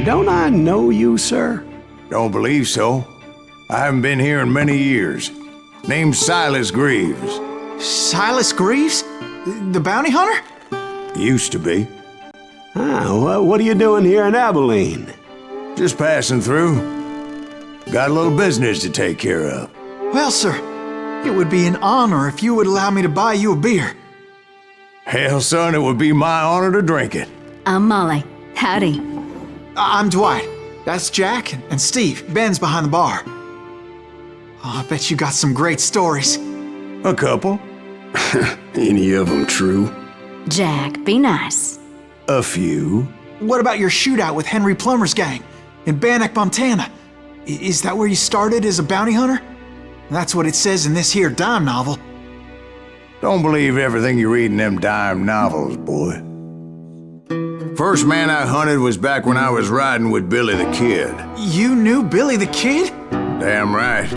Don't I know you, sir? Don't believe so. I haven't been here in many years. Name's Silas Greaves. Silas Greaves? The bounty hunter? Used to be. Well, what are you doing here in Abilene? Just passing through. Got a little business to take care of. Well, sir, it would be an honor if you would allow me to buy you a beer. Hell, son, it would be my honor to drink it. I'm Molly. Howdy. I'm Dwight. That's Jack and Steve. Ben's behind the bar. Oh, I bet you got some great stories. A couple. Any of them true? Jack, be nice. A few. What about your shootout with Henry Plummer's gang in Bannock, Montana? Is that where you started as a bounty hunter? That's what it says in this here dime novel. Don't believe everything you read in them dime novels, boy. First man I hunted was back when I was riding with Billy the Kid. You knew Billy the Kid? Damn right.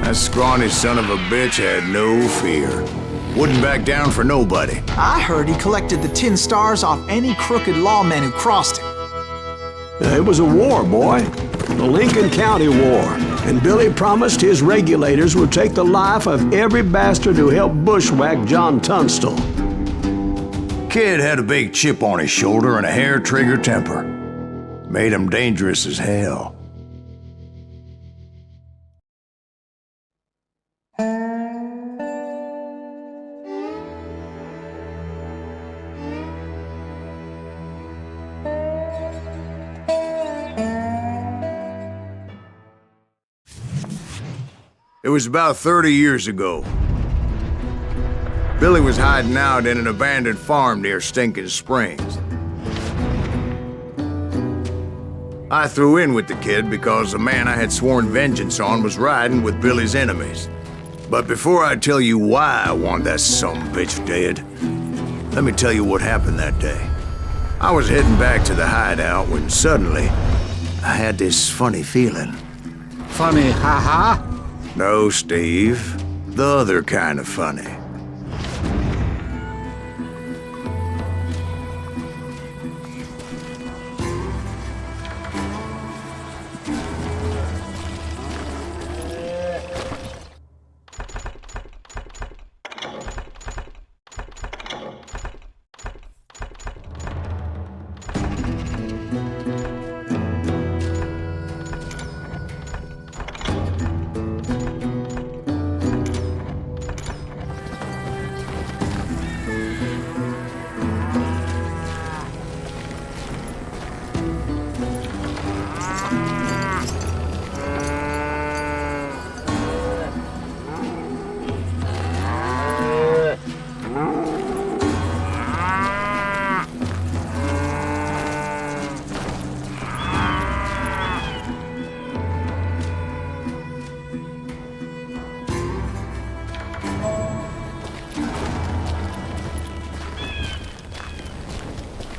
That scrawny son of a bitch had no fear. Wouldn't back down for nobody. I heard he collected the 10 stars off any crooked lawman who crossed him. It was a war, boy. The Lincoln County War. And Billy promised his regulators would take the life of every bastard who helped bushwhack John Tunstall. Kid had a big chip on his shoulder and a hair-trigger temper. Made him dangerous as hell. It was about 30 years ago. Billy was hiding out in an abandoned farm near Stinking Springs. I threw in with the kid because the man I had sworn vengeance on was riding with Billy's enemies. But before I tell you why I want that sumbitch dead, let me tell you what happened that day. I was heading back to the hideout when suddenly I had this funny feeling. Funny, ha-ha? No, Steve. The other kind of funny.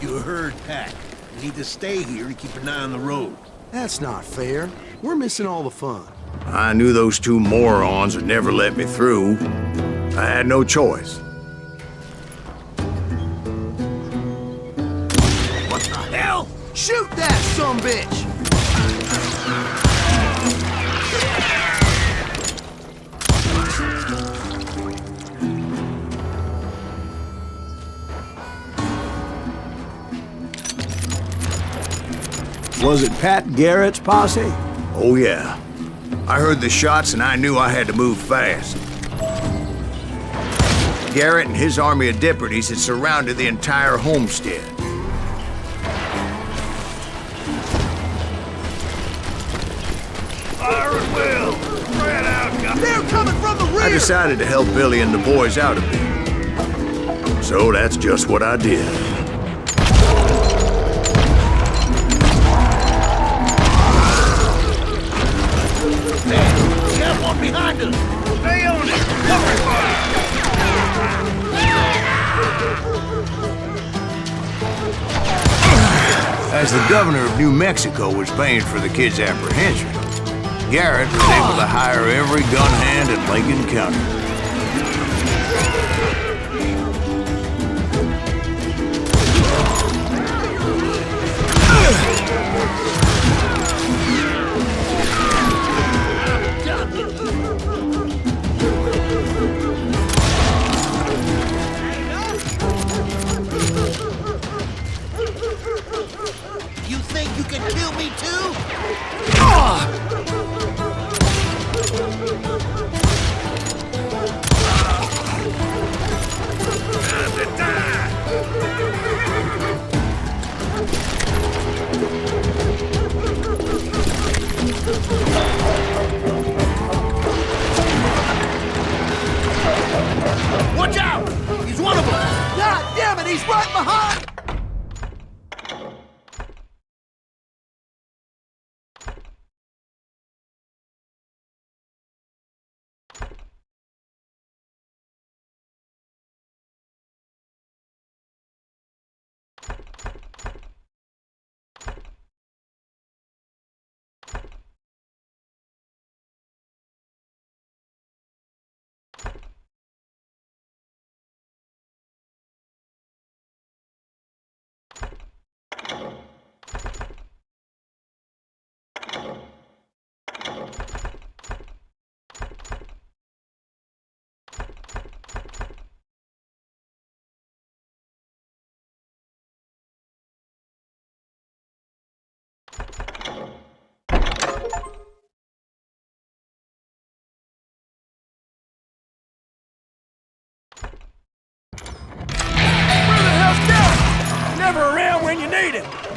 You heard Pat. You need to stay here to keep an eye on the road. That's not fair. We're missing all the fun. I knew those two morons would never let me through. I had no choice. What the hell? Shoot that sumbitch! Was it Pat Garrett's posse? Oh yeah. I heard the shots and I knew I had to move fast. Garrett and his army of deputies had surrounded the entire homestead. Fire at will! Spread out, guys! They're coming from the rear! I decided to help Billy and the boys out a bit. So that's just what I did. We got one behind us! Stay on it! Cover fire! As the governor of New Mexico was paying for the kid's apprehension, Garrett was able to hire every gun hand in Lincoln County. too? Watch out! He's one of them! God damn it, he's right behind!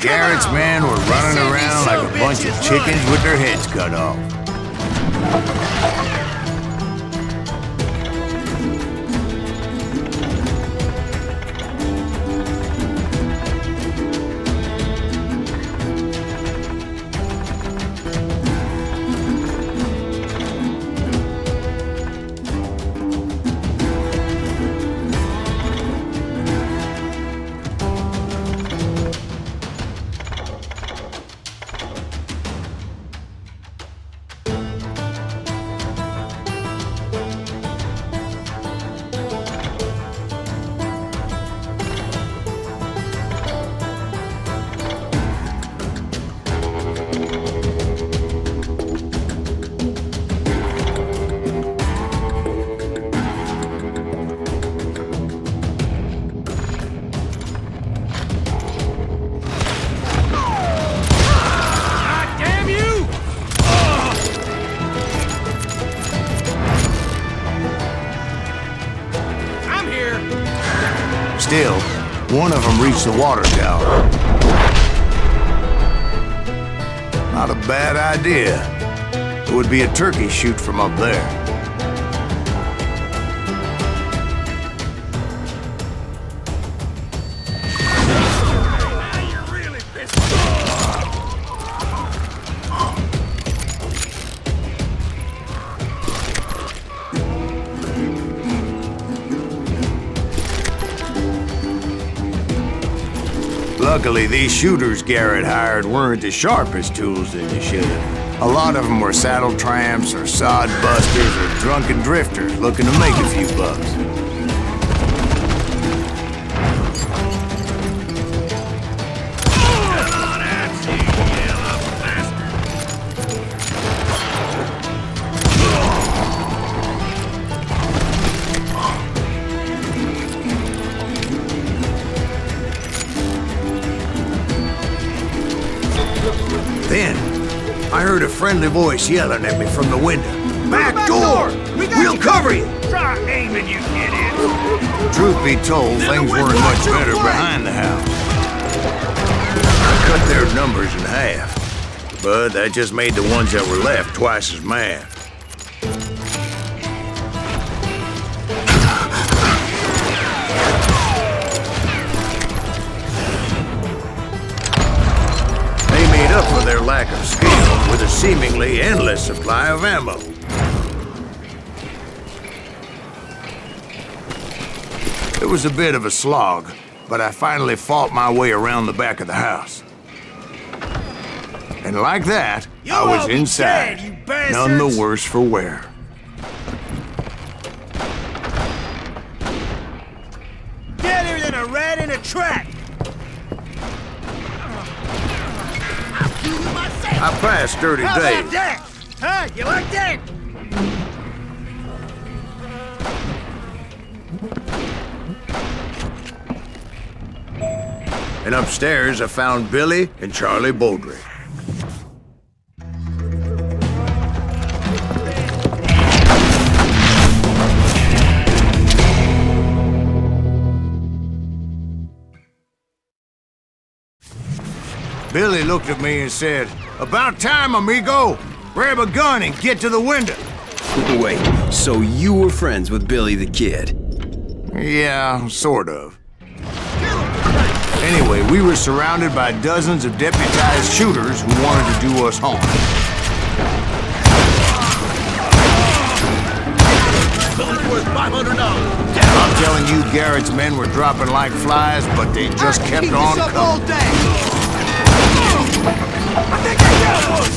Garrett's men were running around like a bunch of chickens with their heads cut off. Still, one of them reached the water tower. Not a bad idea. It would be a turkey shoot from up there. Luckily, these shooters Garrett hired weren't as sharp as tools in the shed. A lot of them were saddle tramps or sod busters or drunken drifters looking to make a few bucks. Then, I heard a friendly voice yelling at me from the window. Back door! We'll cover you! Try aiming, you idiot! Truth be told, things weren't much better behind the house. I cut their numbers in half, but that just made the ones that were left twice as mad. Up for their lack of skill with a seemingly endless supply of ammo. It was a bit of a slog, but I finally fought my way around the back of the house. And like that, I was inside, none the worse for wear. Deader than a rat in a trap! I passed 30 How days. about that? Huh? You like that? And upstairs I found Billy and Charlie Baldry. Billy looked at me and said, "About time, amigo! Grab a gun and get to the window!" Wait, so you were friends with Billy the Kid? Yeah, sort of. Anyway, we were surrounded by dozens of deputized shooters who wanted to do us harm. Billy's worth $500. I'm telling you, Garrett's men were dropping like flies, but they just kept on Keep this up all coming. day. I think I got one.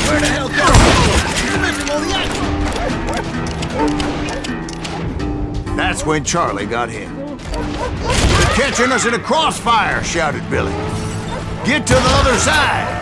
Where the hell go? He's missing all the action. That's when Charlie got hit. "They're catching us in a crossfire," shouted Billy. "Get to the other side!"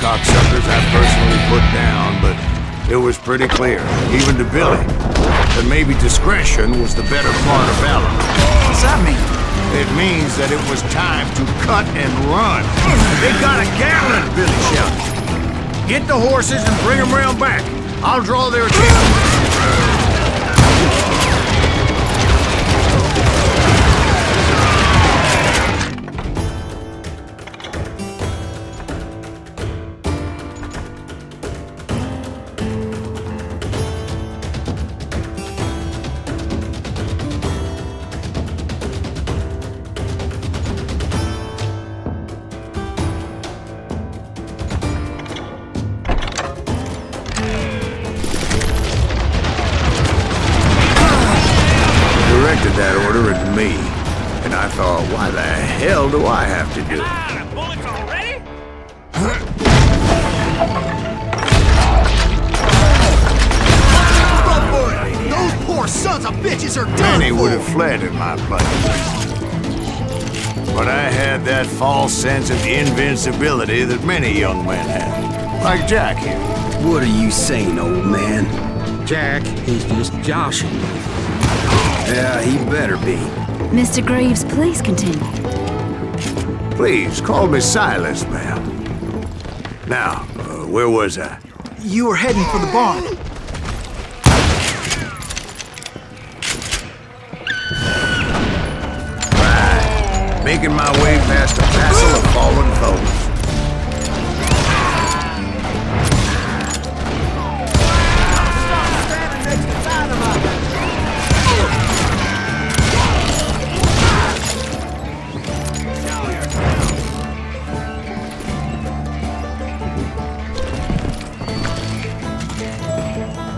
Cocksuckers I personally put down, but it was pretty clear, even to Billy, that maybe discretion was the better part of valor. What's that mean? It means that it was time to cut and run. "They got a Gatlin!" Billy shouted. "Get the horses and bring them round back. I'll draw their attention." That order at me, and I thought, why the hell do I have to do it? Bullets already? Run for it! Those poor sons of bitches are done Many would for. have fled in my place. But I had that false sense of invincibility that many young men have. Like Jack here. What are you saying, old man? Jack, he's just joshing me. Yeah, he better be. Mr. Greaves, please continue. Please, call me Silas, ma'am. Now, where was I? You were heading for the barn. Right. Making my way past a passel of fallen foes.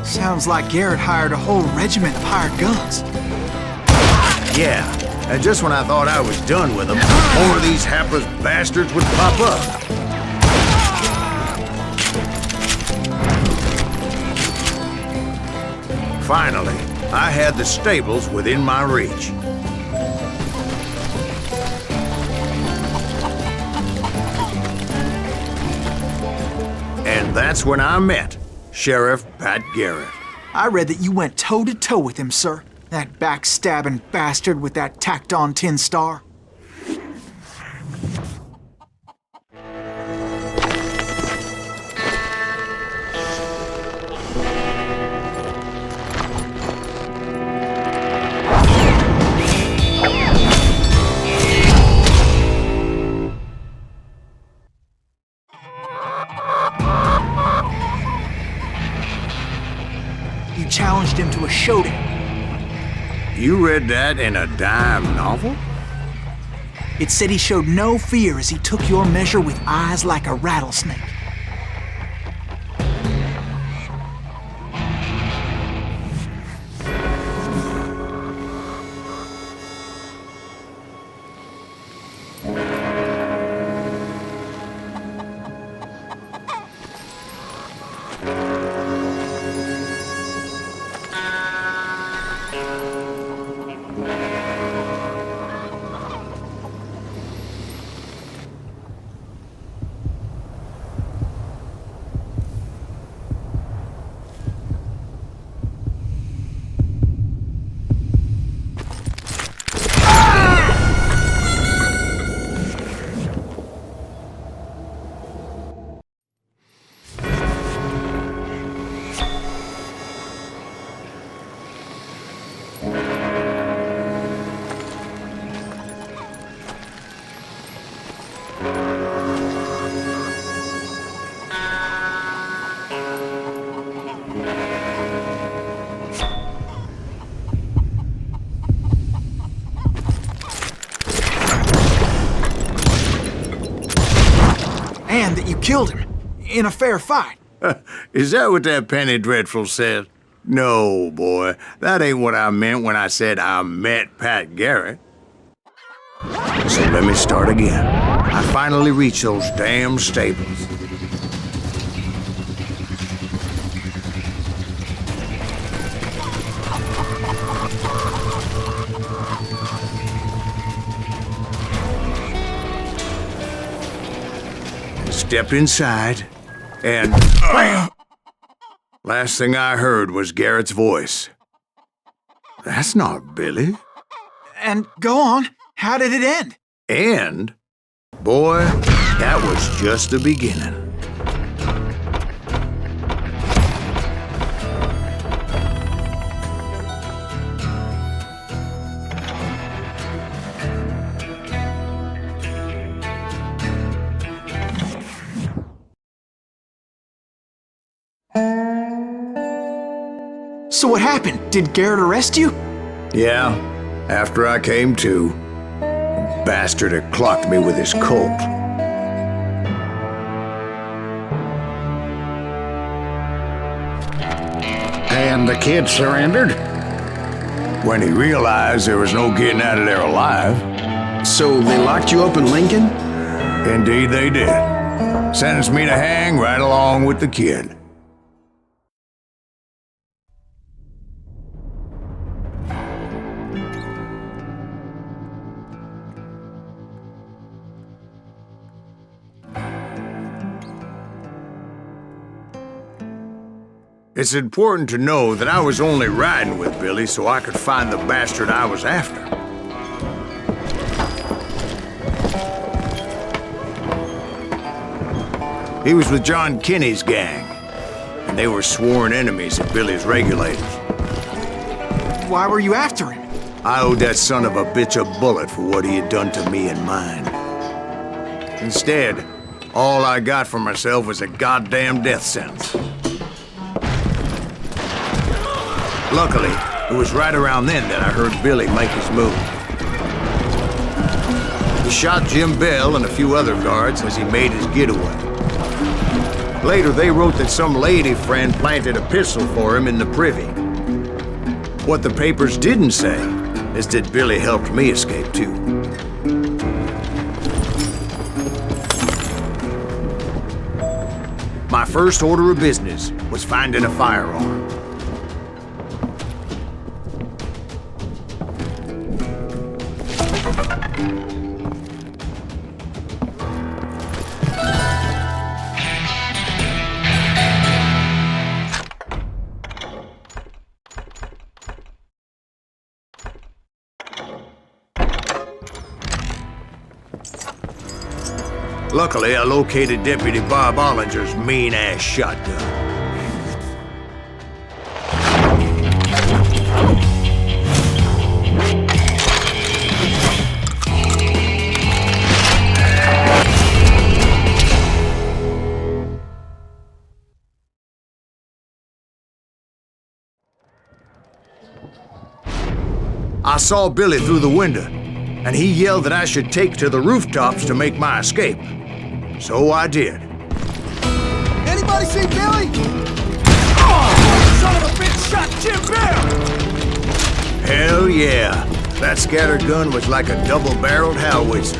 Sounds like Garrett hired a whole regiment of hired guns. Yeah, and just when I thought I was done with them, more of these hapless bastards would pop up. Finally, I had the stables within my reach. And that's when I met Sheriff Pat Garrett. I read that you went toe-to-toe with him, sir. That backstabbing bastard with that tacked-on tin star. You challenged him to a showdown. You read that in a dime novel? It said he showed no fear as he took your measure with eyes like a rattlesnake. and that you killed him in a fair fight. Is that what that Penny Dreadful said? No, boy. That ain't what I meant when I said I met Pat Garrett. So let me start again. I finally reached those damn stables. Stepped inside, and bam! Last thing I heard was Garrett's voice. That's not Billy. And go on, how did it end? And, boy, that was just the beginning. So what happened? Did Garrett arrest you? Yeah, after I came to, the bastard had clocked me with his Colt. And the kid surrendered? When he realized there was no getting out of there alive. So they locked you up in Lincoln? Indeed they did. Sentenced me to hang right along with the kid. It's important to know that I was only riding with Billy so I could find the bastard I was after. He was with John Kinney's gang, and they were sworn enemies of Billy's regulators. Why were you after him? I owed that son of a bitch a bullet for what he had done to me and mine. Instead, all I got for myself was a goddamn death sentence. Luckily, it was right around then that I heard Billy make his move. He shot Jim Bell and a few other guards as he made his getaway. Later, they wrote that some lady friend planted a pistol for him in the privy. What the papers didn't say is that Billy helped me escape too. My first order of business was finding a firearm. Luckily, I located Deputy Bob Ollinger's mean-ass shotgun. I saw Billy through the window, and he yelled that I should take to the rooftops to make my escape. So I did. Anybody see Billy? Oh, son of a bitch shot Jim Bell! Hell yeah. That scatter gun was like a double-barreled howitzer.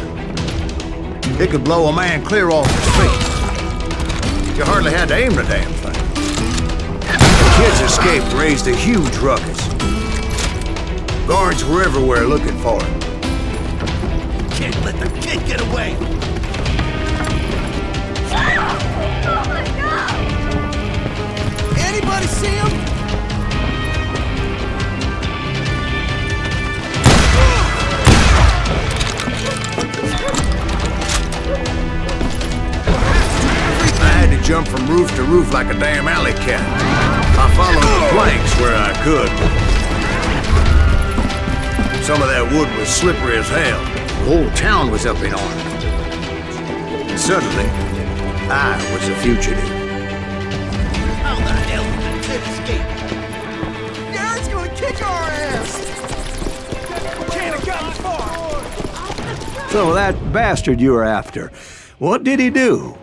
It could blow a man clear off his feet. You hardly had to aim the damn thing. The kid's escape raised a huge ruckus. Guards were everywhere looking for him. Can't let the kid get away! Oh my God! Anybody see him? I had to jump from roof to roof like a damn alley cat. I followed the planks where I could. Some of that wood was slippery as hell. The whole town was up in arms. And suddenly, I was a fugitive. How the hell did the kid escape? Garrett's gonna kick our ass! Can't have gotten far! So that bastard you were after, what did he do?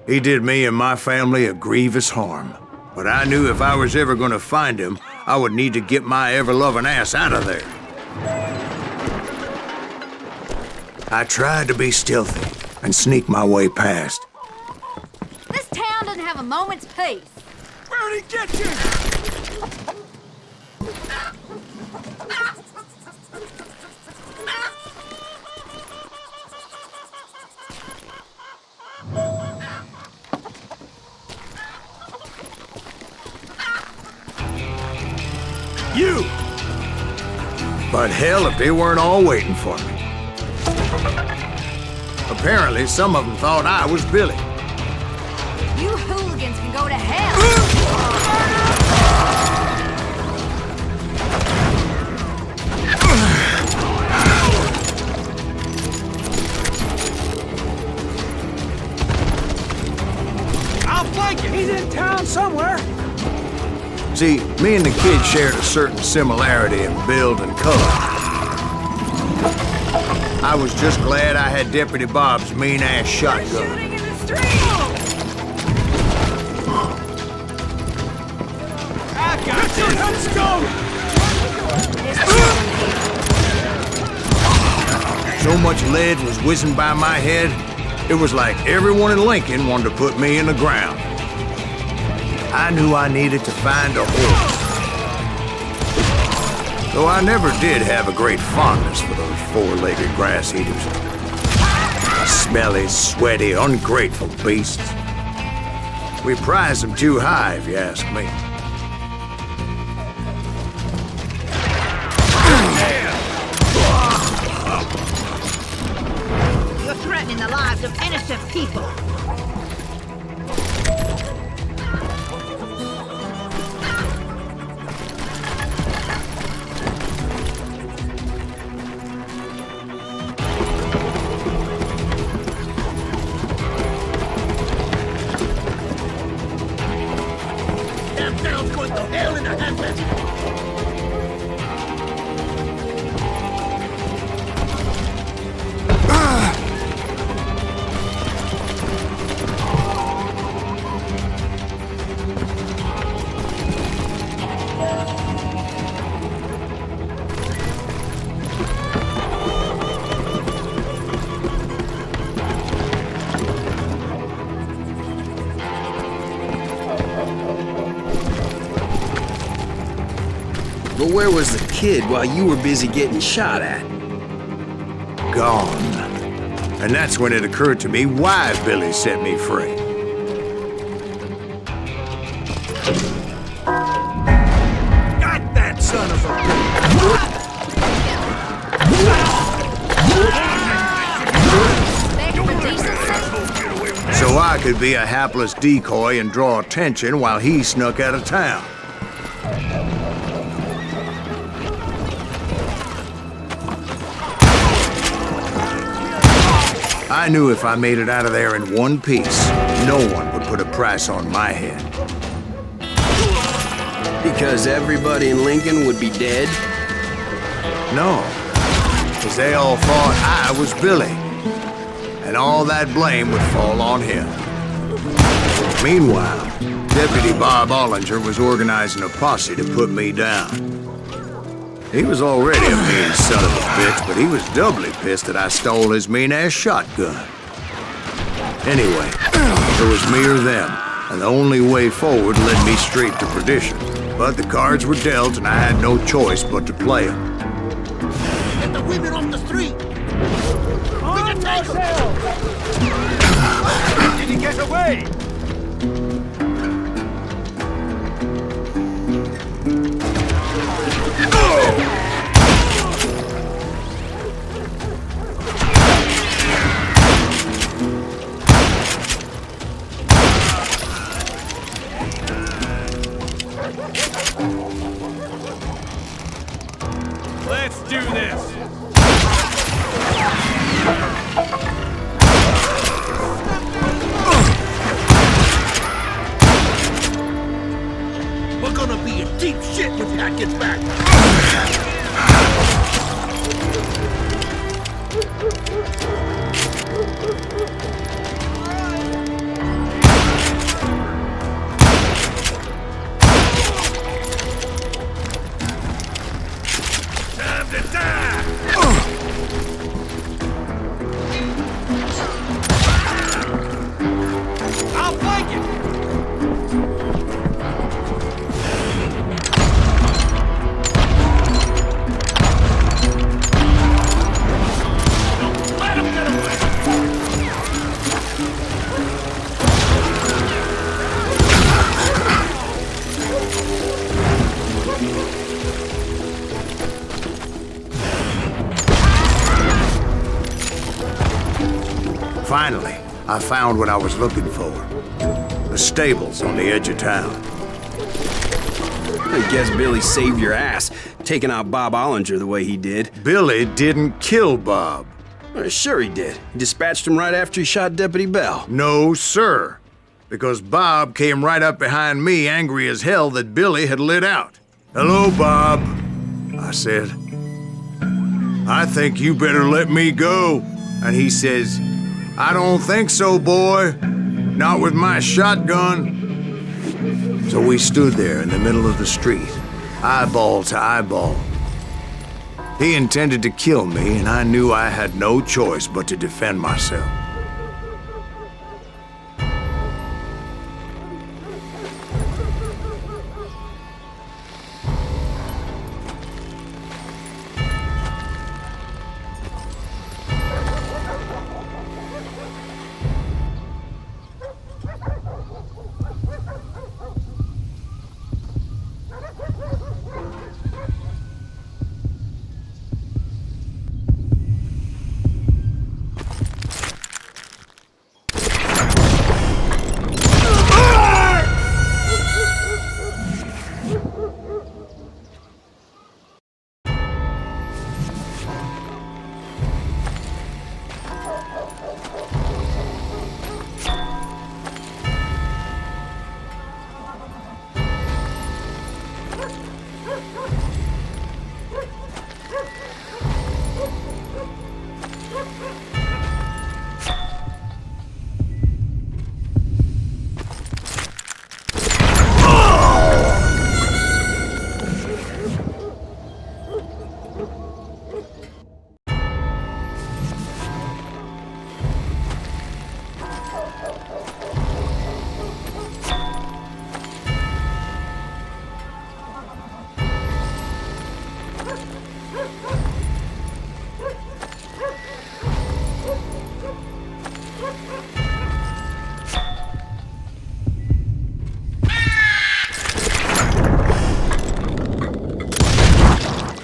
He did me and my family a grievous harm. But I knew if I was ever gonna find him, I would need to get my ever-loving ass out of there. I tried to be stealthy and sneak my way past. This town doesn't have a moment's peace. Where'd he get you? You! But hell, if they weren't all waiting for me. Apparently, some of them thought I was Billy. You hooligans can go to hell. I'll flank you. He's in town somewhere. See, me and the kid shared a certain similarity in build and color. I was just glad I had Deputy Bob's mean-ass shotgun. Shooting in the street. I got you. Let's go. So much lead was whizzing by my head, it was like everyone in Lincoln wanted to put me in the ground. I knew I needed to find a horse. Though I never did have a great fondness for those four-legged grass eaters. Smelly, sweaty, ungrateful beasts. We prize them too high, if you ask me. You're threatening the lives of innocent people. But where was the kid while you were busy getting shot at? Gone. And that's when it occurred to me why Billy set me free. Got that son of a... So I could be a hapless decoy and draw attention while he snuck out of town. I knew if I made it out of there in one piece, no one would put a price on my head. Because everybody in Lincoln would be dead? No, because they all thought I was Billy, and all that blame would fall on him. Meanwhile, Deputy Bob Ollinger was organizing a posse to put me down. He was already a mean son of a bitch, but he was doubly pissed that I stole his mean-ass shotgun. Anyway, it was me or them, and the only way forward led me straight to perdition. But the cards were dealt, and I had no choice but to play them. Get the women off the street. We can take them. Did he get away? Let's do this! Finally, I found what I was looking for. The stables on the edge of town. I guess Billy saved your ass, taking out Bob Ollinger the way he did. Billy didn't kill Bob. Well, sure he did. He dispatched him right after he shot Deputy Bell. No, sir. Because Bob came right up behind me, angry as hell that Billy had lit out. "Hello, Bob," I said. "I think you better let me go." And he says, "I don't think so, boy. Not with my shotgun." So we stood there in the middle of the street, eyeball to eyeball. He intended to kill me, and I knew I had no choice but to defend myself.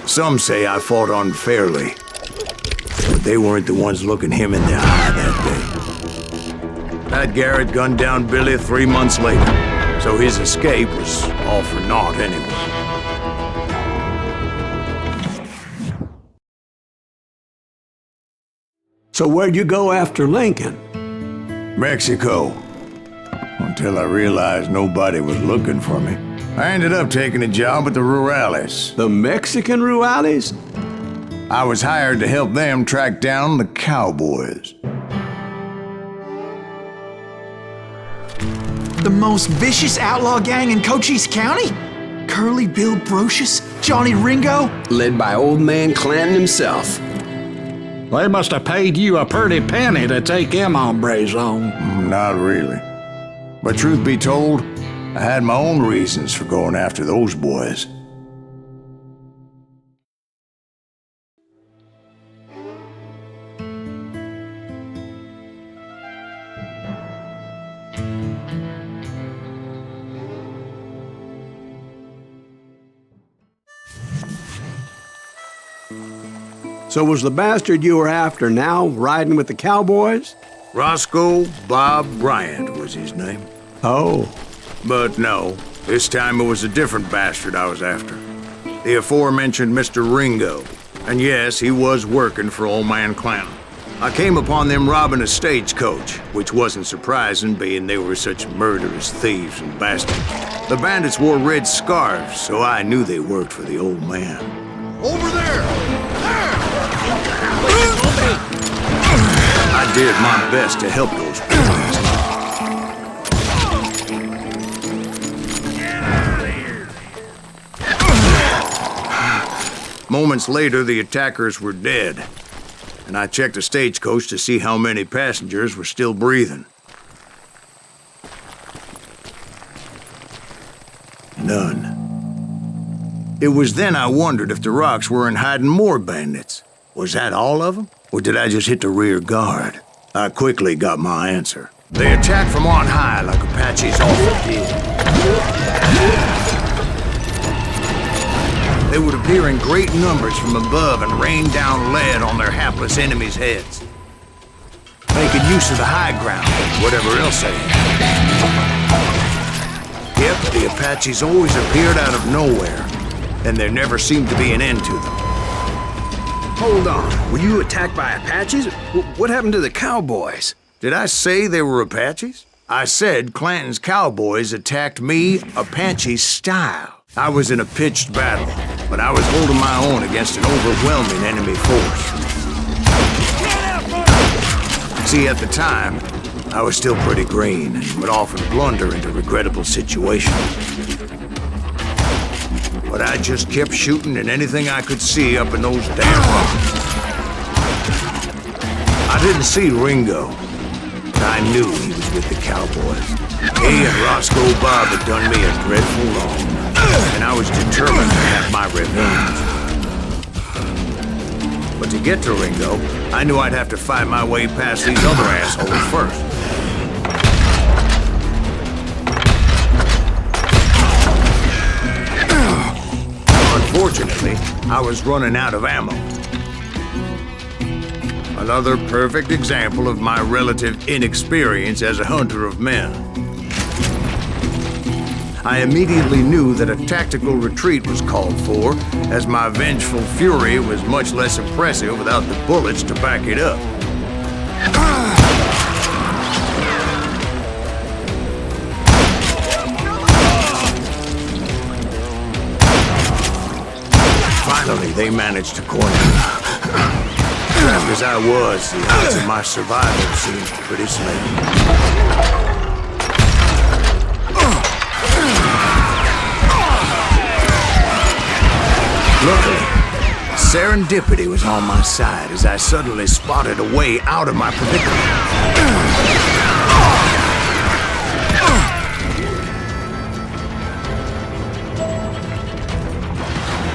Some say I fought unfairly, but they weren't the ones looking him in the eye that day. Pat Garrett gunned down Billy 3 months later, so his escape was all for naught anyway. So where'd you go after Lincoln? Mexico. Until I realized nobody was looking for me. I ended up taking a job at the Rurales. The Mexican Rurales? I was hired to help them track down the cowboys. The most vicious outlaw gang in Cochise County? Curly Bill Brocious? Johnny Ringo? Led by old man Clanton himself. They must have paid you a pretty penny to take them hombres on. Not really. But truth be told, I had my own reasons for going after those boys. So was the bastard you were after now riding with the cowboys? Roscoe Bob Bryant was his name. Oh. But no, this time it was a different bastard I was after. The aforementioned Mr. Ringo. And yes, he was working for old man Clanton. I came upon them robbing a stagecoach, which wasn't surprising, being they were such murderous thieves and bastards. The bandits wore red scarves, so I knew they worked for the old man. Over there! I did my best to help those bastards. Moments later, the attackers were dead, and I checked the stagecoach to see how many passengers were still breathing. None. It was then I wondered if the rocks weren't hiding more bandits. Was that all of them? Or did I just hit the rear guard? I quickly got my answer. They attacked from on high like Apaches often did. They would appear in great numbers from above and rain down lead on their hapless enemies' heads. making use of the high ground, whatever else they had. Yep, the Apaches always appeared out of nowhere, and there never seemed to be an end to them. Hold on. Were you attacked by Apaches? What happened to the cowboys? Did I say they were Apaches? I said Clanton's cowboys attacked me Apache style. I was in a pitched battle, but I was holding my own against an overwhelming enemy force. See, at the time, I was still pretty green and would often blunder into regrettable situations. But I just kept shooting at anything I could see up in those damn rocks. I didn't see Ringo, but I knew he was with the cowboys. He and Roscoe Bob had done me a dreadful wrong, and I was determined to have my revenge. But to get to Ringo, I knew I'd have to fight my way past these other assholes first. Unfortunately, I was running out of ammo. Another perfect example of my relative inexperience as a hunter of men. I immediately knew that a tactical retreat was called for, as my vengeful fury was much less impressive without the bullets to back it up. Finally, they managed to corner me. Trapped as I was, the odds of my survival seemed pretty slim. Luckily, serendipity was on my side as I suddenly spotted a way out of my predicament.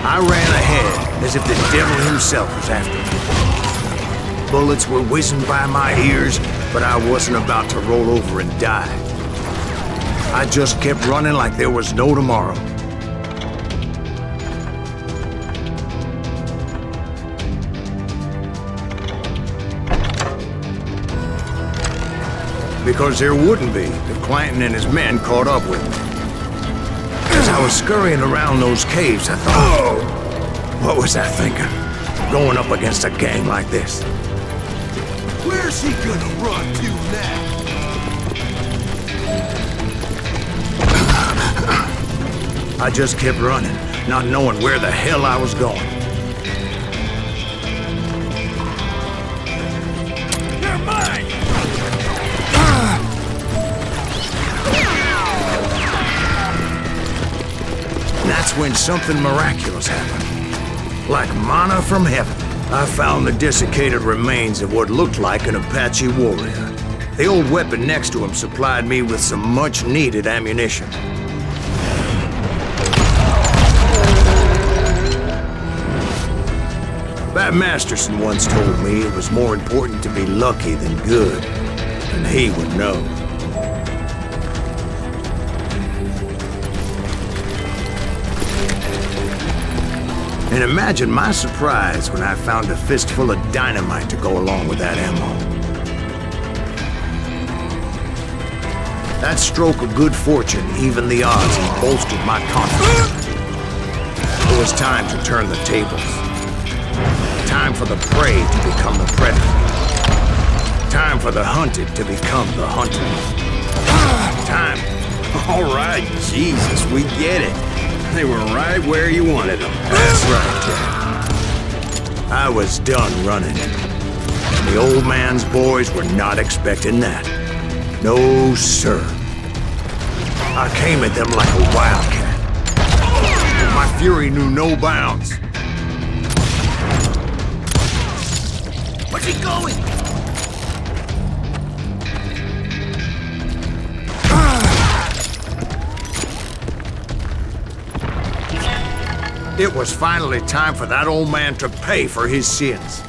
I ran ahead as if the devil himself was after me. Bullets were whizzing by my ears, but I wasn't about to roll over and die. I just kept running like there was no tomorrow. Because there wouldn't be if Clanton and his men caught up with me. As I was scurrying around those caves, I thought, oh, what was I thinking? Going up against a gang like this. Where's he gonna run to now? I just kept running, not knowing where the hell I was going. They're mine! And that's when something miraculous happened. Like manna from heaven, I found the desiccated remains of what looked like an Apache warrior. The old weapon next to him supplied me with some much-needed ammunition. Bat Masterson once told me it was more important to be lucky than good, and he would know. And imagine my surprise when I found a fistful of dynamite to go along with that ammo. That stroke of good fortune evened the odds and bolstered my confidence. It was time to turn the tables. Time for the prey to become the predator. Time for the hunted to become the hunted. Time. All right, Jesus, we get it. They were right where you wanted them. That's right, Jack. I was done running. And the old man's boys were not expecting that. No, sir. I came at them like a wildcat. My fury knew no bounds. Where's he going? It was finally time for that old man to pay for his sins.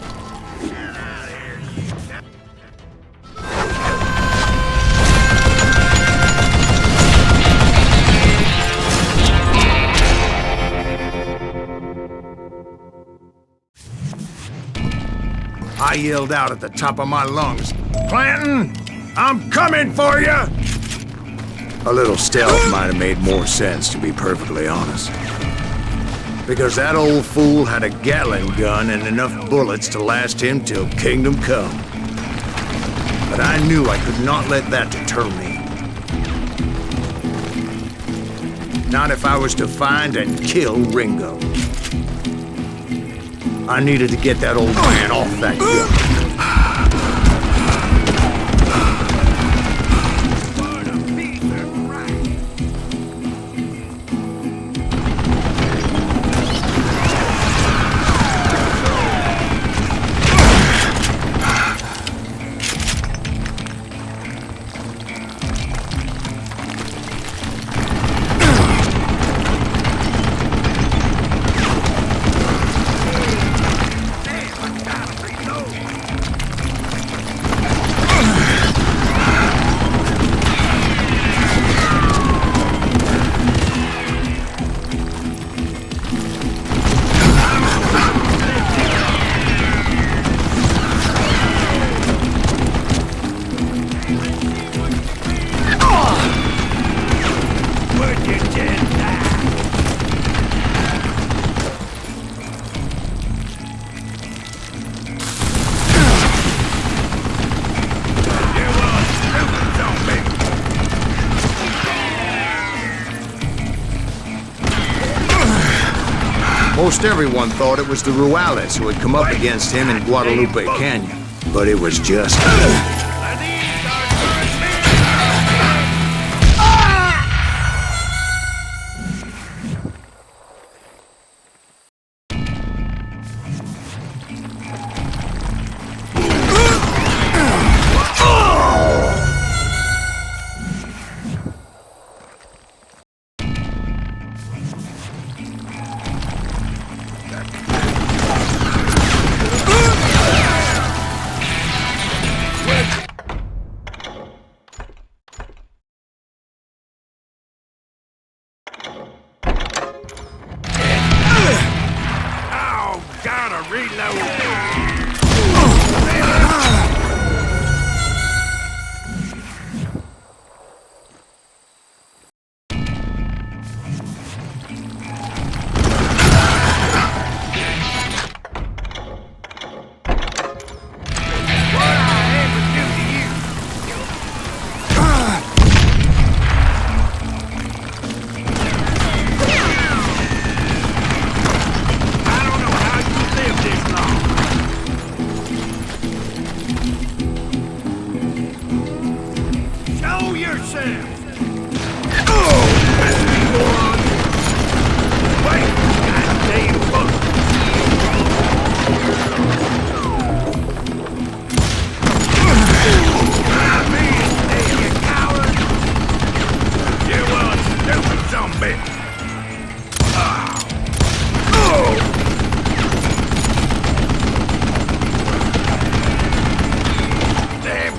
I yelled out at the top of my lungs, "Clanton, I'm coming for you!" A little stealth might have made more sense, to be perfectly honest. Because that old fool had a Gatling gun and enough bullets to last him till kingdom come. But I knew I could not let that deter me. Not if I was to find and kill Ringo. I needed to get that old man off that gun. Most everyone thought it was the Juarez who had come up against him in Guadalupe Canyon, but it was just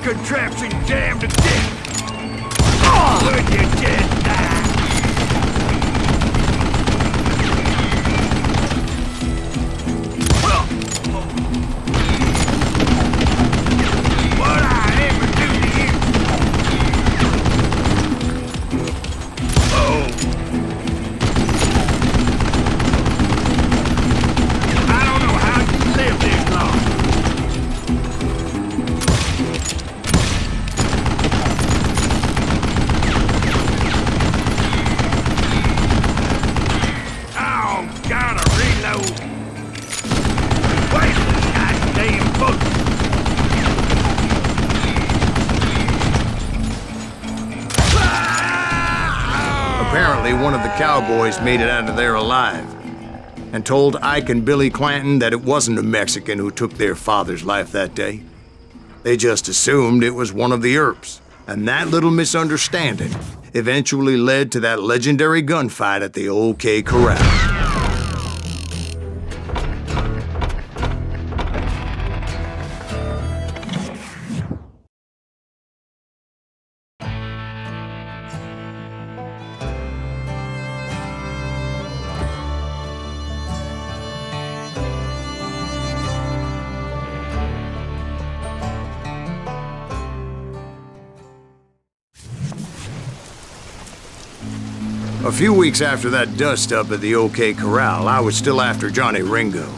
contraption jammed to death. Would you just die? What I ever do to you? Oh. I don't know how you live this long. Apparently, one of the cowboys made it out of there alive and told Ike and Billy Clanton that it wasn't a Mexican who took their father's life that day. They just assumed it was one of the Earps, and that little misunderstanding eventually led to that legendary gunfight at the OK Corral. A few weeks after that dust-up at the OK Corral, I was still after Johnny Ringo.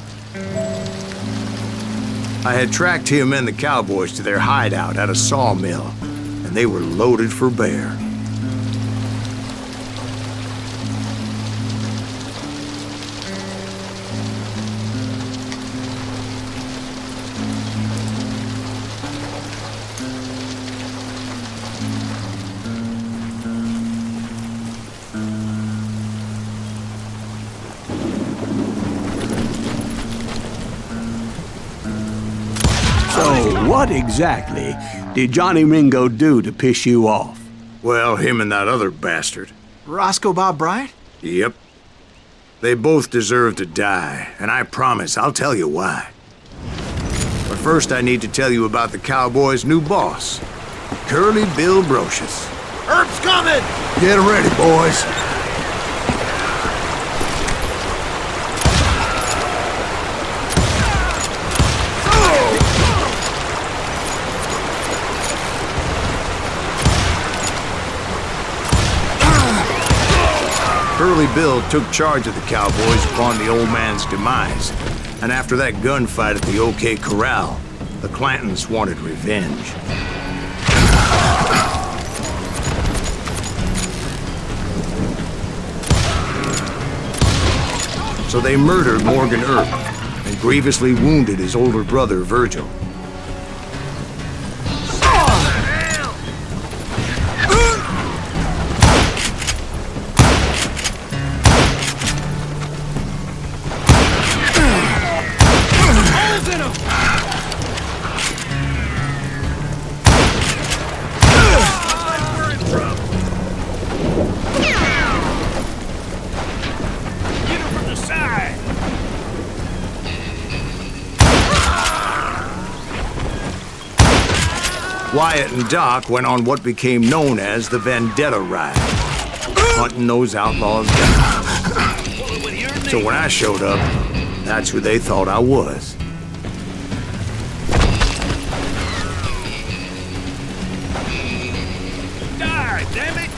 I had tracked him and the cowboys to their hideout at a sawmill, and they were loaded for bear. So, what exactly did Johnny Ringo do to piss you off? Well, him and that other bastard. Roscoe Bob Bryant? Yep. They both deserve to die, and I promise I'll tell you why. But first I need to tell you about the Cowboys' new boss, Curly Bill Brocious. Herb's coming! Get ready, boys. Curly Bill took charge of the Cowboys upon the old man's demise, and after that gunfight at the OK Corral, the Clantons wanted revenge. So they murdered Morgan Earp and grievously wounded his older brother, Virgil. Wyatt and Doc went on what became known as the Vendetta Ride, hunting those outlaws down. So when I showed up, that's who they thought I was. Die, damn it!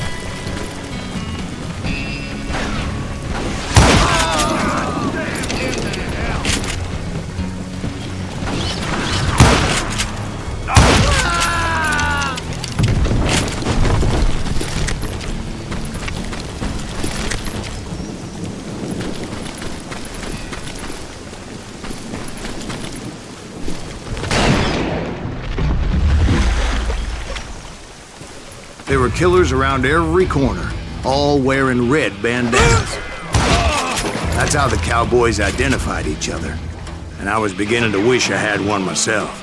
There were killers around every corner, all wearing red bandanas. That's how the Cowboys identified each other, and I was beginning to wish I had one myself.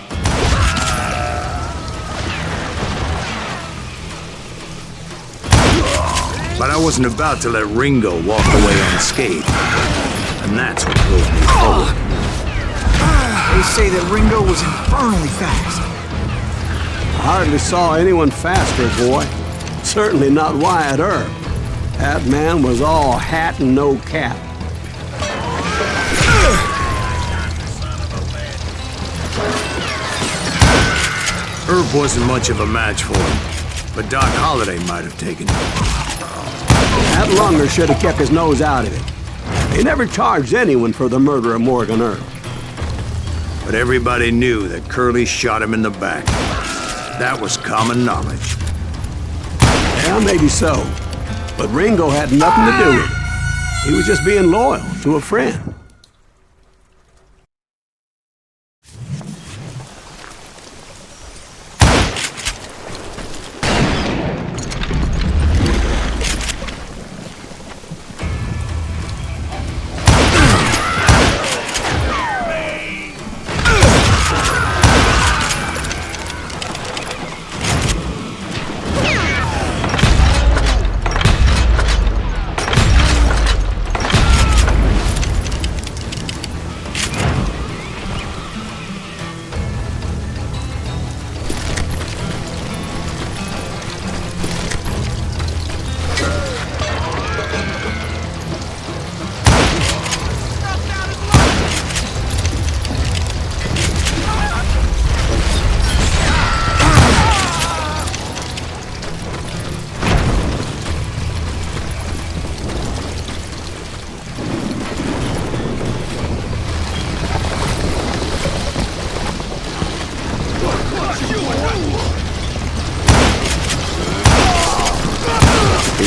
But I wasn't about to let Ringo walk away unscathed, and that's what drove me forward. They say that Ringo was infernally fast. I hardly saw anyone faster, boy. Certainly not Wyatt Earp. That man was all hat and no cap. Earp wasn't much of a match for him, but Doc Holliday might have taken him. That lunger should have kept his nose out of it. They never charged anyone for the murder of Morgan Earp. But everybody knew that Curly shot him in the back. That was common knowledge. Yeah, maybe so. But Ringo had nothing to do with it. He was just being loyal to a friend.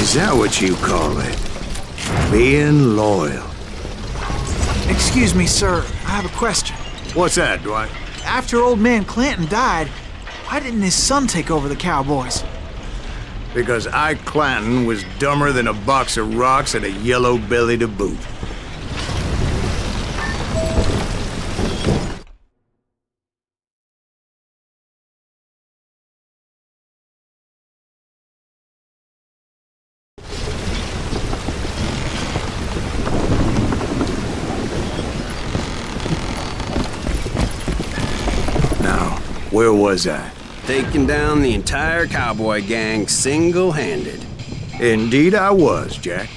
Is that what you call it? Being loyal. Excuse me, sir. I have a question. What's that, Dwight? After old man Clanton died, why didn't his son take over the Cowboys? Because Ike Clanton was dumber than a box of rocks and a yellow belly to boot. Now, where was I? Taking down the entire cowboy gang single-handed. Indeed I was, Jack.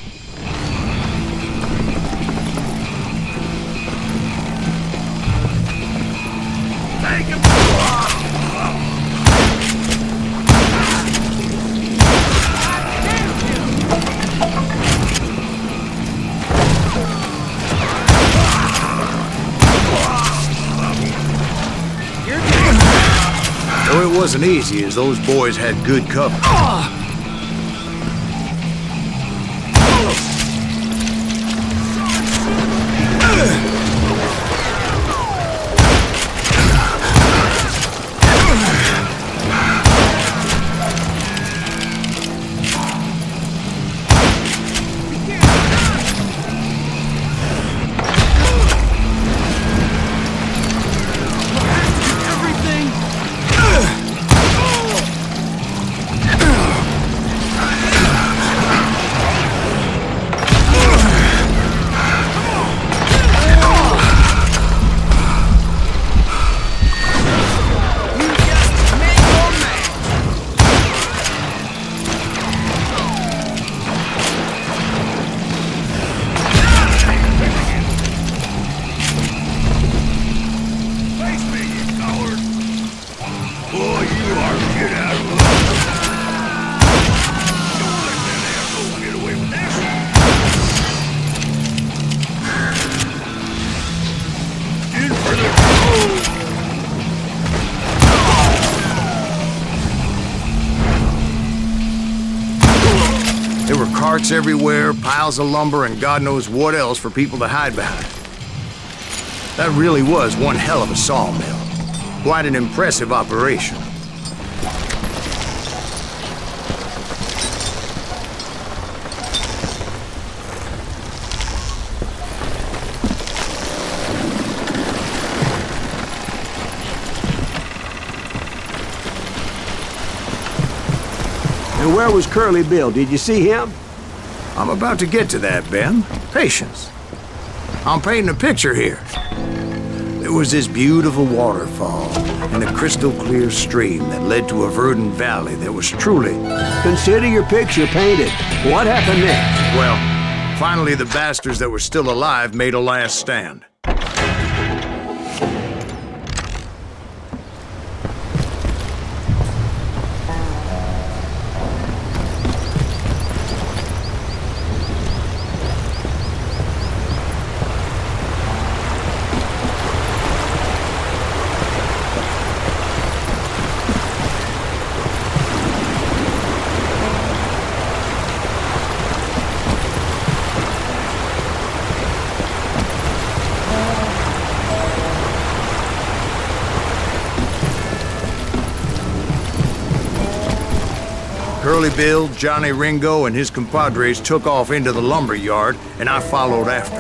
Though it wasn't easy, as those boys had good cover. There were carts everywhere, piles of lumber, and God knows what else for people to hide behind. That really was one hell of a sawmill. Quite an impressive operation. And where was Curly Bill? Did you see him? I'm about to get to that, Ben. Patience. I'm painting a picture here. There was this beautiful waterfall and a crystal clear stream that led to a verdant valley that was truly... Consider your picture painted. What happened next? Well, finally the bastards that were still alive made a last stand. Curly Bill, Johnny Ringo, and his compadres took off into the lumber yard, and I followed after.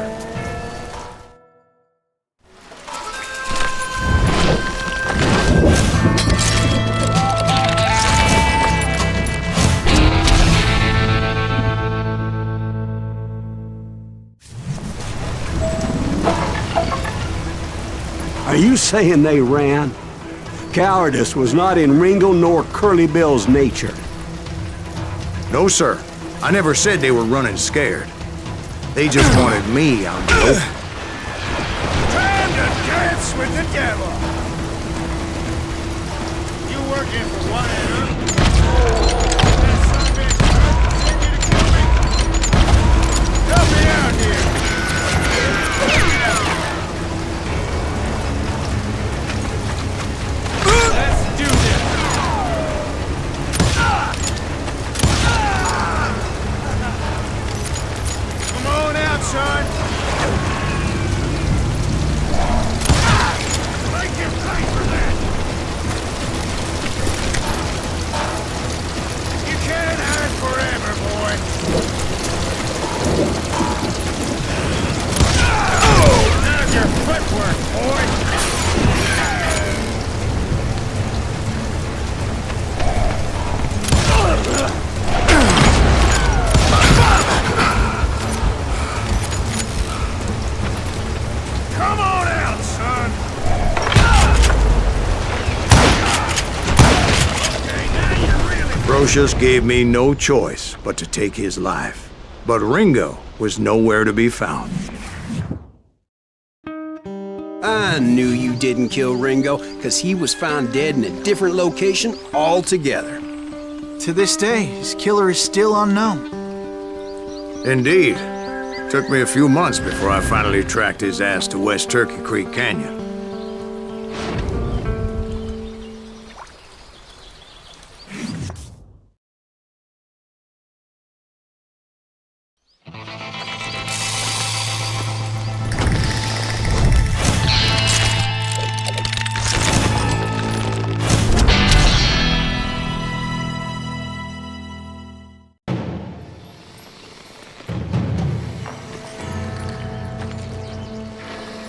Are you saying they ran? Cowardice was not in Ringo nor Curly Bill's nature. No, sir. I never said they were running scared. They just wanted me on the open. Time to dance with the devil! You working for one, huh? That son of a bitch continue to kill me! Help me out here! Let's do this! Lucius gave me no choice but to take his life. But Ringo was nowhere to be found. I knew you didn't kill Ringo, because he was found dead in a different location altogether. To this day, his killer is still unknown. Indeed. Took me a few months before I finally tracked his ass to West Turkey Creek Canyon.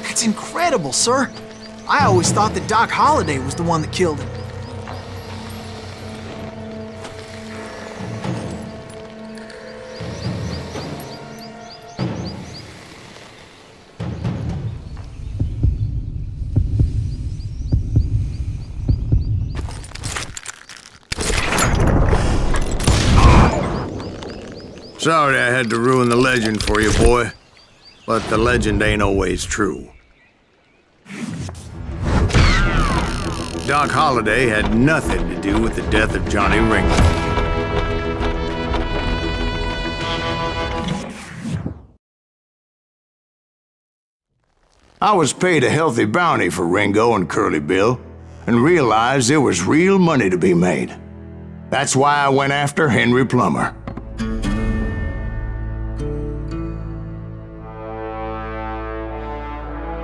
That's incredible, sir. I always thought that Doc Holliday was the one that killed him. Sorry I had to ruin the legend for you, boy. But the legend ain't always true. Doc Holliday had nothing to do with the death of Johnny Ringo. I was paid a healthy bounty for Ringo and Curly Bill, and realized there was real money to be made. That's why I went after Henry Plummer.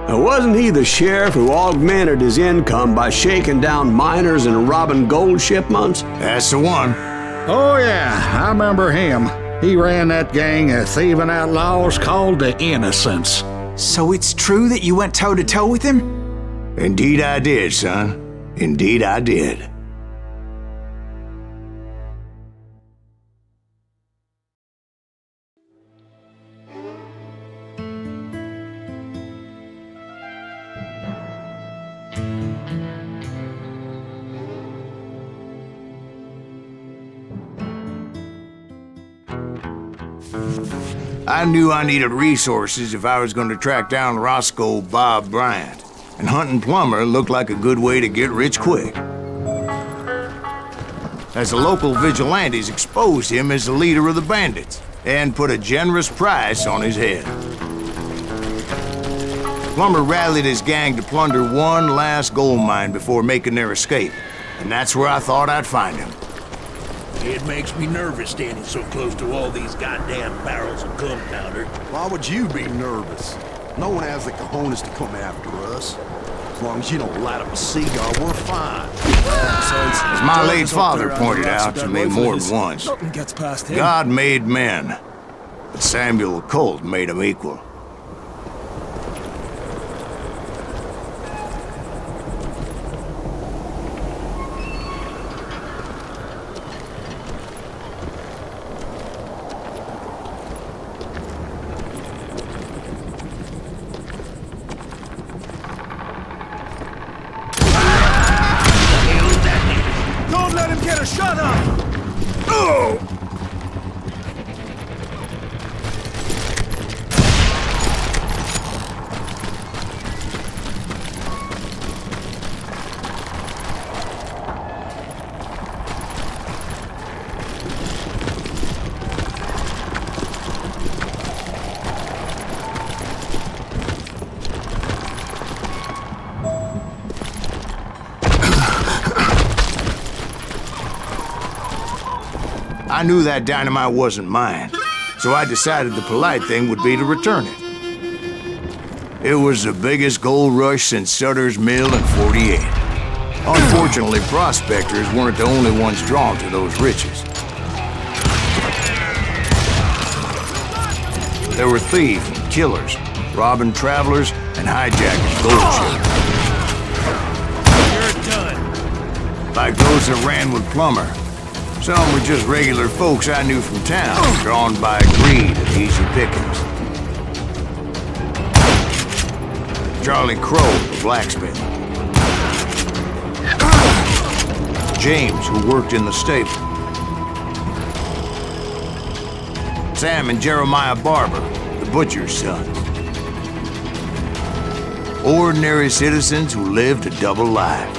Now, wasn't he the sheriff who augmented his income by shaking down miners and robbing gold shipments? That's the one. Oh, yeah, I remember him. He ran that gang of thieving outlaws called the Innocents. So it's true that you went toe-to-toe with him? Indeed I did, son. Indeed I did. I knew I needed resources if I was going to track down Roscoe Bob Bryant, and hunting Plummer looked like a good way to get rich quick. As the local vigilantes exposed him as the leader of the bandits, and put a generous price on his head. Plummer rallied his gang to plunder one last gold mine before making their escape, and that's where I thought I'd find him. It makes me nervous standing so close to all these goddamn barrels of gunpowder. Why would you be nervous? No one has the cojones to come after us. As long as you don't light up a cigar, we're fine. As my late father pointed out to me more than once, God made men, but Samuel Colt made them equal. Don't let him get a shot up! Oh! I knew that dynamite wasn't mine, so I decided the polite thing would be to return it. It was the biggest gold rush since Sutter's Mill in '48. Unfortunately, prospectors weren't the only ones drawn to those riches. There were thieves and killers, robbing travelers and hijacking gold ships. You're done. Like those that ran with Plummer. Some were just regular folks I knew from town, drawn by greed and easy pickings. Charlie Crow, the blacksmith. James, who worked in the stable. Sam and Jeremiah Barber, the butcher's sons. Ordinary citizens who lived a double life.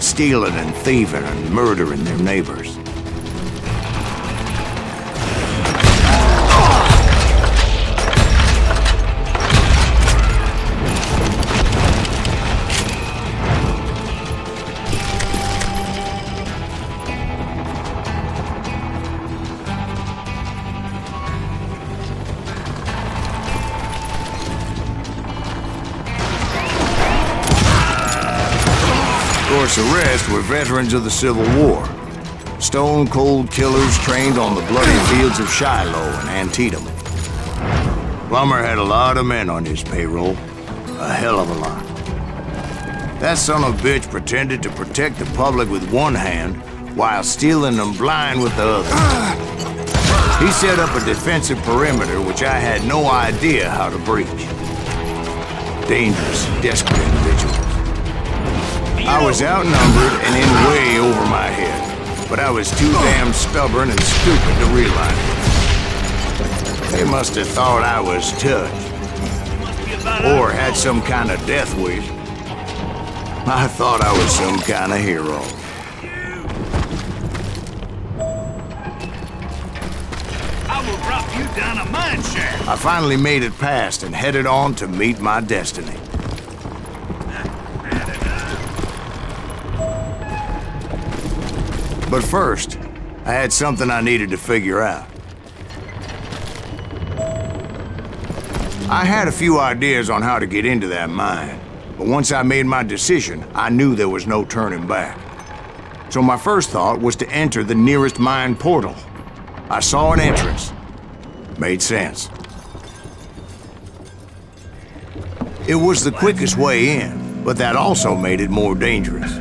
Stealing and thieving and murdering their neighbors. Of course, the rest were veterans of the Civil War. Stone-cold killers trained on the bloody fields of Shiloh and Antietam. Plummer had a lot of men on his payroll. A hell of a lot. That son of a bitch pretended to protect the public with one hand while stealing them blind with the other. He set up a defensive perimeter which I had no idea how to breach. Dangerous, desperate individuals. I was outnumbered and in way over my head, but I was too damn stubborn and stupid to realize it. They must have thought I was touched, or had some kind of death wish. I thought I was some kind of hero. I will drop you down a mine shaft. I finally made it past and headed on to meet my destiny. But first, I had something I needed to figure out. I had a few ideas on how to get into that mine, but once I made my decision, I knew there was no turning back. So my first thought was to enter the nearest mine portal. I saw an entrance. Made sense. It was the quickest way in, but that also made it more dangerous,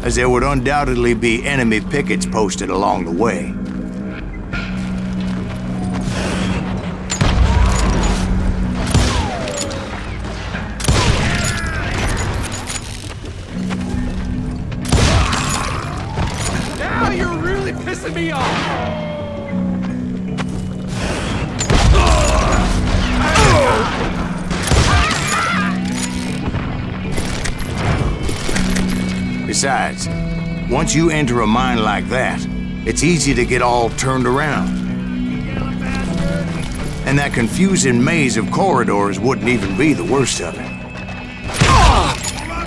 as there would undoubtedly be enemy pickets posted along the way. Now you're really pissing me off. Besides, once you enter a mine like that, it's easy to get all turned around. And that confusing maze of corridors wouldn't even be the worst of it.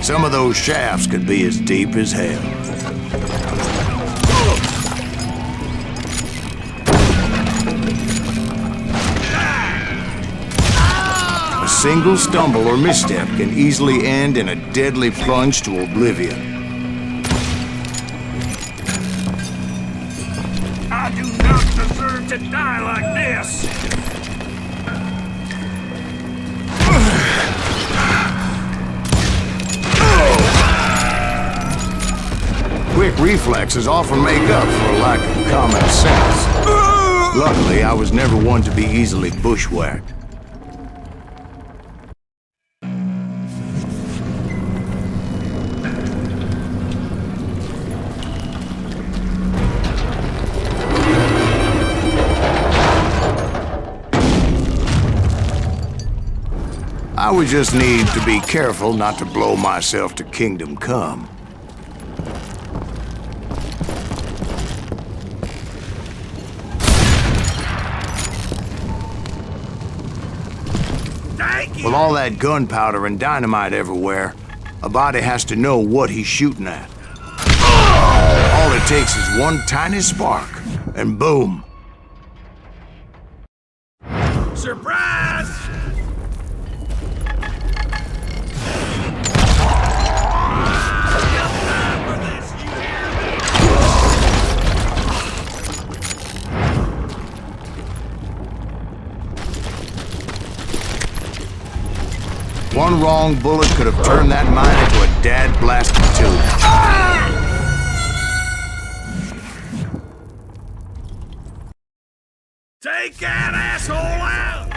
Some of those shafts could be as deep as hell. A single stumble or misstep can easily end in a deadly plunge to oblivion. I do not deserve to die like this. Quick reflexes often make up for a lack of common sense. Luckily, I was never one to be easily bushwhacked. I would just need to be careful not to blow myself to kingdom come. With all that gunpowder and dynamite everywhere, a body has to know what he's shooting at. All it takes is one tiny spark, and boom. Surprise! One wrong bullet could have turned that mine into a dad-blasted tube. Take that asshole out!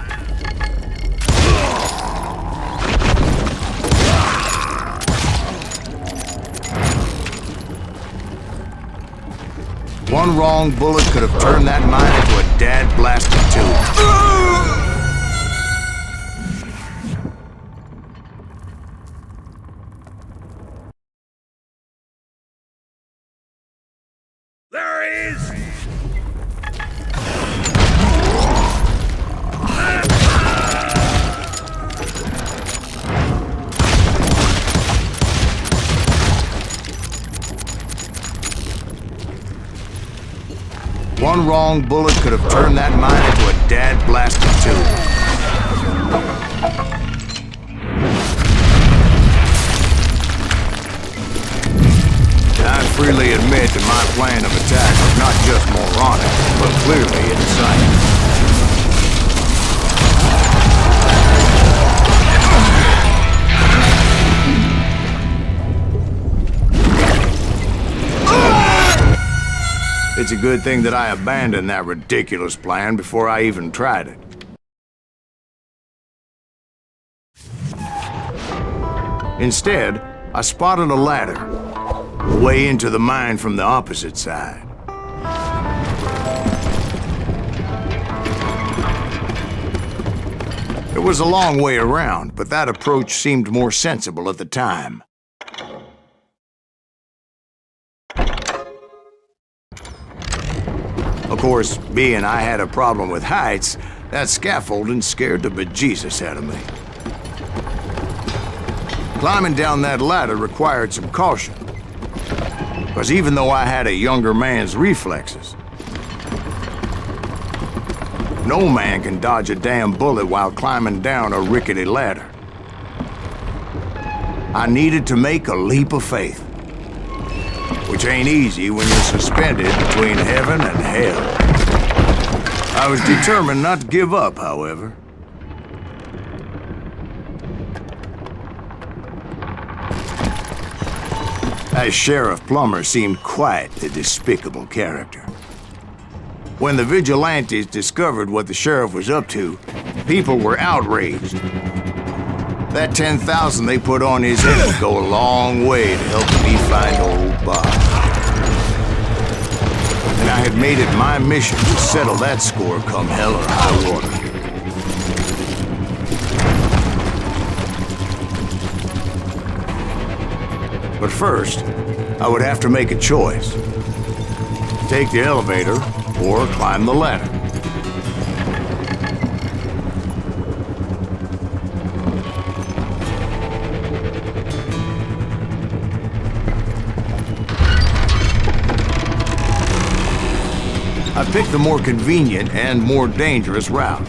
One wrong bullet could have turned that mine into a dad-blasted tube. There he is! One wrong bullet could have turned that mine into a dad-blasted tube. I freely admit that my plan of attack was not just moronic, but clearly insane. It's a good thing that I abandoned that ridiculous plan before I even tried it. Instead, I spotted a ladder, way into the mine from the opposite side. It was a long way around, but that approach seemed more sensible at the time. Of course, being I had a problem with heights, that scaffolding scared the bejesus out of me. Climbing down that ladder required some caution, because even though I had a younger man's reflexes, no man can dodge a damn bullet while climbing down a rickety ladder. I needed to make a leap of faith, which ain't easy when you're suspended between heaven and hell. I was determined not to give up, however. That Sheriff Plummer seemed quite a despicable character. When the vigilantes discovered what the sheriff was up to, people were outraged. That 10,000 they put on his head would go a long way to helping me find old Bob. And I had made it my mission to settle that score come hell or high water. But first, I would have to make a choice. Take the elevator or climb the ladder. I picked the more convenient and more dangerous route.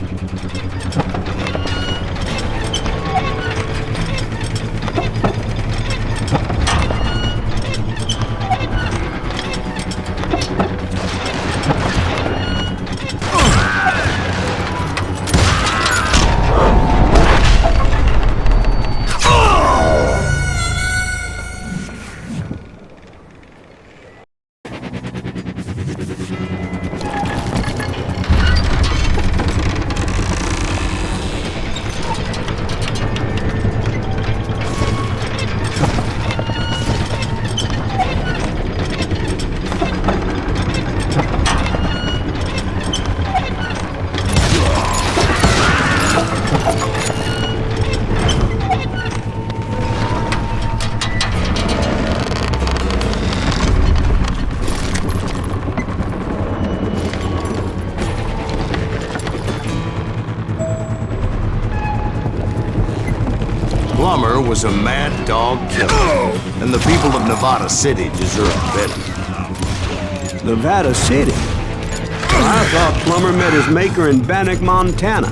Plummer was a mad dog killer, and the people of Nevada City deserved better. Nevada City? I thought Plummer met his maker in Bannock, Montana.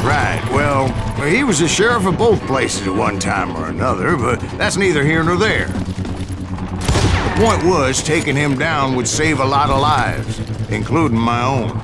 Right, well, he was the sheriff of both places at one time or another, but that's neither here nor there. The point was, taking him down would save a lot of lives, including my own.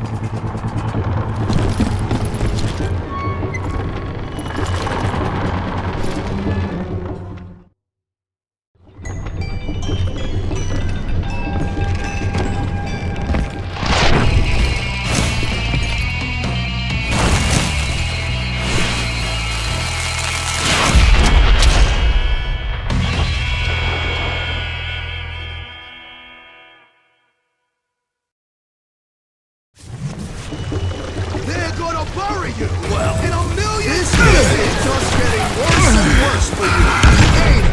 you? Well, in a million years, it's just getting worse and worse for you. Ain't it?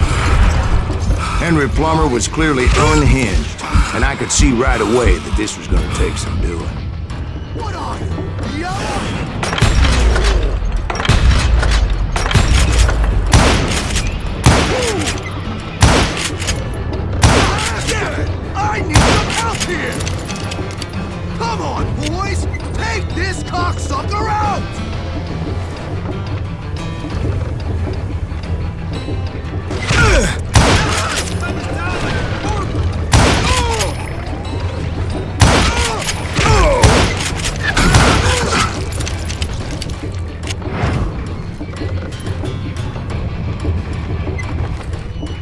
Henry Plummer was clearly unhinged, and I could see right away that this was gonna take some doing. What are you? Yellow? Damn it! I need some help here! Come on, boys! Take this cocksucker out!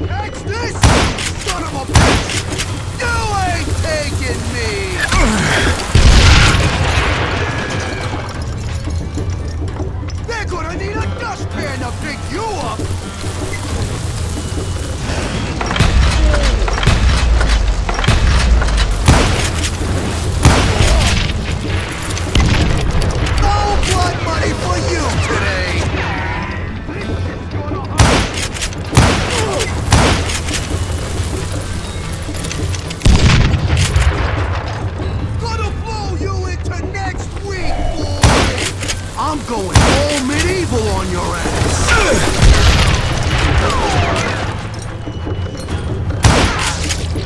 Catch this, son of a bitch! You ain't taking me! They're gonna need a dustpan to pick you up! No blood money for you today! Gonna blow you into next week, boy! I'm going all medieval on your ass!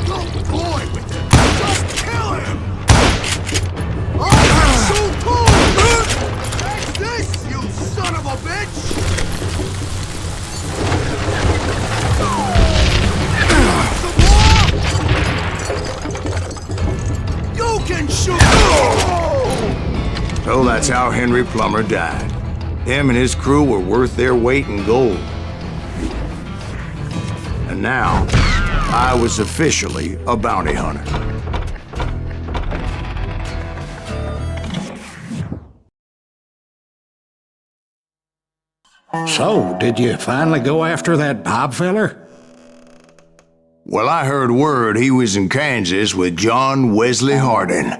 Don't toy with him! Just kill him! I'm so cool! Take this, you son of a bitch! You can shoot! So that's how Henry Plummer died. Him and his crew were worth their weight in gold. And now, I was officially a bounty hunter. So, did you finally go after that Bob feller? Well, I heard word he was in Kansas with John Wesley Hardin.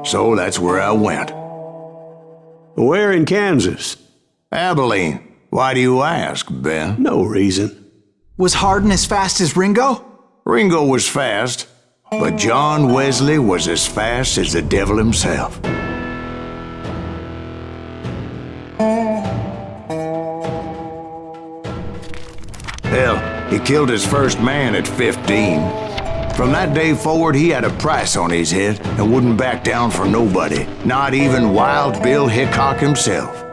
So that's where I went. Where in Kansas? Abilene. Why do you ask, Ben? No reason. Was Hardin as fast as Ringo? Ringo was fast, but John Wesley was as fast as the devil himself. Hell, he killed his first man at 15. From that day forward, he had a price on his head and wouldn't back down for nobody, not even Wild Bill Hickok himself.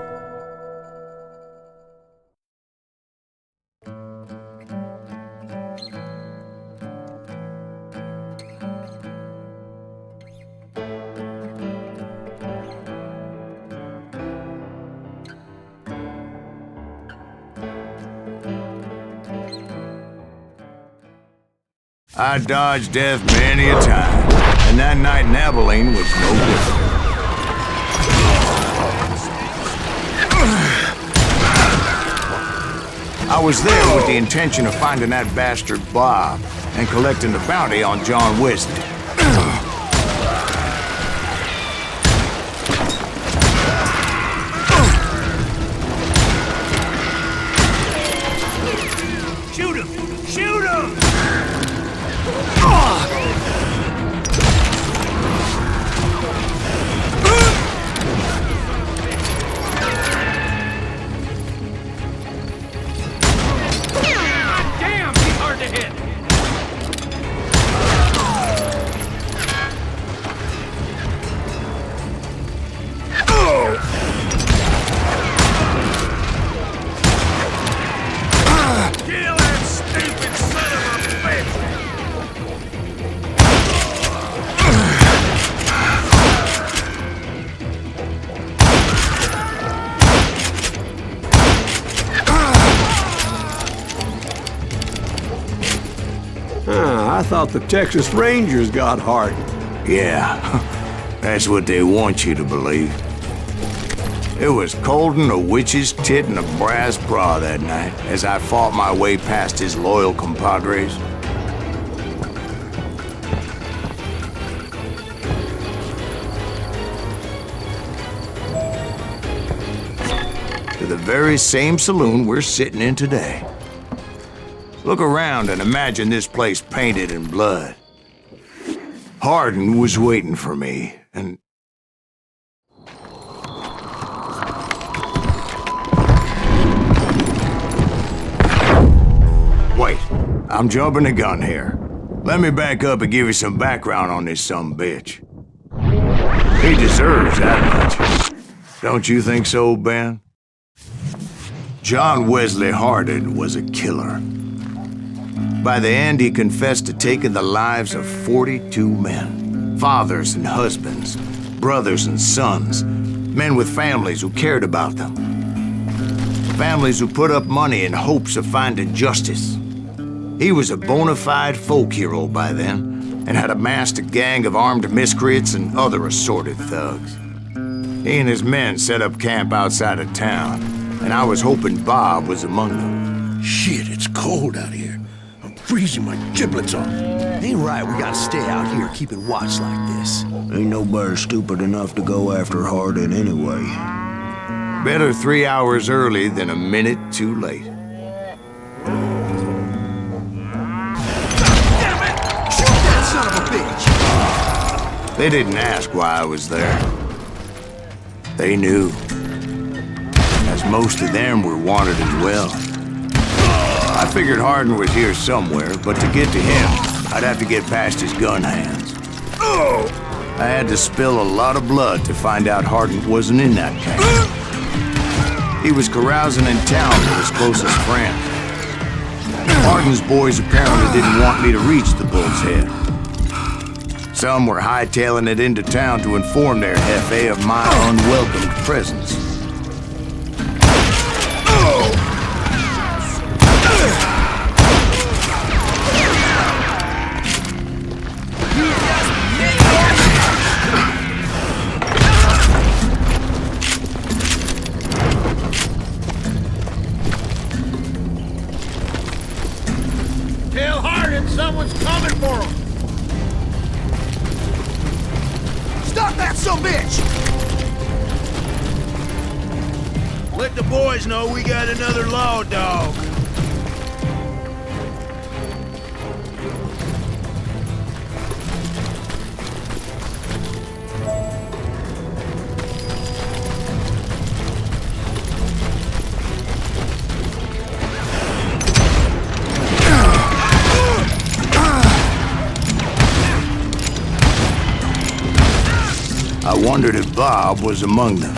I dodged death many a time, and that night in Abilene was no different. I was there with the intention of finding that bastard Bob and collecting the bounty on John Wesley. Shoot him! Shoot him! Damn, he's hard to hit! Kill that stupid son of a bitch! I thought the Texas Rangers got Hardin. Yeah, that's what they want you to believe. It was cold in a witch's tit and a brass bra that night as I fought my way past his loyal compadres. to the very same saloon we're sitting in today. Look around and imagine this place painted in blood. Hardin was waiting for me, and... Wait, I'm jumping the gun here. Let me back up and give you some background on this sumbitch. He deserves that much. Don't you think so, Ben? John Wesley Hardin was a killer. By the end, he confessed to taking the lives of 42 men. Fathers and husbands, brothers and sons, men with families who cared about them. Families who put up money in hopes of finding justice. He was a bona fide folk hero by then, and had amassed a gang of armed miscreants and other assorted thugs. He and his men set up camp outside of town, and I was hoping Bob was among them. Shit, it's cold out here. I'm freezing my giblets off. Ain't right, we gotta stay out here keeping watch like this. Ain't nobody stupid enough to go after Hardin anyway. Better 3 hours early than a minute too late. Damn it! Shoot that son of a bitch! They didn't ask why I was there. They knew. As most of them were wanted as well. I figured Hardin was here somewhere, but to get to him, I'd have to get past his gun hands. I had to spill a lot of blood to find out Hardin wasn't in that camp. He was carousing in town with his closest friend. Hardin's boys apparently didn't want me to reach the Bull's Head. Some were hightailing it into town to inform their Jefe of my unwelcome presence. Tell Hardin someone's coming for him! Stop that sumbitch! Let the boys know we got another law dog. I wondered if Bob was among them.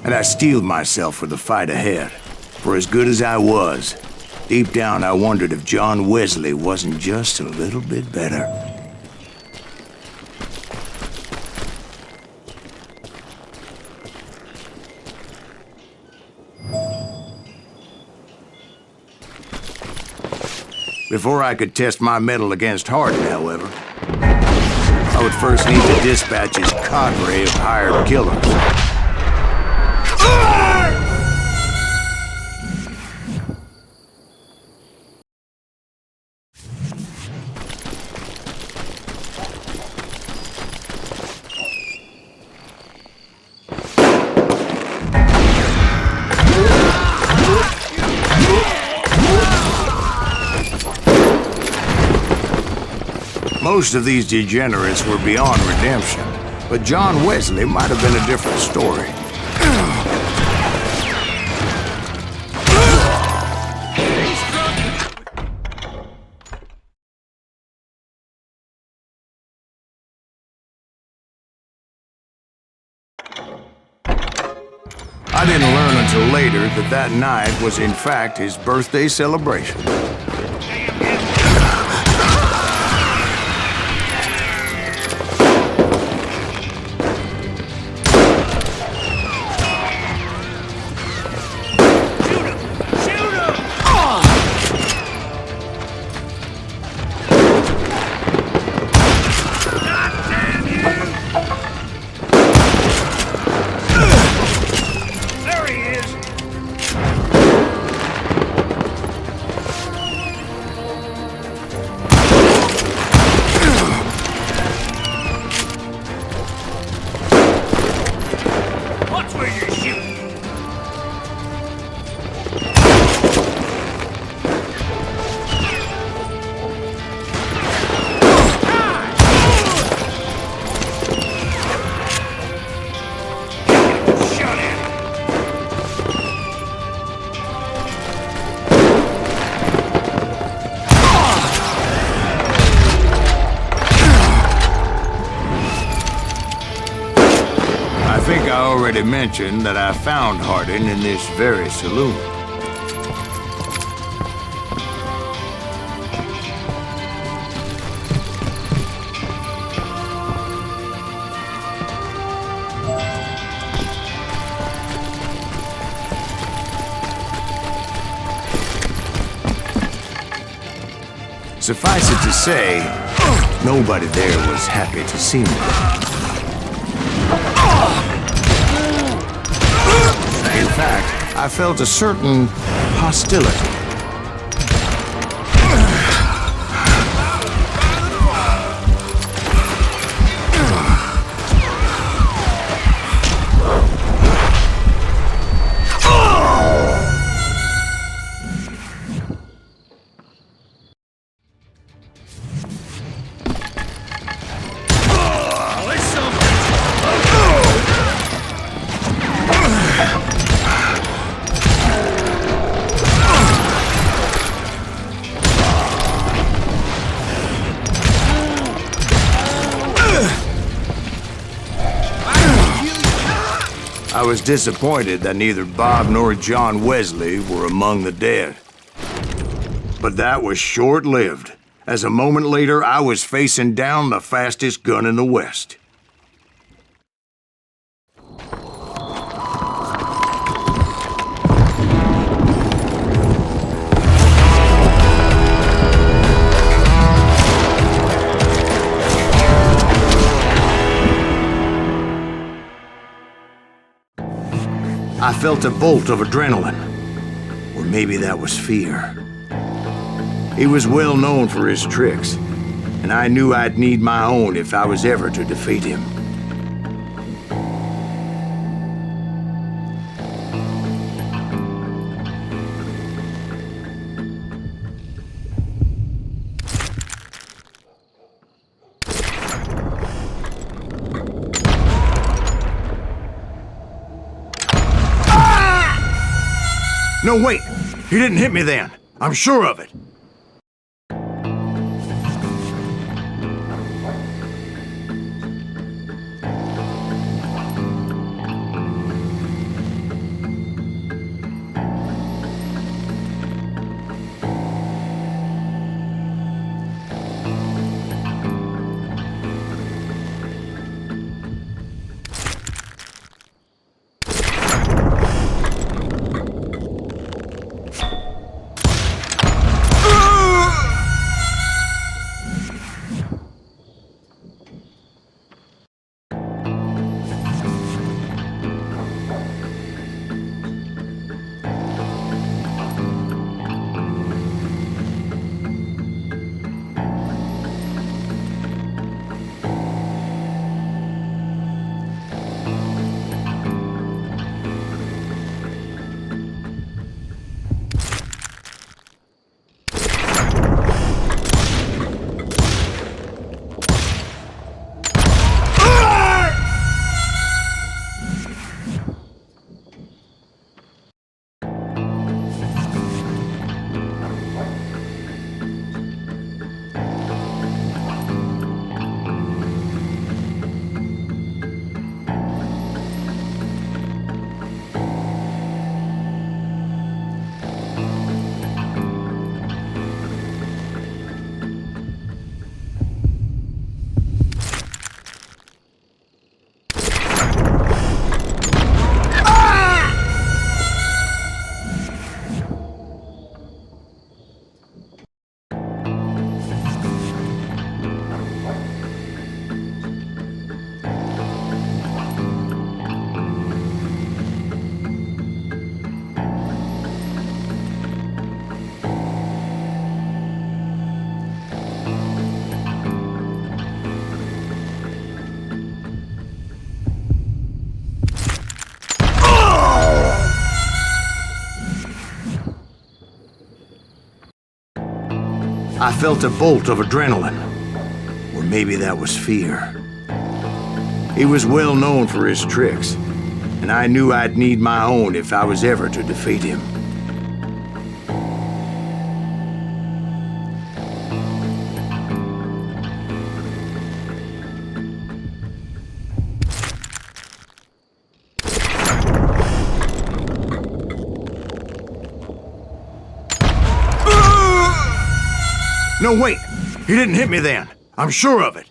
And I steeled myself for the fight ahead. For as good as I was, deep down I wondered if John Wesley wasn't just a little bit better. Before I could test my mettle against Hardin, however, I would first need to dispatch his cadre of hired killers. Most of these degenerates were beyond redemption, but John Wesley might have been a different story. I didn't learn until later that that night was in fact his birthday celebration. think I already mentioned that I found Hardin in this very saloon. Suffice it to say, nobody there was happy to see me. In fact, I felt a certain hostility. I was disappointed that neither Bob nor John Wesley were among the dead. But that was short-lived, as a moment later I was facing down the fastest gun in the West. I felt a bolt of adrenaline, or maybe that was fear. He was well known for his tricks, and I knew I'd need my own if I was ever to defeat him. No, wait! He didn't hit me then. I'm sure of it. I felt a bolt of adrenaline, or maybe that was fear. He was well known for his tricks, and I knew I'd need my own if I was ever to defeat him. No, wait! He didn't hit me then. I'm sure of it.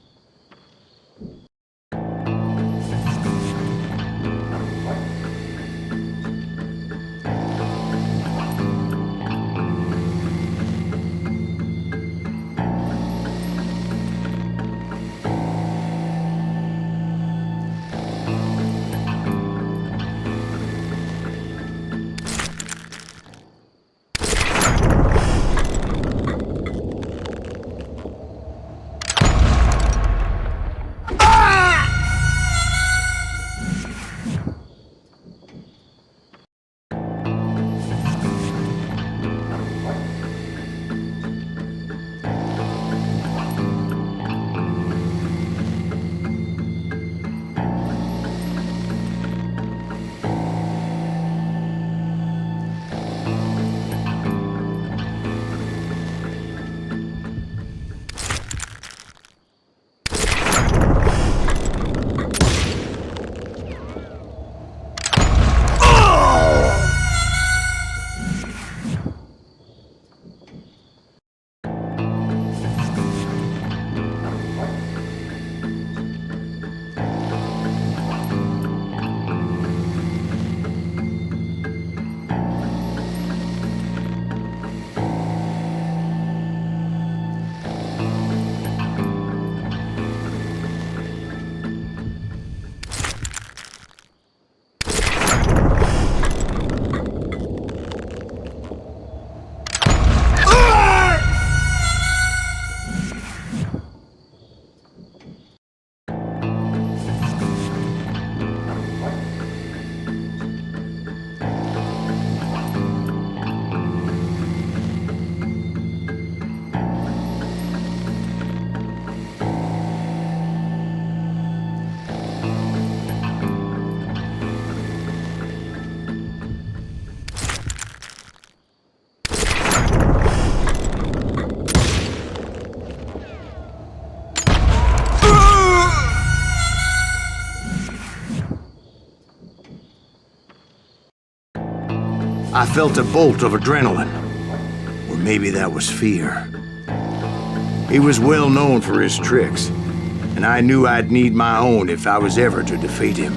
I felt a bolt of adrenaline. Or maybe that was fear. He was well known for his tricks, and I knew I'd need my own if I was ever to defeat him.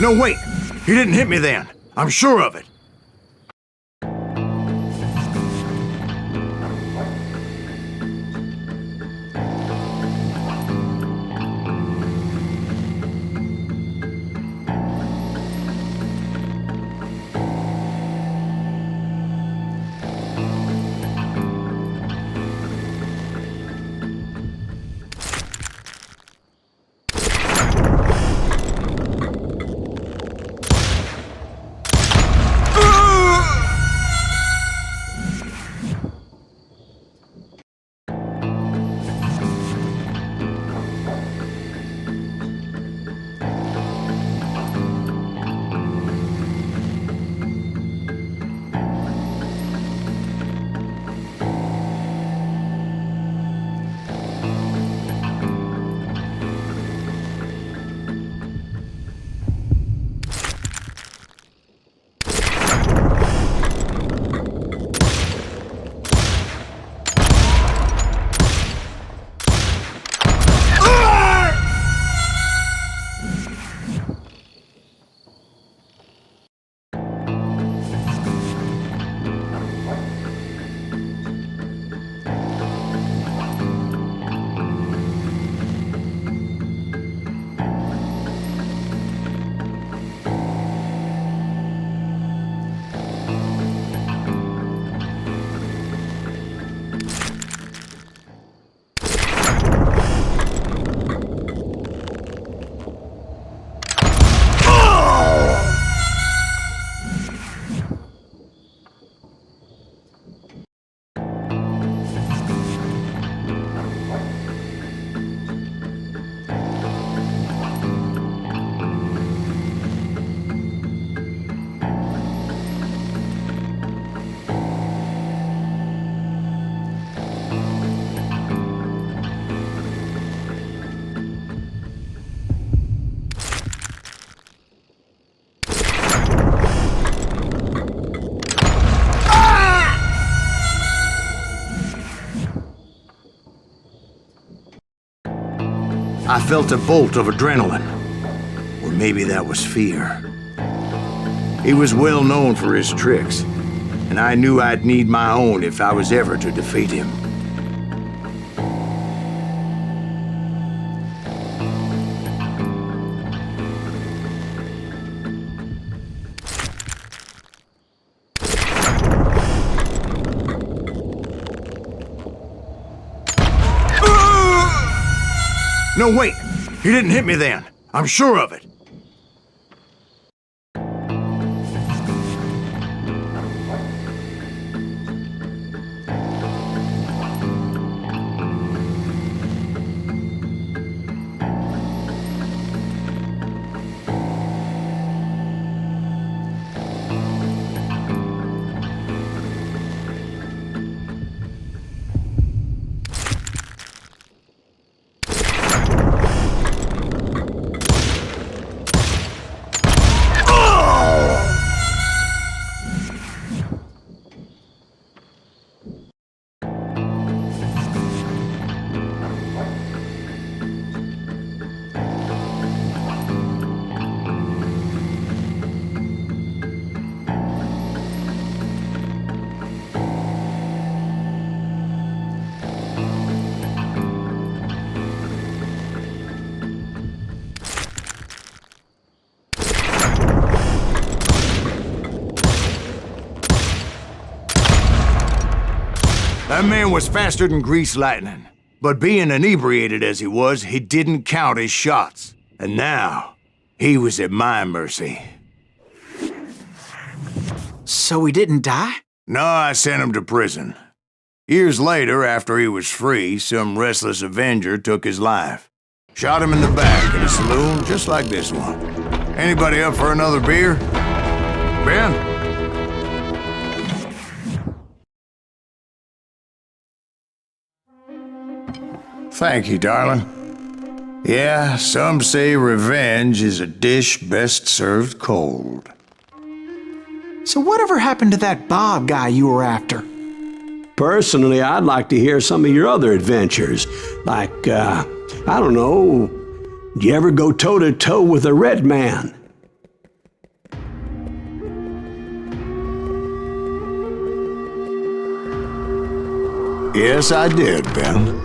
No, wait! He didn't hit me then. I'm sure of it. I felt a bolt of adrenaline. Or maybe that was fear. He was well known for his tricks, and I knew I'd need my own if I was ever to defeat him. No, wait! He didn't hit me then. I'm sure of it. That man was faster than greased lightning. But being inebriated as he was, he didn't count his shots. And now, he was at my mercy. So he didn't die? No, I sent him to prison. Years later, after he was free, some restless Avenger took his life. Shot him in the back in a saloon just like this one. Anybody up for another beer? Ben? Thank you, darling. Yeah, some say revenge is a dish best served cold. So whatever happened to that Bob guy you were after? Personally, I'd like to hear some of your other adventures. Like, I don't know, did you ever go toe-to-toe with a red man? Yes, I did, Ben.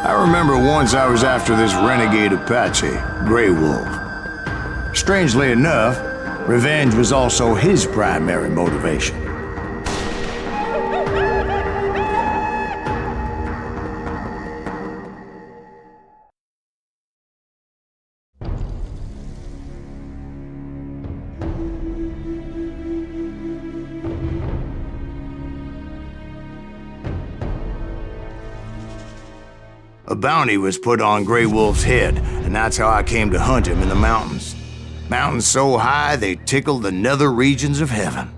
I remember once I was after this renegade Apache, Grey Wolf. Strangely enough, revenge was also his primary motivation. A bounty was put on Grey Wolf's head, and that's how I came to hunt him in the mountains. Mountains so high they tickled the nether regions of heaven.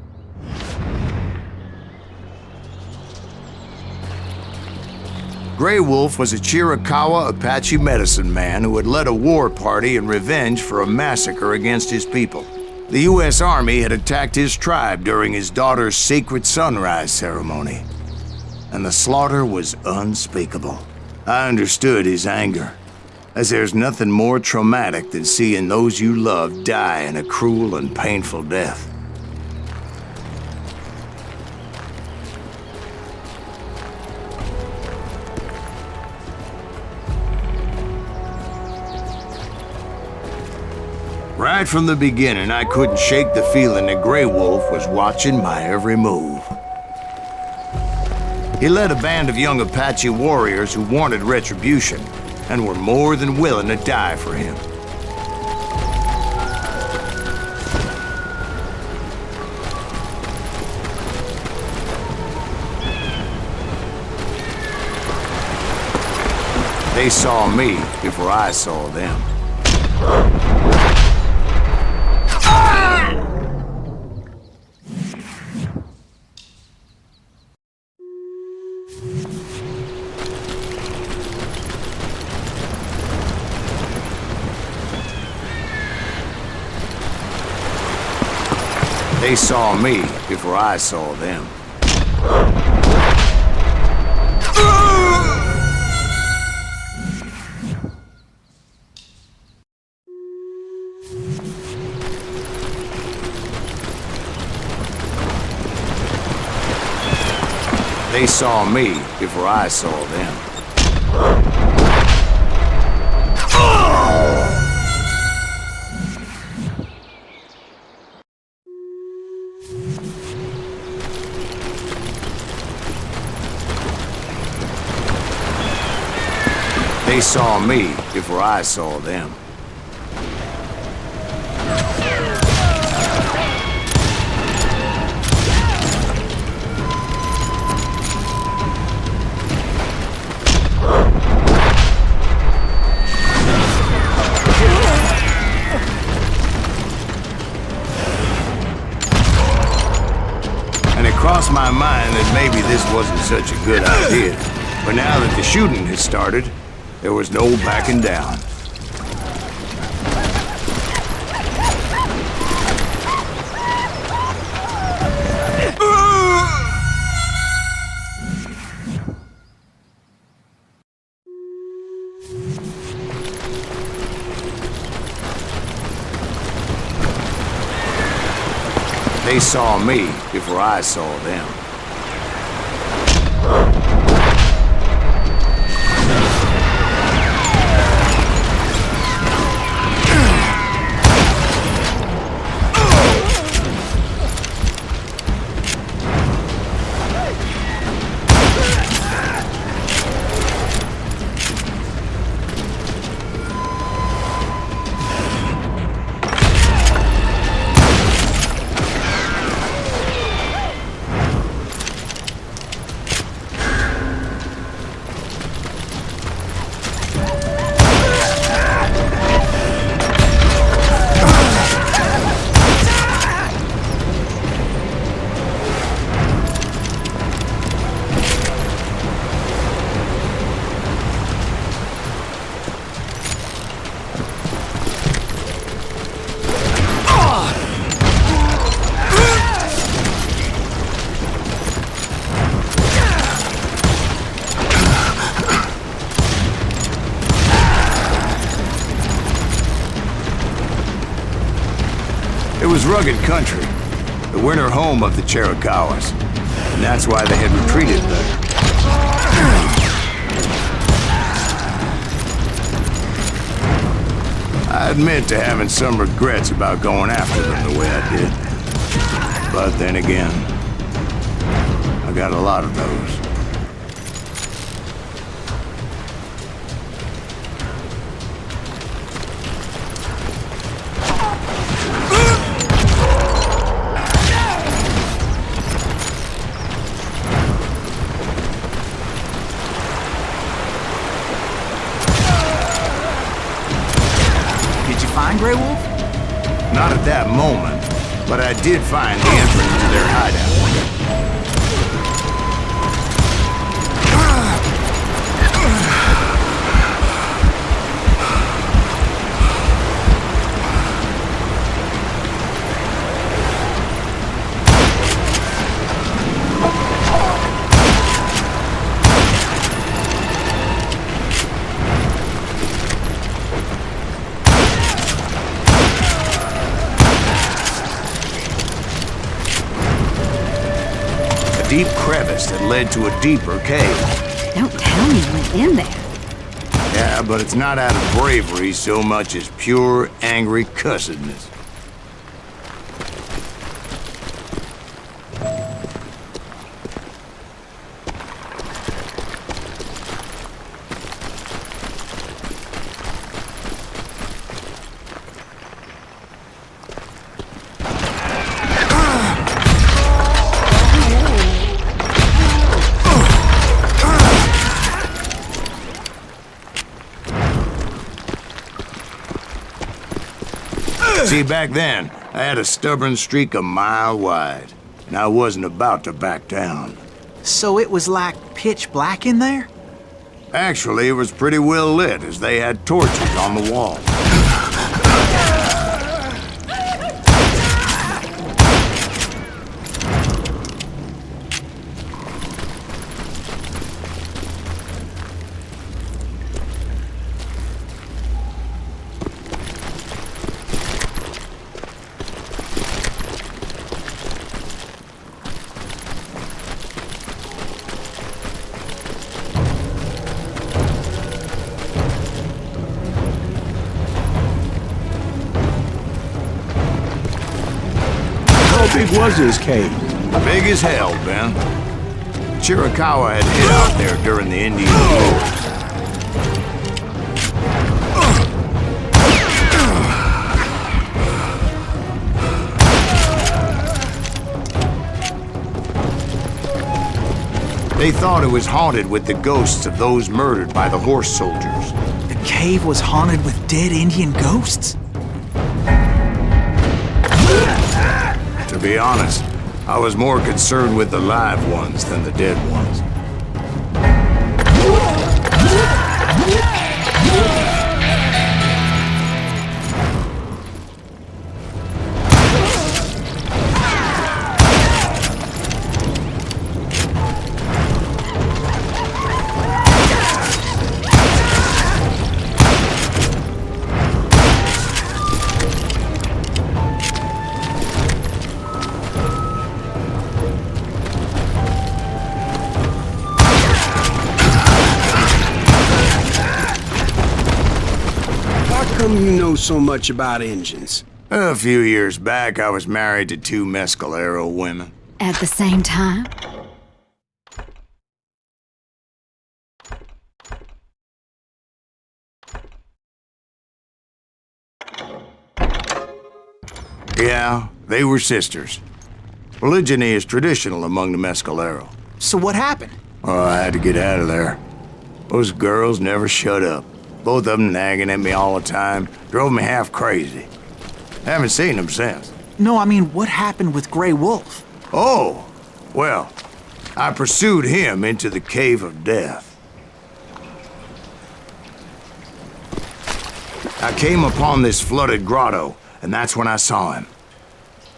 Grey Wolf was a Chiricahua Apache medicine man who had led a war party in revenge for a massacre against his people. The U.S. Army had attacked his tribe during his daughter's sacred sunrise ceremony, and the slaughter was unspeakable. I understood his anger, as there's nothing more traumatic than seeing those you love die in a cruel and painful death. Right from the beginning, I couldn't shake the feeling that Grey Wolf was watching my every move. He led a band of young Apache warriors who wanted retribution and were more than willing to die for him. They saw me before I saw them. They saw me before I saw them. They saw me before I saw them. They saw me before I saw them. And it crossed my mind that maybe this wasn't such a good idea. But now that the shooting had started, there was no backing down. They saw me before I saw them. It was rugged country, the winter home of the Chiricahuas, and that's why they had retreated there. I admit to having some regrets about going after them the way I did. But then again, I got a lot of those. Grey Wolf? Not at that moment, but I did find the entrance to their hideout. Deep crevice that led to a deeper cave. Don't tell me you went in there. Yeah, but it's not out of bravery so much as pure, angry cussedness. See, back then, I had a stubborn streak a mile wide, and I wasn't about to back down. So it was like pitch black in there? Actually, it was pretty well lit, as they had torches on the wall. big was this cave? Big as hell, Ben. Chiricahua had hid out there during the Indian Wars. They thought it was haunted with the ghosts of those murdered by the horse soldiers. The cave was haunted with dead Indian ghosts? To be honest, I was more concerned with the live ones than the dead ones. How come you know so much about engines? A few years back, I was married to 2 Mescalero women. At the same time? Yeah, they were sisters. Polygyny is traditional among the Mescalero. So what happened? Oh, I had to get out of there. Those girls never shut up. Both of them nagging at me all the time. Drove me half crazy. Haven't seen them since. No, I mean, what happened with Grey Wolf? Oh, well, I pursued him into the Cave of Death. I came upon this flooded grotto, and that's when I saw him.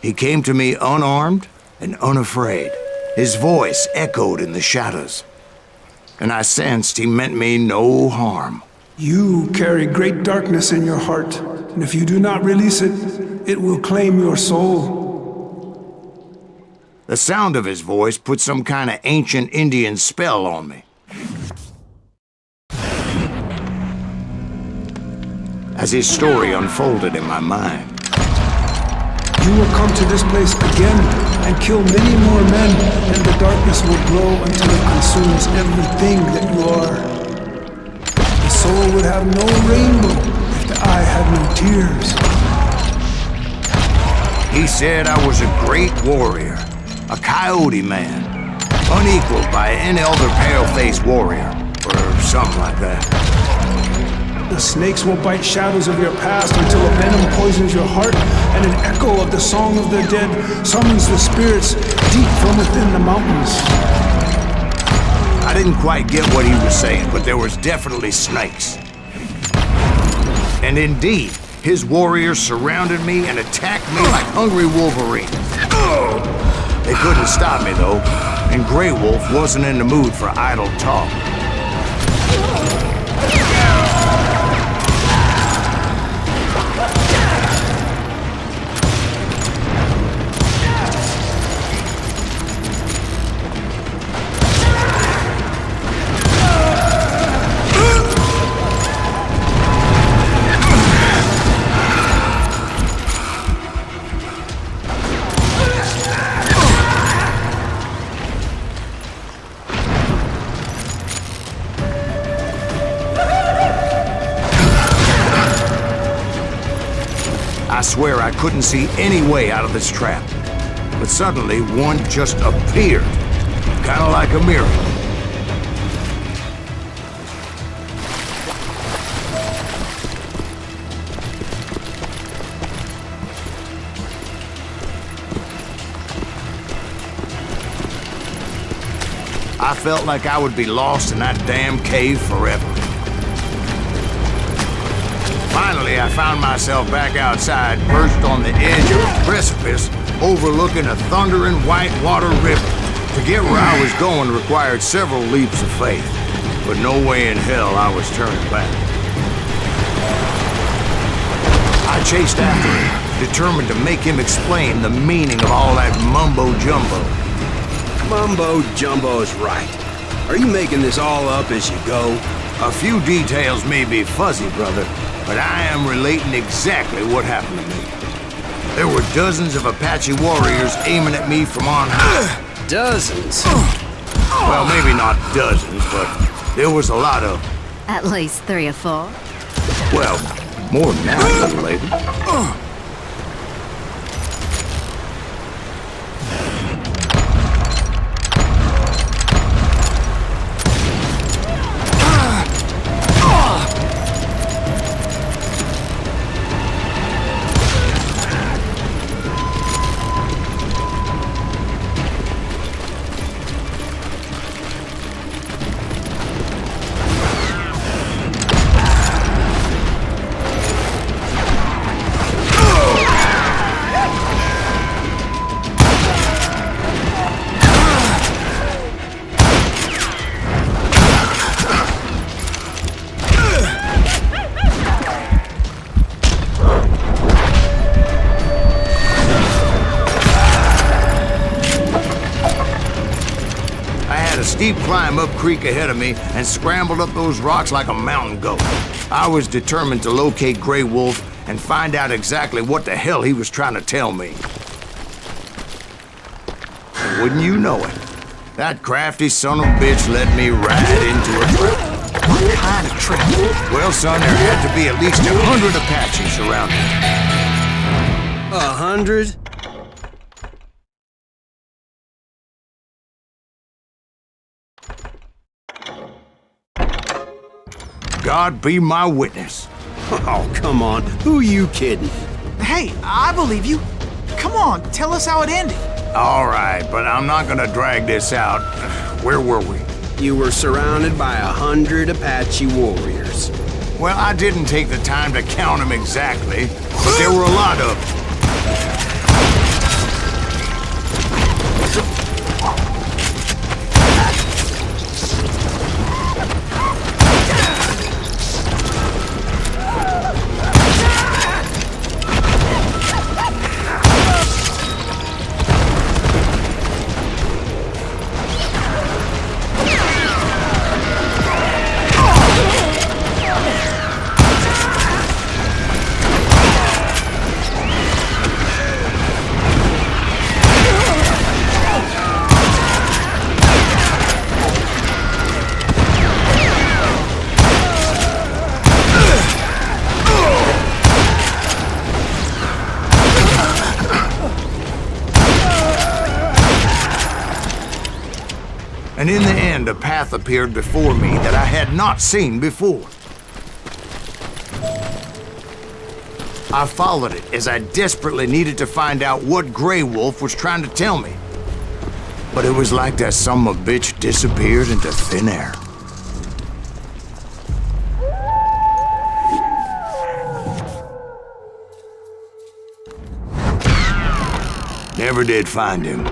He came to me unarmed and unafraid. His voice echoed in the shadows, and I sensed he meant me no harm. You carry great darkness in your heart, and if you do not release it, it will claim your soul. The sound of his voice put some kind of ancient Indian spell on me. As his story unfolded in my mind. You will come to this place again and kill many more men, and the darkness will grow until it consumes everything that you are. The soul would have no rainbow if the eye had no tears. He said I was a great warrior, a coyote man, unequaled by any other pale-faced warrior, or something like that. The snakes will bite shadows of your past until a venom poisons your heart, and an echo of the song of the dead summons the spirits deep from within the mountains. I didn't quite get what he was saying, but there was definitely snakes. And indeed, his warriors surrounded me and attacked me like hungry wolverines. They couldn't stop me, though, and Grey Wolf wasn't in the mood for idle talk. I swear I couldn't see any way out of this trap. But suddenly, one just appeared. Kind of like a miracle. I felt like I would be lost in that damn cave forever. Finally, I found myself back outside, perched on the edge of a precipice, overlooking a thundering white water river. To get where I was going required several leaps of faith, but no way in hell I was turning back. I chased after him, determined to make him explain the meaning of all that mumbo-jumbo. Mumbo-jumbo's right. Are you making this all up as you go? A few details may be fuzzy, brother, but I am relating exactly what happened to me. There were dozens of Apache warriors aiming at me from on high. Dozens? Well, maybe not dozens, but there was a lot of them. At least 3 or 4. Well, more than that, little lady. Steep climb up creek ahead of me and scrambled up those rocks like a mountain goat. I was determined to locate Grey Wolf and find out exactly what the hell he was trying to tell me. Wouldn't you know it, that crafty son of a bitch led me right into a trap. What kind of trap? Well, son, there had to be at least 100 Apaches around here. 100? God be my witness. Oh, come on. Who you kidding? Hey, I believe you. Come on, tell us how it ended. All right, but I'm not gonna drag this out. Where were we? You were surrounded by 100 Apache warriors. Well, I didn't take the time to count them exactly, but there were a lot of them. And in the end, a path appeared before me that I had not seen before. I followed it as I desperately needed to find out what Grey Wolf was trying to tell me. But it was like that son of a bitch disappeared into thin air. Never did find him.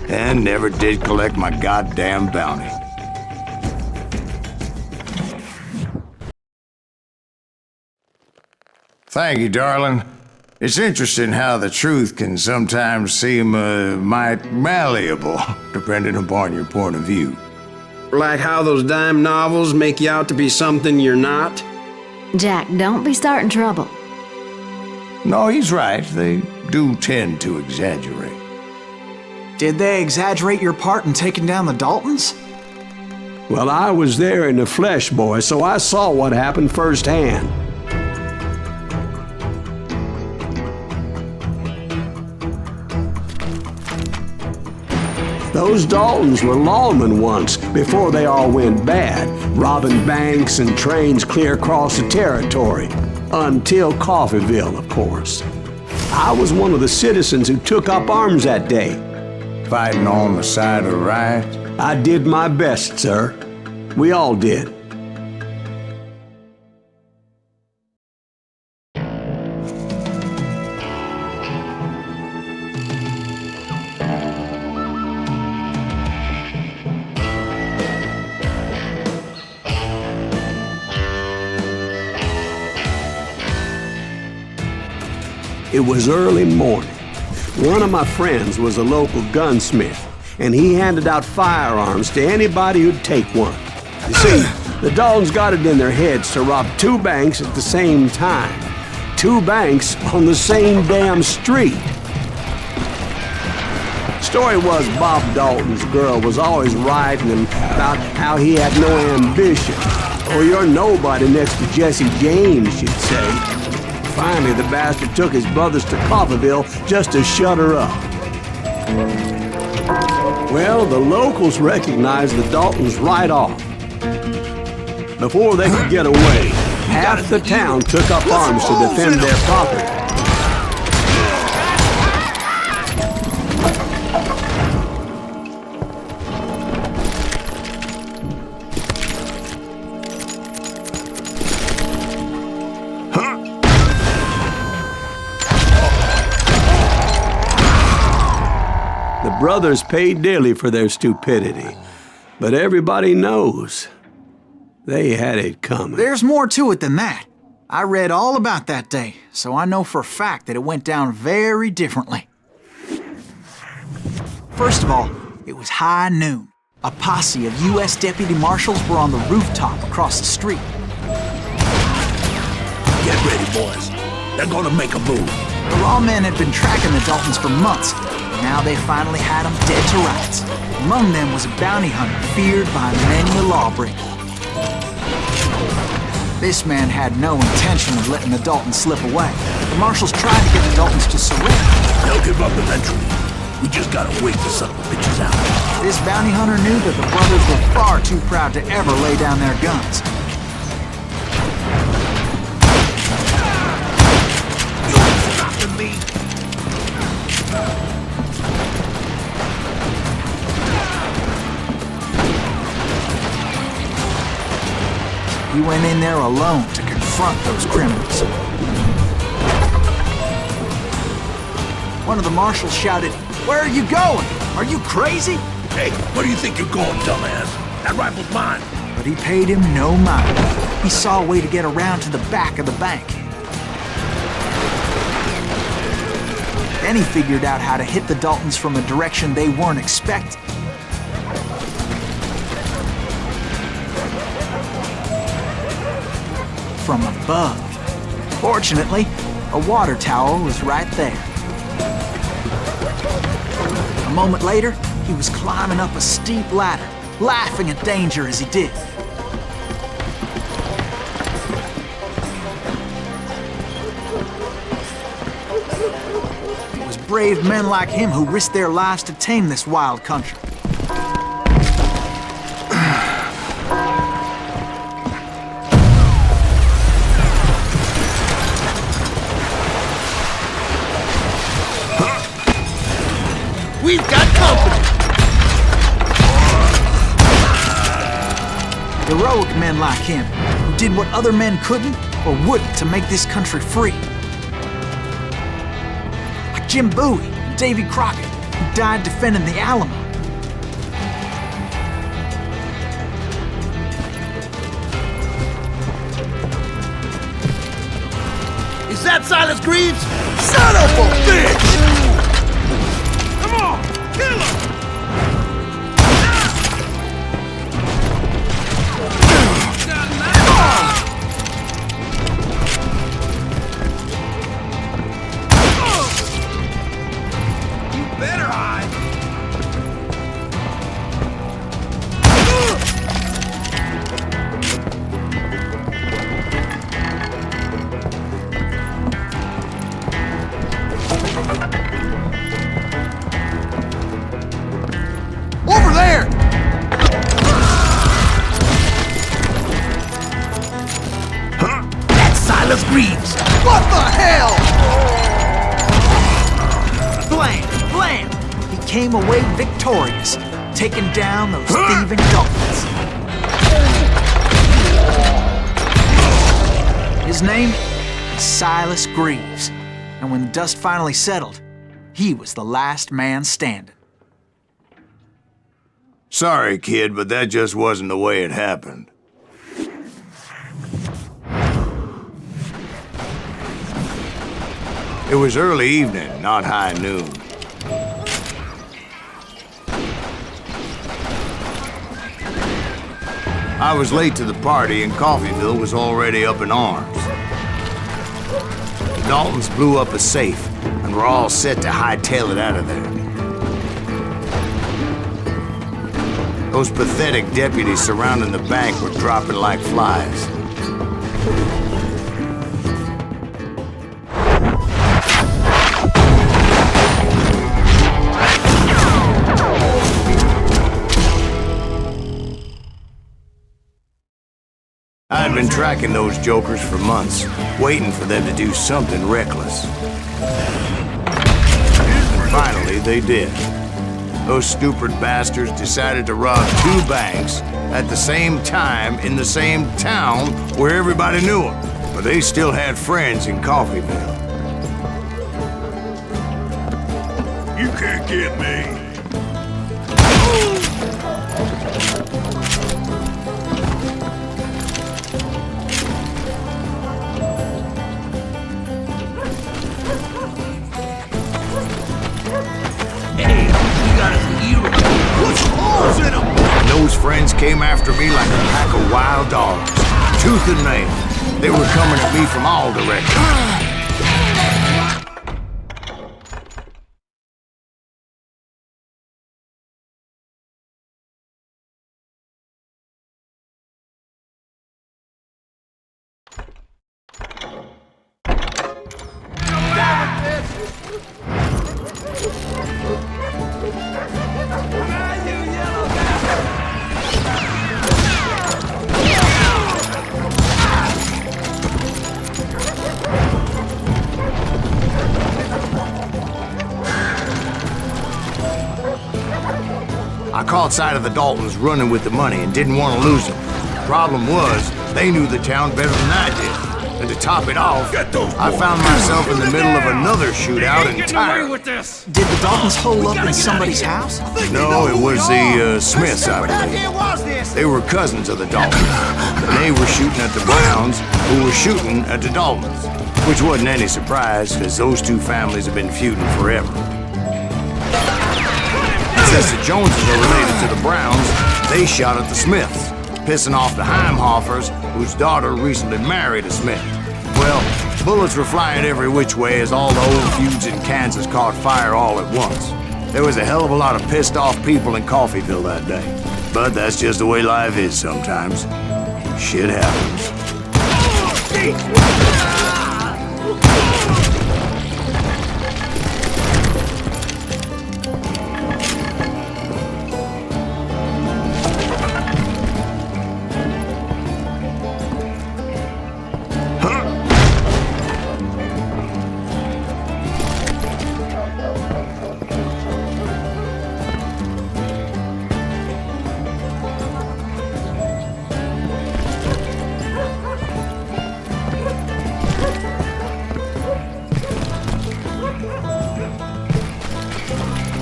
And never did collect my goddamn bounty. Thank you, darling. It's interesting how the truth can sometimes seem, might malleable, depending upon your point of view. Like how those dime novels make you out to be something you're not? Jack, don't be starting trouble. No, he's right. They do tend to exaggerate. Did they exaggerate your part in taking down the Daltons? Well, I was there in the flesh, boy, so I saw what happened firsthand. Those Daltons were lawmen once, before they all went bad, robbing banks and trains clear across the territory. Until Coffeeville, of course. I was one of the citizens who took up arms that day. Fighting on the side of the right? I did my best, sir. We all did. It was early morning. One of my friends was a local gunsmith, and he handed out firearms to anybody who'd take one. You see, the Daltons got it in their heads to rob 2 banks at the same time. 2 banks on the same damn street. Story was Bob Dalton's girl was always writing him about how he had no ambition. Oh, you're nobody next to Jesse James, she'd say. Finally, the bastard took his brothers to Coffeyville just to shut her up. Well, the locals recognized the Daltons right off. Before they could get away, half the town took up arms to defend their property. The brothers paid dearly for their stupidity, but everybody knows they had it coming. There's more to it than that. I read all about that day, so I know for a fact that it went down very differently. First of all, it was high noon. A posse of U.S. deputy marshals were on the rooftop across the street. Get ready, boys. They're gonna make a move. The lawmen had been tracking the Daltons for months. Now they finally had them dead to rights. Among them was a bounty hunter feared by many a lawbreaker. This man had no intention of letting the Daltons slip away. The marshals tried to get the Daltons to surrender. They'll give up eventually. We just gotta wait the son of a bitches out. This bounty hunter knew that the brothers were far too proud to ever lay down their guns. You ain't stopping me. He went in there alone to confront those criminals. One of the marshals shouted, "Where are you going? Are you crazy?" Hey, where do you think you're going, dumbass? That rifle's mine. But he paid him no mind. He saw a way to get around to the back of the bank. Then he figured out how to hit the Daltons from a direction they weren't expecting. From above. Fortunately, a water tower was right there. A moment later, he was climbing up a steep ladder, laughing at danger as he did. It was brave men like him who risked their lives to tame this wild country. We've got company! Heroic men like him, who did what other men couldn't or wouldn't to make this country free. Like Jim Bowie and Davy Crockett, who died defending the Alamo. Is that Silas Greaves? Son of a bitch! Come on, kill him! You better hide. Over there! Huh? That's Silas Greaves! What the hell? Blam! Blam! He came away victorious, taking down those thieving Daltons. His name is Silas Greaves, and when the dust finally settled, he was the last man standing. Sorry, kid, but that just wasn't the way it happened. It was early evening, not high noon. I was late to the party and Coffeyville was already up in arms. The Daltons blew up a safe, and were all set to hightail it out of there. Those pathetic deputies surrounding the bank were dropping like flies. I'd been tracking those jokers for months, waiting for them to do something reckless. Finally, they did. Those stupid bastards decided to rob 2 banks at the same time in the same town where everybody knew them. But they still had friends in Coffeyville. You can't get me. Those friends came after me like a pack of wild dogs, tooth and nail. They were coming at me from all directions. I caught sight of the Daltons running with the money and didn't want to lose them. Problem was, they knew the town better than I did. And to top it off, I found myself in the middle of another shootout entirely. Did the Daltons hole up in somebody's house? No, it was the Smiths, I believe. They were cousins of the Daltons. And they were shooting at the Browns, who were shooting at the Daltons. Which wasn't any surprise, because those 2 families have been feuding forever. Since the Joneses are related to the Browns, they shot at the Smiths, pissing off the Heimhoffers, whose daughter recently married a Smith. Well, bullets were flying every which way as all the old feuds in Kansas caught fire all at once. There was a hell of a lot of pissed off people in Coffeyville that day. But that's just the way life is sometimes. Shit happens.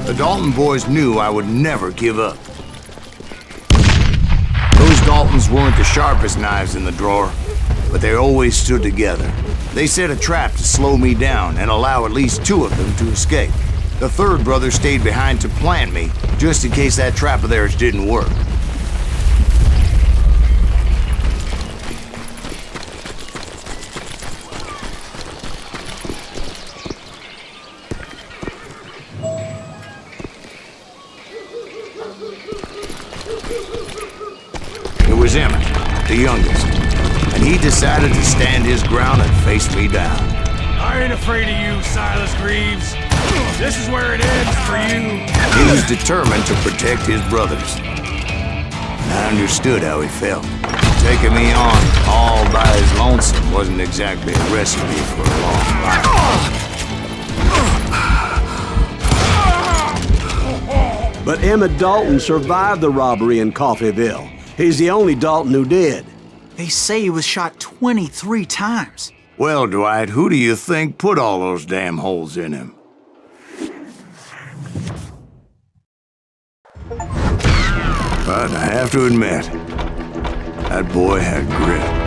The Dalton boys knew I would never give up. Those Daltons weren't the sharpest knives in the drawer, but they always stood together. They set a trap to slow me down and allow at least 2 of them to escape. The 3rd brother stayed behind to plant me, just in case that trap of theirs didn't work. It was Emmett, the youngest, and he decided to stand his ground and face me down. I ain't afraid of you, Silas Greaves. This is where it ends for you. He was determined to protect his brothers. I understood how he felt. Taking me on all by his lonesome wasn't exactly a recipe for a long life. But Emmett Dalton survived the robbery in Coffeyville. He's the only Dalton who did. They say he was shot 23 times. Well, Dwight, who do you think put all those damn holes in him? But I have to admit, that boy had grit.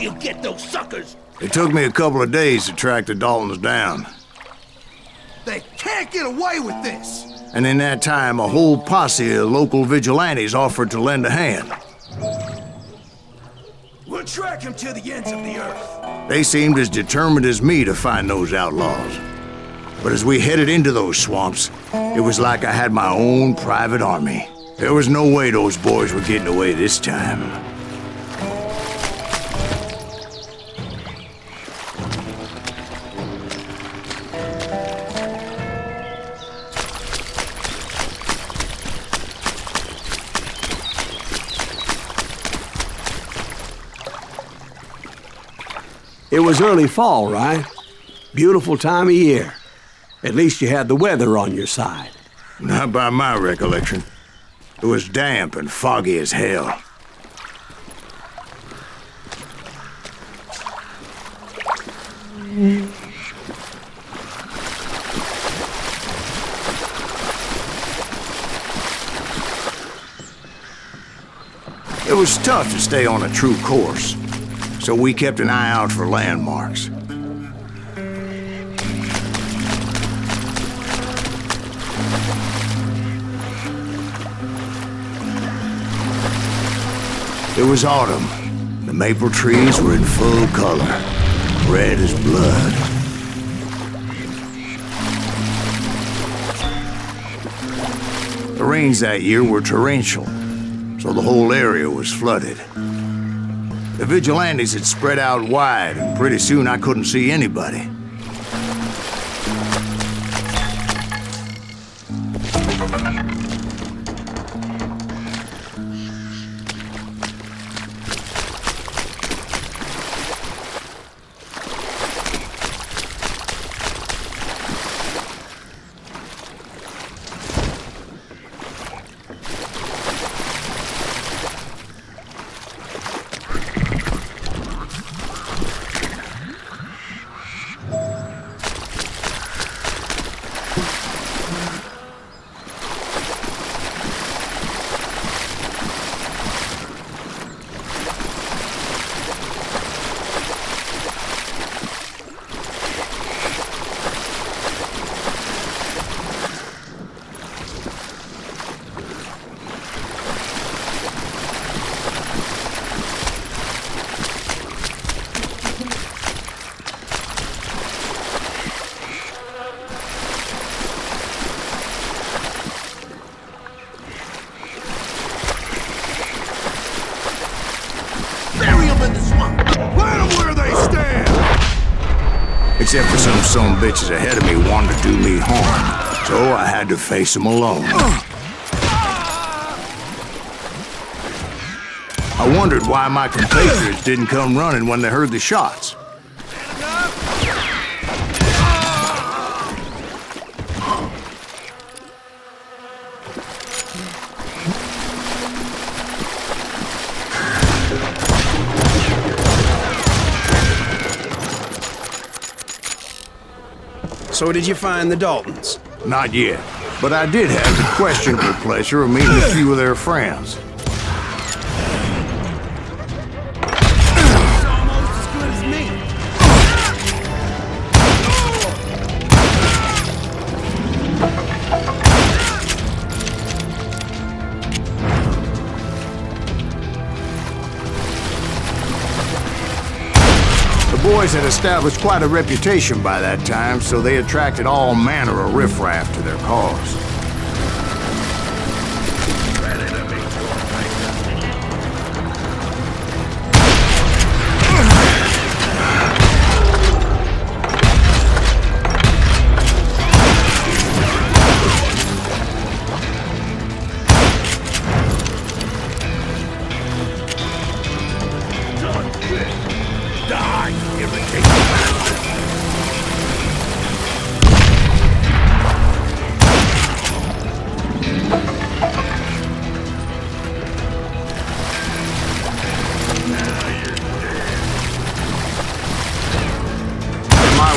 We'll get those suckers! It took me a couple of days to track the Daltons down. They can't get away with this! And in that time, a whole posse of local vigilantes offered to lend a hand. We'll track him to the ends of the earth. They seemed as determined as me to find those outlaws. But as we headed into those swamps, it was like I had my own private army. There was no way those boys were getting away this time. It was early fall, right? Beautiful time of year. At least you had the weather on your side. Not by my recollection. It was damp and foggy as hell. It was tough to stay on a true course, so we kept an eye out for landmarks. It was autumn. The maple trees were in full color, red as blood. The rains that year were torrential, so the whole area was flooded. The vigilantes had spread out wide, and pretty soon I couldn't see anybody. Except for some sumbitches ahead of me wanted to do me harm, so I had to face them alone. I wondered why my compatriots didn't come running when they heard the shots. So did you find the Daltons? Not yet, but I did have the questionable pleasure of meeting a few of their friends. Almost as good as me. The boys had established quite a reputation by that time, so they attracted all manner of riffraff to their cause.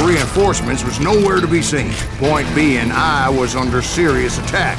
Reinforcements was nowhere to be seen. Point being, I was under serious attack.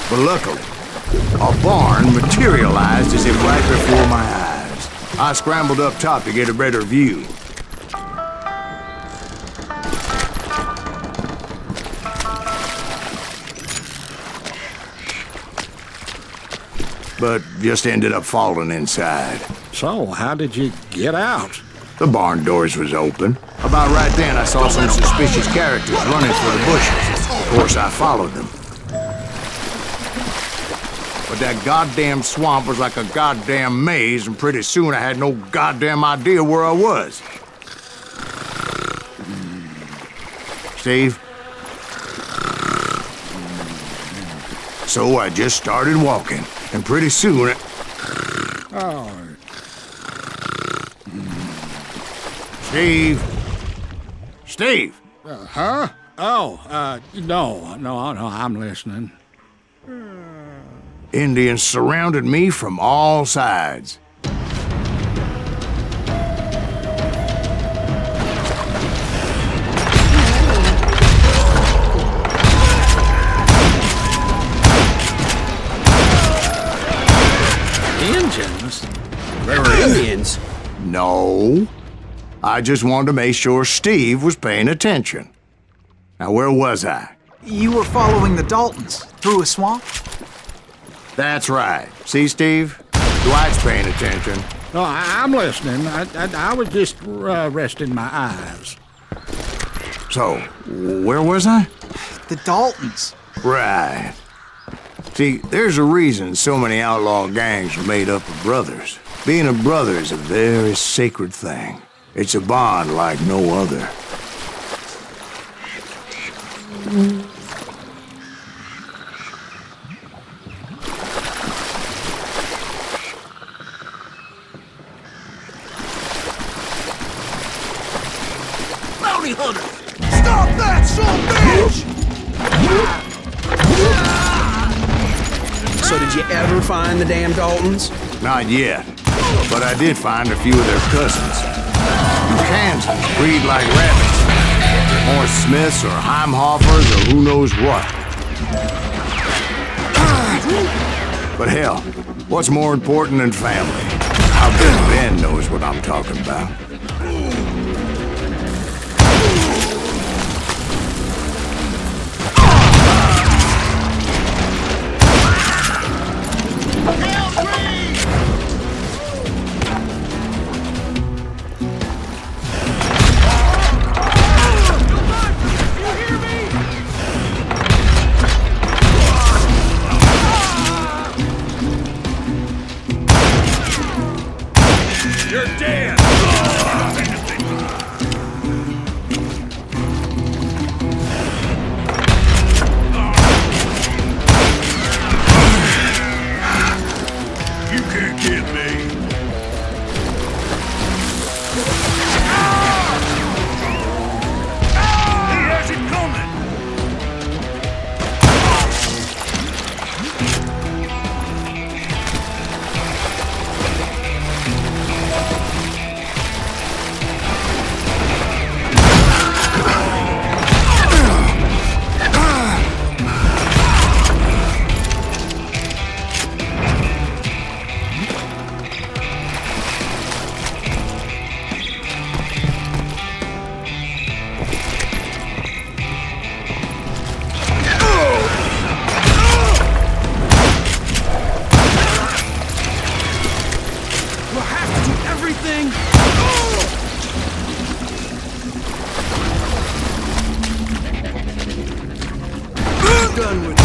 But luckily, a barn materialized as if right before my eyes. I scrambled up top to get a better view. But just ended up falling inside. So, how did you get out? The barn doors was open. About right then, I saw some suspicious characters running for the bushes. Of course, I followed them. But that goddamn swamp was like a goddamn maze, and pretty soon I had no goddamn idea where I was. Steve? So I just started walking, and pretty soon Steve? Steve! Huh? Oh, no, I'm listening. Indians surrounded me from all sides. Indians? They were Indians? No. I just wanted to make sure Steve was paying attention. Now, where was I? You were following the Daltons through a swamp? That's right. See, Steve? Dwight's paying attention. No, I'm listening. I was just resting my eyes. So, where was I? The Daltons. Right. See, there's a reason so many outlaw gangs are made up of brothers. Being a brother is a very sacred thing. It's a bond like no other. Bounty hunter! Stop that, son bitch! So did you ever find the damn Daltons? Not yet, but I did find a few of their cousins. Kansans breed like rabbits. Or Smiths or Heimhoffers or who knows what. But hell, what's more important than family? I bet Ben knows what I'm talking about. You're dead! You can't get me! He has it coming! Done with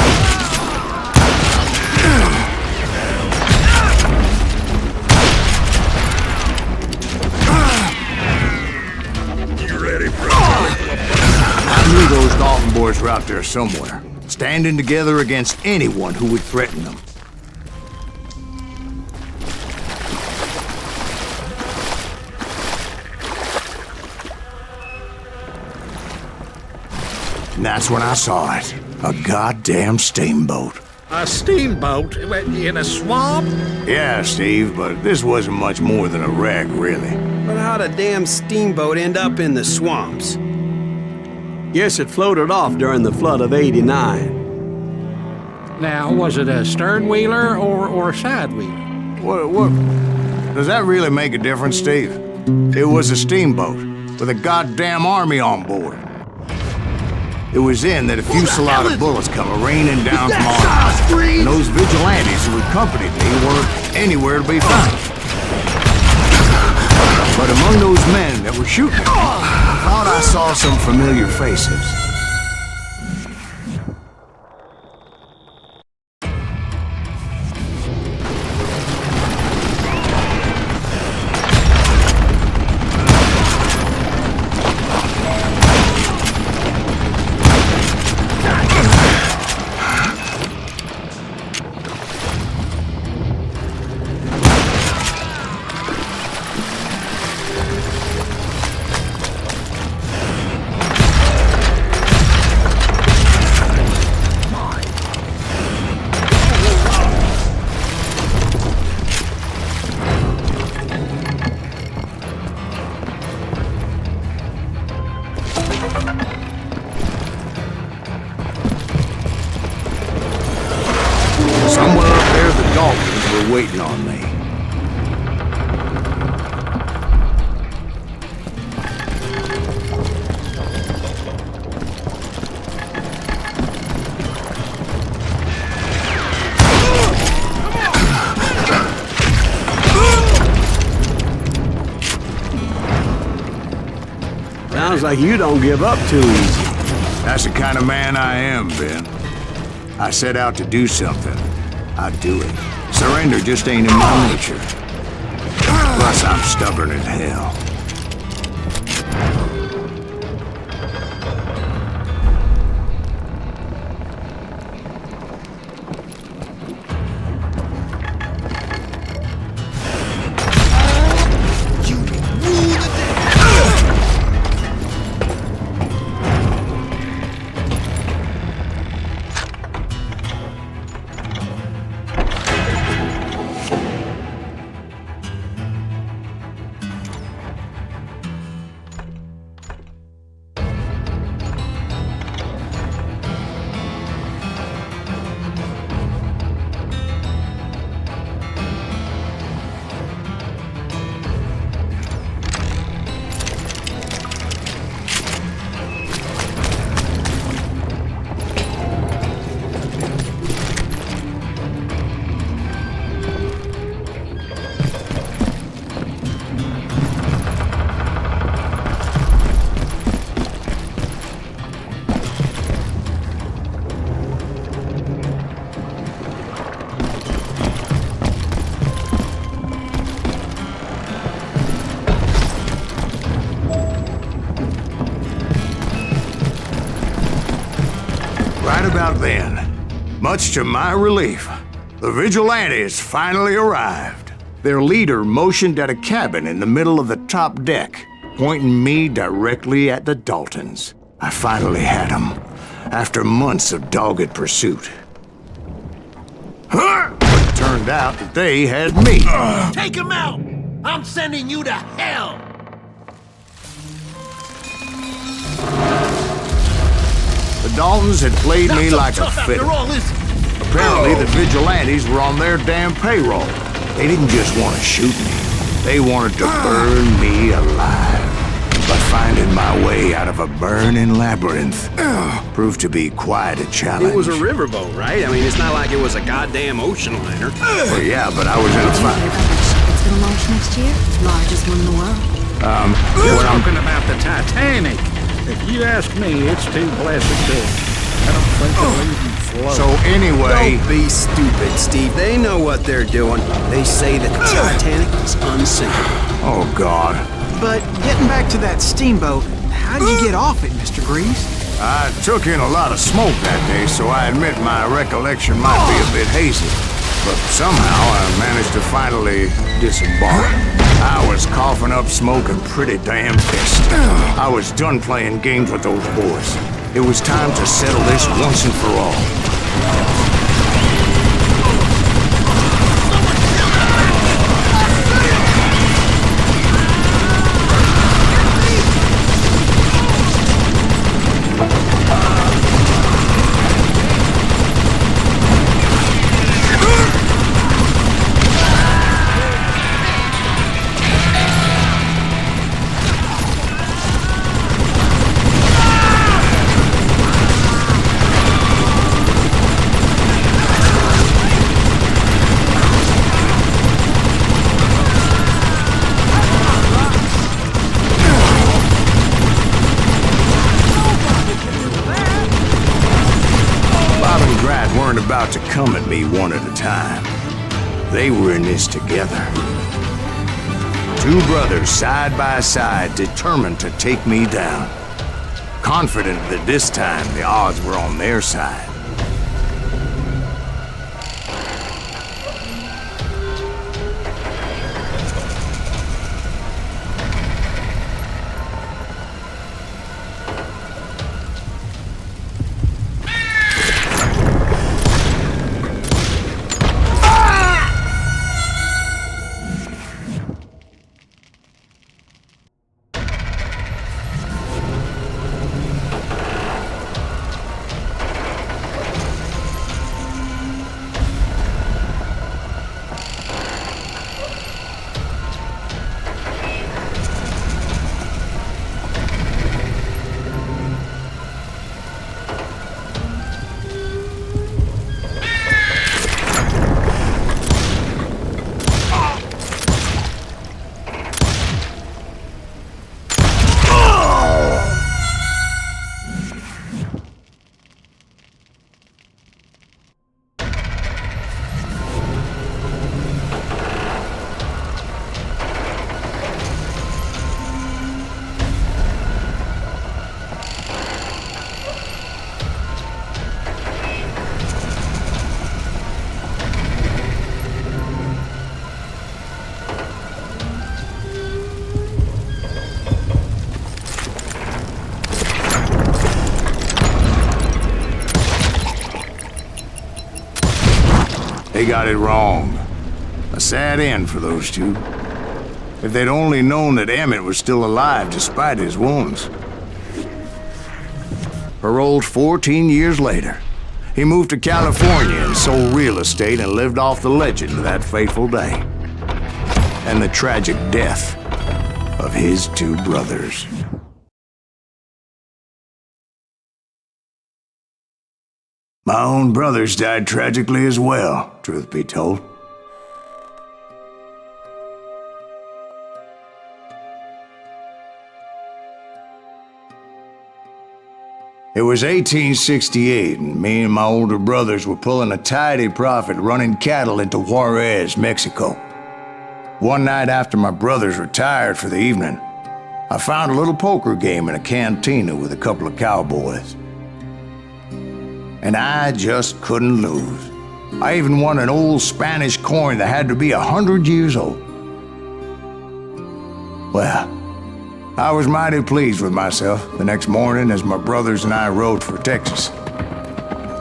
You ready, bro? I knew those Dalton boys were out there somewhere, standing together against anyone who would threaten them. And that's when I saw it. A goddamn steamboat. A steamboat in a swamp? Yeah, Steve, but this wasn't much more than a wreck, really. But how'd a damn steamboat end up in the swamps? Guess it floated off during the flood of '89. Now, was it a stern wheeler or a side wheeler? What? Does that really make a difference, Steve? It was a steamboat with a goddamn army on board. It was then that a fusillade of bullets come raining down from on, and those vigilantes who accompanied me weren't anywhere to be found. But among those men that were shooting at me, I thought I saw some familiar faces. Somewhere up there, the Daltons were waiting on me. Sounds like you don't give up too easy. That's the kind of man I am, Ben. I set out to do something. I do it. Surrender just ain't in my nature. Plus, I'm stubborn as hell. Right about then, much to my relief, the vigilantes finally arrived. Their leader motioned at a cabin in the middle of the top deck, pointing me directly at the Daltons. I finally had them, after months of dogged pursuit. But it turned out that they had me. Take him out! I'm sending you to hell! The Daltons had played me like a fiddle. Apparently, the vigilantes were on their damn payroll. They didn't just want to shoot me. They wanted to burn me alive. But finding my way out of a burning labyrinth proved to be quite a challenge. It was a riverboat, right? I mean, it's not like it was a goddamn ocean liner. Well, yeah, but I was in a fight. It's gonna launch next year? Largest one in the world. We're talking about the Titanic. If you ask me, it's too blessed to. I don't think it'll even float. So anyway... Don't be stupid, Steve. They know what they're doing. They say that the Titanic is unsinkable. Oh, God. But getting back to that steamboat, how'd you get off it, Mr. Greaves? I took in a lot of smoke that day, so I admit my recollection might be a bit hazy. But somehow I managed to finally disembark. I was coughing up smoke and pretty damn pissed. I was done playing games with those boys. It was time to settle this once and for all. not to come at me one at a time. They were in this together. Two brothers side by side, determined to take me down. Confident that this time the odds were on their side. They got it wrong. A sad end for those two. If they'd only known that Emmett was still alive despite his wounds. Paroled 14 years later, he moved to California and sold real estate and lived off the legend of that fateful day. And the tragic death of his two brothers. My own brothers died tragically as well, truth be told. It was 1868, and me and my older brothers were pulling a tidy profit running cattle into Juarez, Mexico. One night after my brothers retired for the evening, I found a little poker game in a cantina with a couple of cowboys. And I just couldn't lose. I even won an old Spanish coin that had to be 100 years old. Well, I was mighty pleased with myself the next morning as my brothers and I rode for Texas.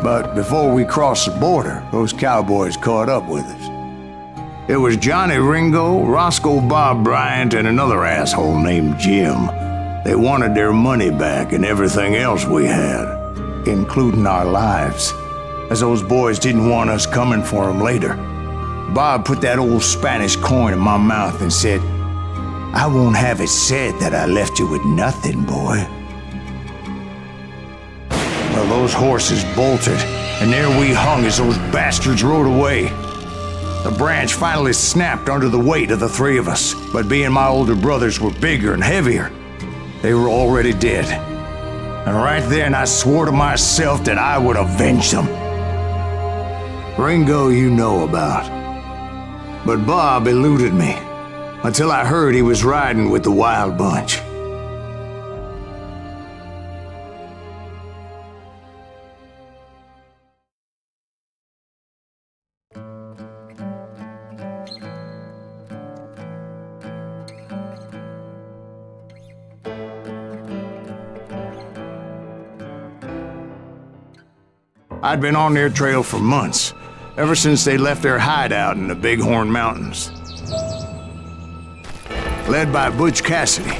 But before we crossed the border, those cowboys caught up with us. It was Johnny Ringo, Roscoe Bob Bryant, and another asshole named Jim. They wanted their money back and everything else we had, including our lives, as those boys didn't want us coming for them later. Bob put that old Spanish coin in my mouth and said, "I won't have it said that I left you with nothing, boy." Well, those horses bolted, and there we hung as those bastards rode away. The branch finally snapped under the weight of the three of us, but being my older brothers were bigger and heavier, they were already dead. And right then I swore to myself that I would avenge them. Ringo you know about. But Bob eluded me, until I heard he was riding with the Wild Bunch. I'd been on their trail for months, ever since they left their hideout in the Bighorn Mountains. Led by Butch Cassidy,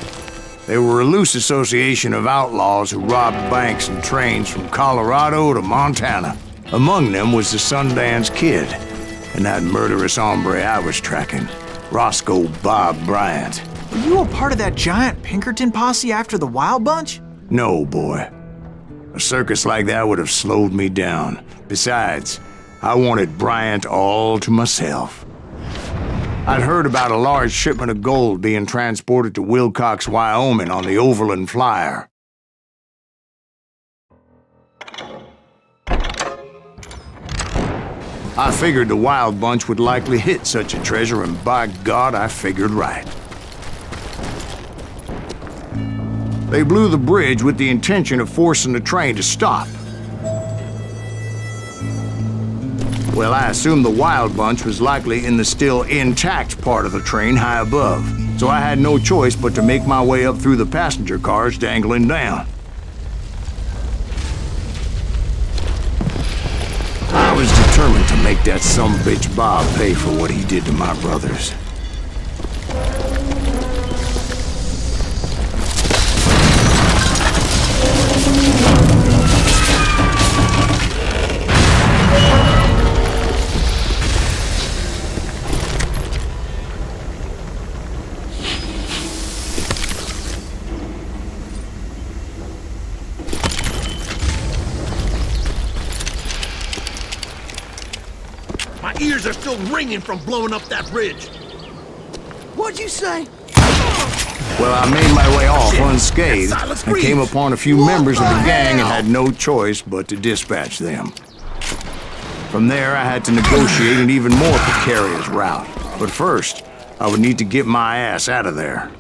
they were a loose association of outlaws who robbed banks and trains from Colorado to Montana. Among them was the Sundance Kid, and that murderous hombre I was tracking, Roscoe Bob Bryant. Were you a part of that giant Pinkerton posse after the Wild Bunch? No, boy. A circus like that would have slowed me down. Besides, I wanted Bryant all to myself. I'd heard about a large shipment of gold being transported to Wilcox, Wyoming on the Overland Flyer. I figured the Wild Bunch would likely hit such a treasure, and by God, I figured right. They blew the bridge with the intention of forcing the train to stop. Well, I assumed the Wild Bunch was likely in the still intact part of the train high above, so I had no choice but to make my way up through the passenger cars dangling down. I was determined to make that sumbitch Bob pay for what he did to my brothers. My ears are still ringing from blowing up that bridge. What'd you say? Well, I made my way off unscathed and came upon a few members of the gang and had no choice but to dispatch them. From there, I had to negotiate an even more precarious route. But first, I would need to get my ass out of there.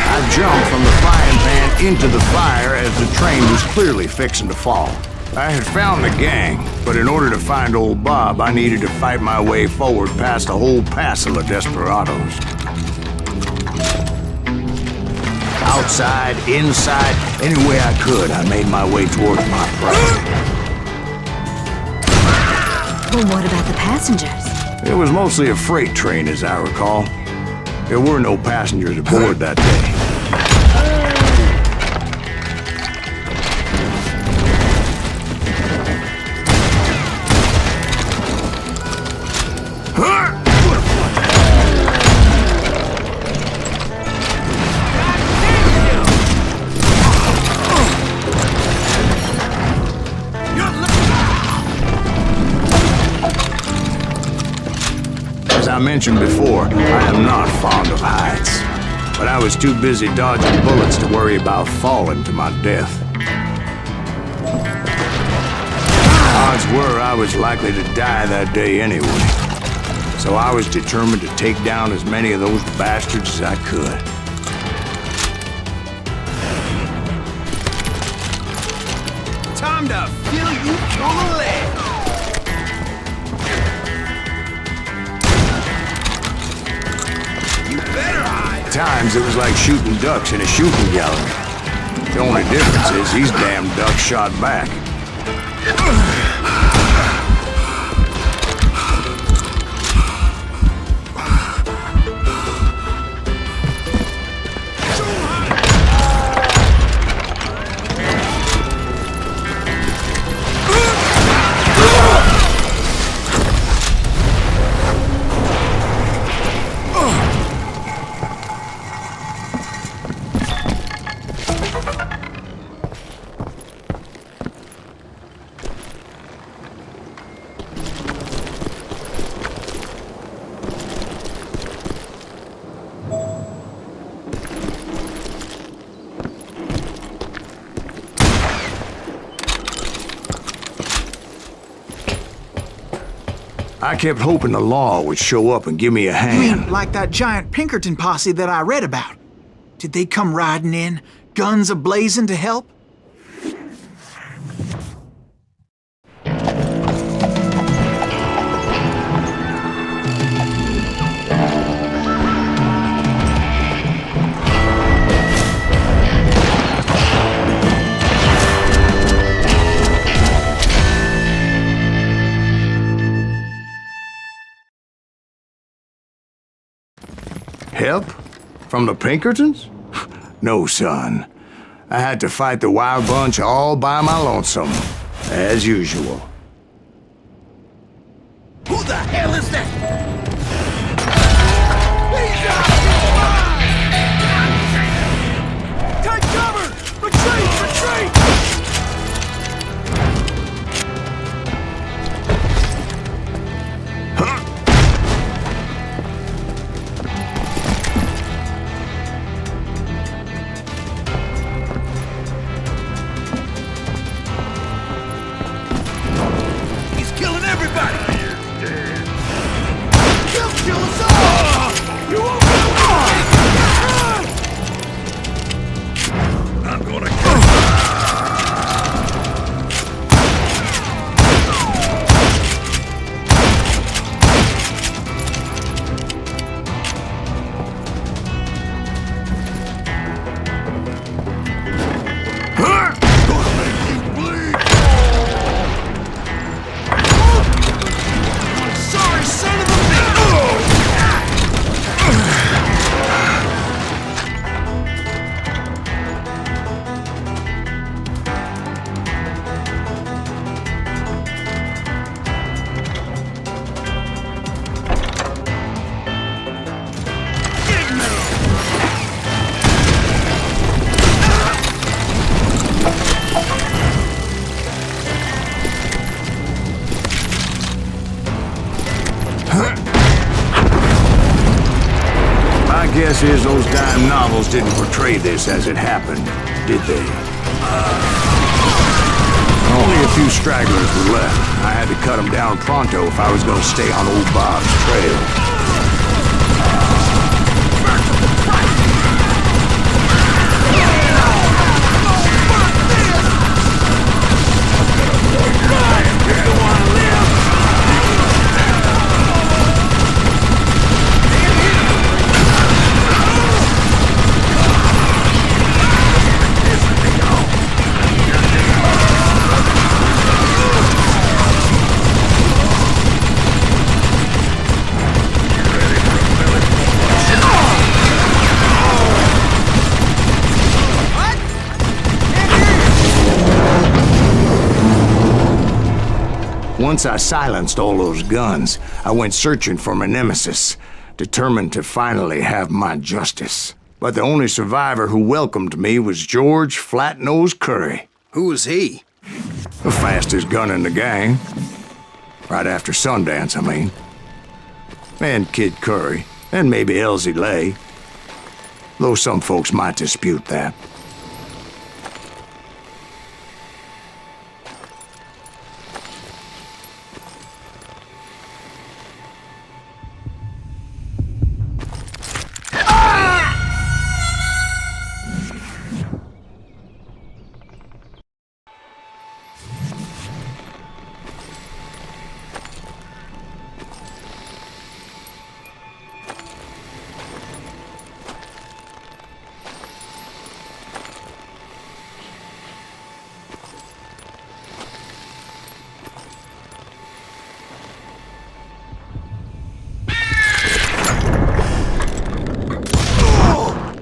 I jumped from the frying pan into the fire as the train was clearly fixing to fall. I had found the gang, but in order to find old Bob, I needed to fight my way forward past a whole passel of desperados. Outside, inside, any way I could, I made my way towards my pride. Well, what about the passengers? It was mostly a freight train, as I recall. There were no passengers aboard that day. As I mentioned before, I am not fond of heights, but I was too busy dodging bullets to worry about falling to my death. Odds were I was likely to die that day anyway, so I was determined to take down as many of those bastards as I could. Time to fill you full of lead. At times, it was like shooting ducks in a shooting gallery. The only difference is these damn ducks shot back. I kept hoping the law would show up and give me a You hand. mean like that giant Pinkerton posse that I read about? Did they come riding in, guns a-blazing to help? Help? From the Pinkertons? No, son. I had to fight the Wild Bunch all by my lonesome, as usual. Who the hell is that? Take cover! Retreat! Retreat! Guess is those dime novels didn't portray this as it happened, did they? Only a few stragglers were left. I had to cut them down pronto if I was going to stay on old Bob's trail. Once I silenced all those guns, I went searching for my nemesis, determined to finally have my justice. But the only survivor who welcomed me was George Flat-Nose Curry. Who was he? The fastest gun in the gang. Right after Sundance, I mean. And Kid Curry, and maybe Elsie Lay. Though some folks might dispute that.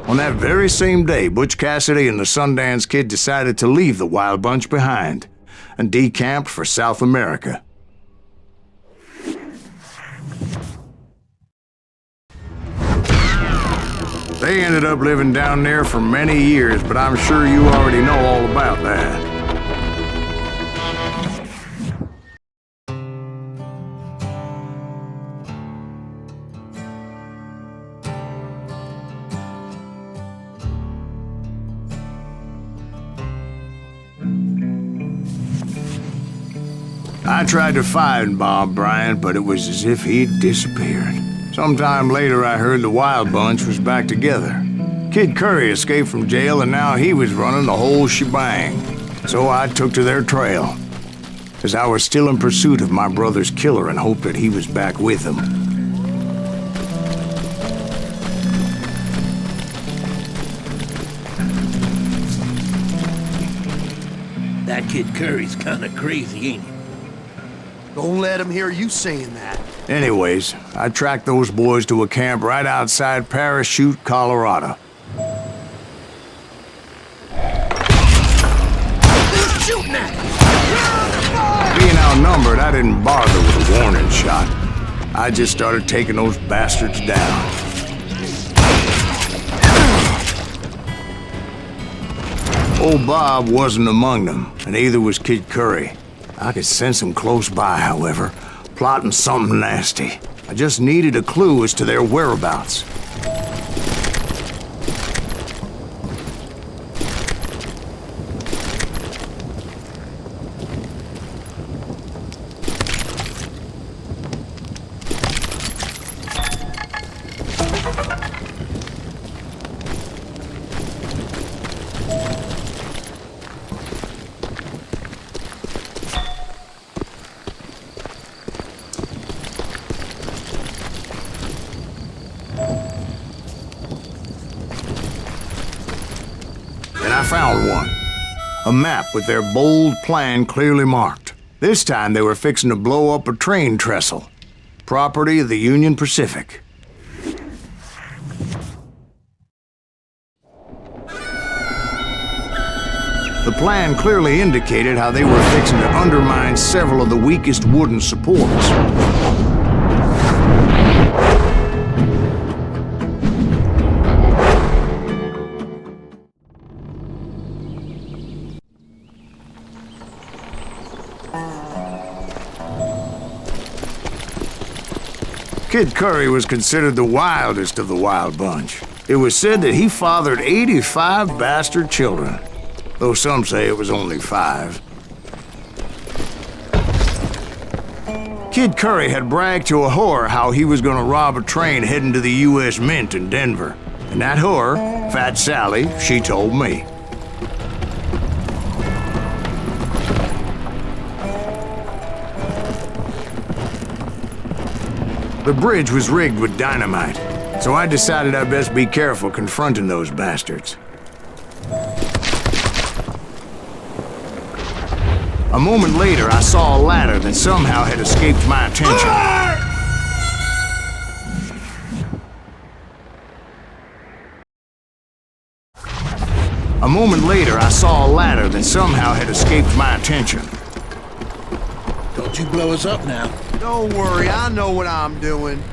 On that very same day, Butch Cassidy and the Sundance Kid decided to leave the Wild Bunch behind and decamped for South America. They ended up living down there for many years, but I'm sure you already know all about that. I tried to find Bob Bryant, but it was as if he'd disappeared. Sometime later, I heard the Wild Bunch was back together. Kid Curry escaped from jail, and now he was running the whole shebang. So I took to their trail, as I was still in pursuit of my brother's killer and hoped that he was back with them. That Kid Curry's kinda crazy, ain't he? Don't let him hear you saying that. Anyways, I tracked those boys to a camp right outside Parachute, Colorado. Who's shooting at us? Being outnumbered, I didn't bother with a warning shot. I just started taking those bastards down. Old Bob wasn't among them, and neither was Kid Curry. I could sense him close by, however, plotting something nasty. I just needed a clue as to their whereabouts. I found one. A map with their bold plan clearly marked. This time they were fixing to blow up a train trestle. Property of the Union Pacific. The plan clearly indicated how they were fixing to undermine several of the weakest wooden supports. Kid Curry was considered the wildest of the Wild Bunch. It was said that he fathered 85 bastard children, though some say it was only 5. Kid Curry had bragged to a whore how he was gonna rob a train heading to the U.S. Mint in Denver. And that whore, Fat Sally, she told me. The bridge was rigged with dynamite, so I decided I'd best be careful confronting those bastards. A moment later, I saw a ladder that somehow had escaped my attention. A moment later, I saw a ladder that somehow had escaped my attention. Don't you blow us up now. Don't worry, I know what I'm doing.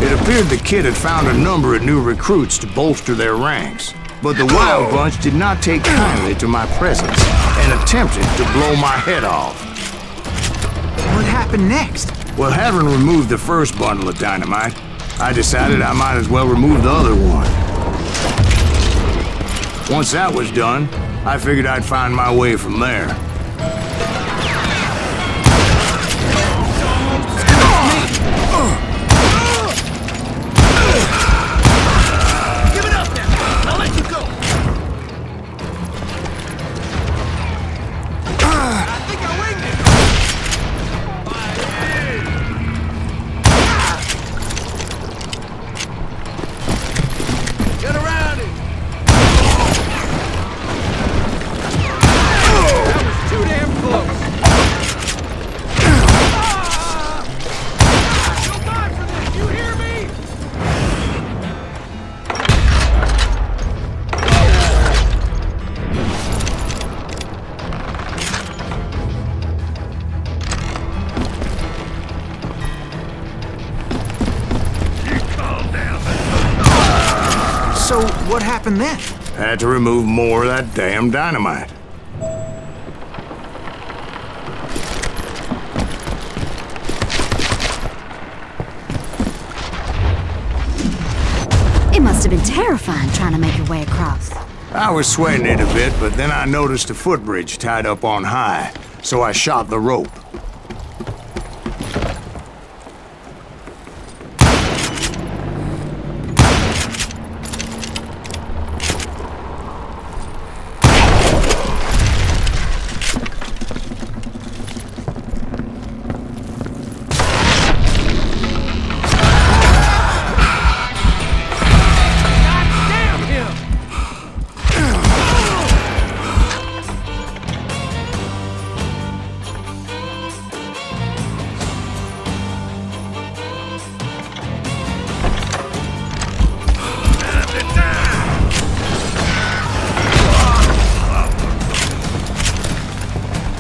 It appeared the kid had found a number of new recruits to bolster their ranks, but the Wild Bunch did not take kindly to my presence and attempted to blow my head off. What happened next? Well, having removed the first bundle of dynamite, I decided I might as well remove the other one. Once that was done, I figured I'd find my way from there. So, what happened then? Had to remove more of that damn dynamite. It must have been terrifying trying to make your way across. I was sweating it a bit, but then I noticed a footbridge tied up on high, so I shot the rope.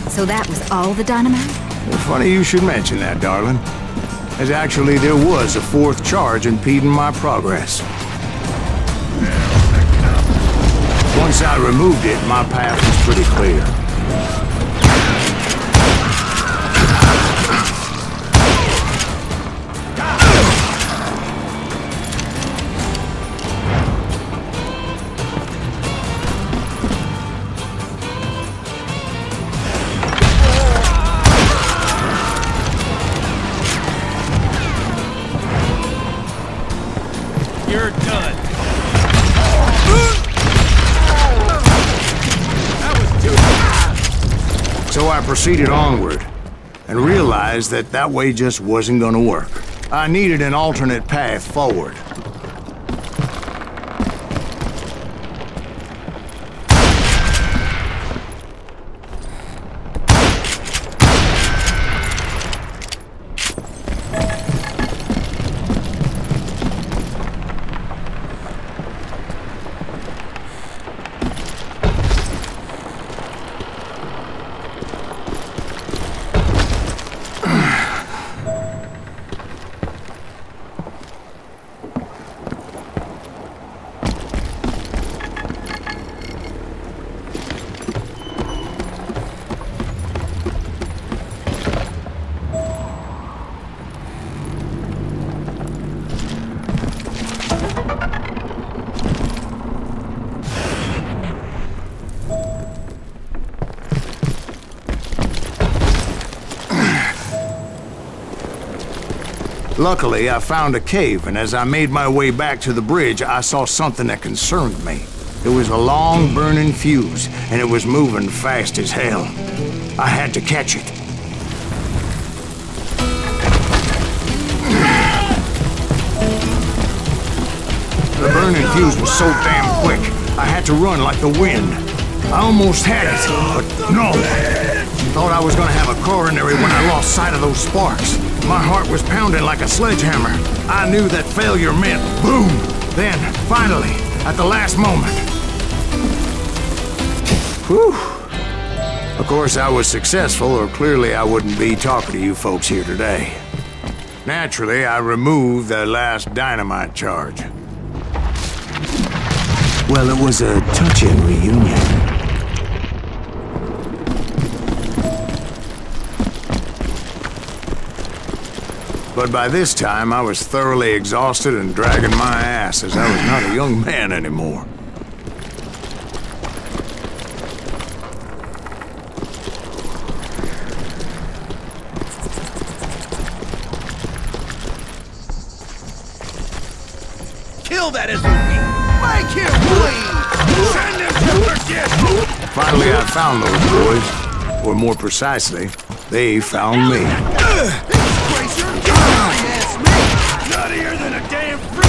So that was all the dynamite? Well, funny you should mention that, darling. As actually there was a 4th charge impeding my progress. Once I removed it, my path was pretty clear. You're done. So I proceeded onward, and realized that that way just wasn't gonna work. I needed an alternate path forward. Luckily, I found a cave, and as I made my way back to the bridge, I saw something that concerned me. It was a long burning fuse, and it was moving fast as hell. I had to catch it. The burning fuse was so damn quick, I had to run like the wind. I almost had it, but no. Thought I was gonna have a coronary when I lost sight of those sparks. My heart was pounding like a sledgehammer. I knew that failure meant boom. Then, finally, at the last moment. Whew. Of course, I was successful, or clearly I wouldn't be talking to you folks here today. Naturally, I removed the last dynamite charge. Well, it was a touching reunion. But by this time, I was thoroughly exhausted and dragging my ass as I was not a young man anymore. Kill that SOB! Make him bleed! Send him to perdition! Finally, I found those boys. Or more precisely, they found me. Nuttier than a damn fruit.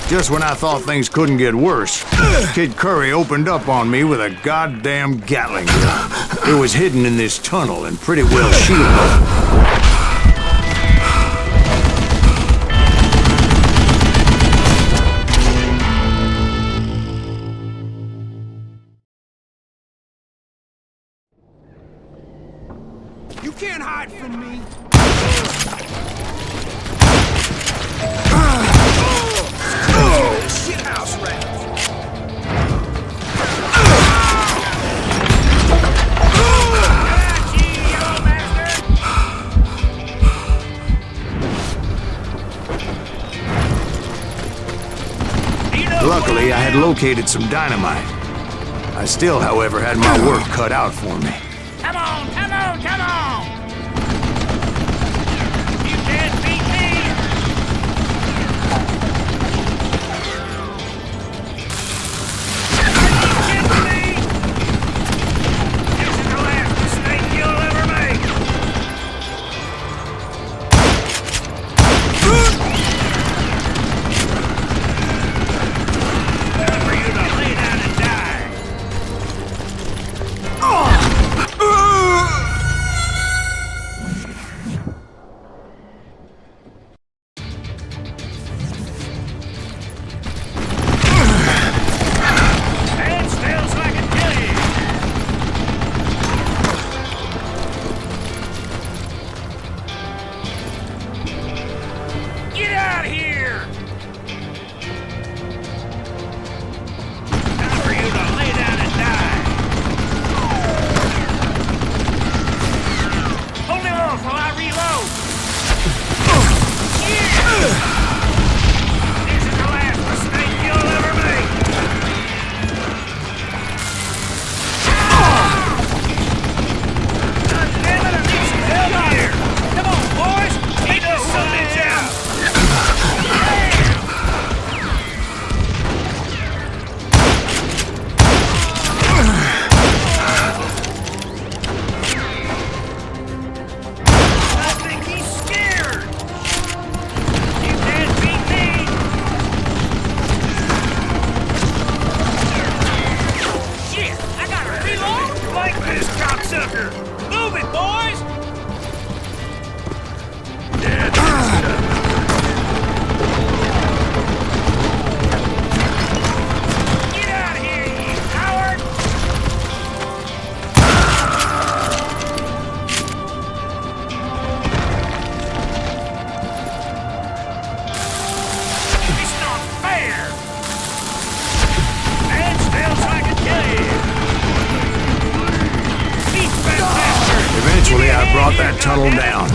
Just when I thought things couldn't get worse, Kid Curry opened up on me with a goddamn Gatling gun. It was hidden in this tunnel and pretty well shielded. You can't hide from me! Shithouse rats! Luckily, I had located some dynamite. I still, however, had my work cut out for me. Come on, come on, come on! You can't beat me! This is the last mistake you'll ever make! Better for you to lay down and die! I brought that tunnel down.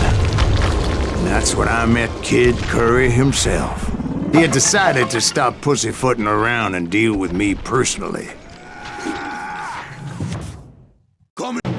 And that's when I met Kid Curry himself. He had decided to stop pussyfooting around and deal with me personally. Come in.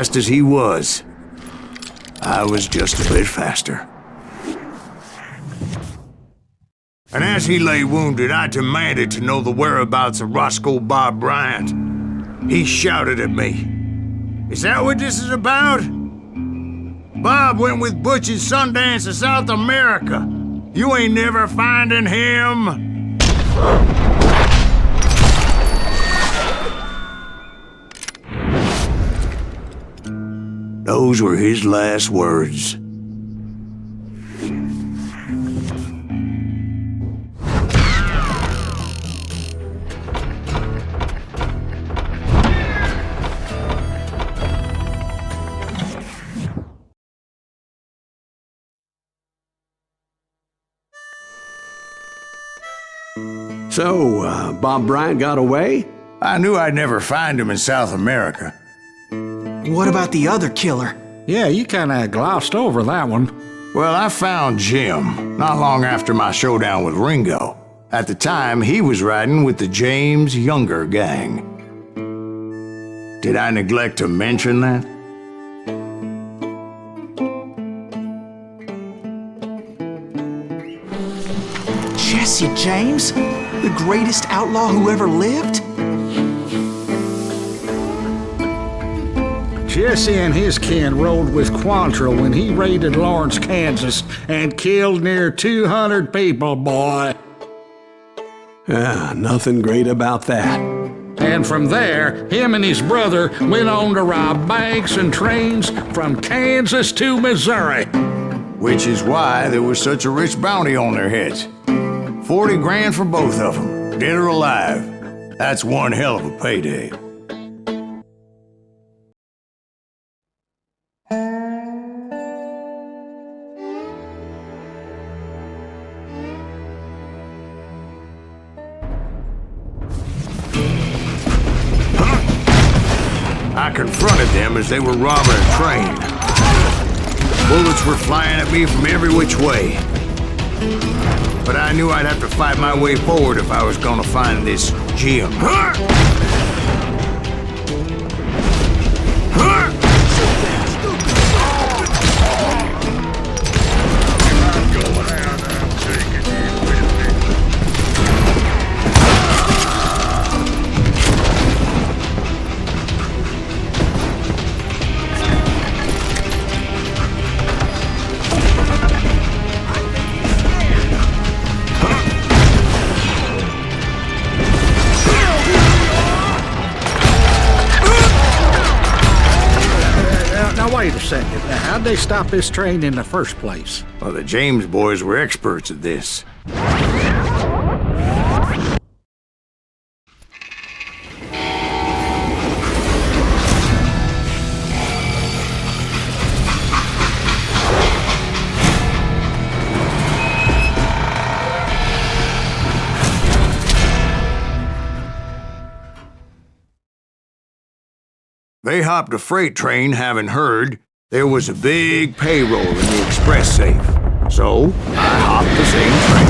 fast as he was. I was just a bit faster. And as he lay wounded, I demanded to know the whereabouts of Roscoe Bob Bryant. He shouted at me, "Is that what this is about? Bob went with Butch and Sundance to South America. You ain't never finding him." Those were his last words. So, Bob Bryant got away? I knew I'd never find him in South America. What about the other killer? Yeah, you kinda glossed over that one. Well, I found Jim not long after my showdown with Ringo. At the time, he was riding with the James Younger gang. Did I neglect to mention that? Jesse James? The greatest outlaw who ever lived? Jesse and his kin rode with Quantrill when he raided Lawrence, Kansas, and killed near 200 people, boy. Nothing great about that. And from there, him and his brother went on to rob banks and trains from Kansas to Missouri. Which is why there was such a rich bounty on their heads. 40 grand for both of them, dead or alive. That's one hell of a payday. I confronted them as they were robbing a train. Bullets were flying at me from every which way. But I knew I'd have to fight my way forward if I was gonna find this Jim. Wait a second. How'd they stop this train in the first place? Well, the James boys were experts at this. They hopped a freight train having heard there was a big payroll in the express safe. So, I hopped the same train.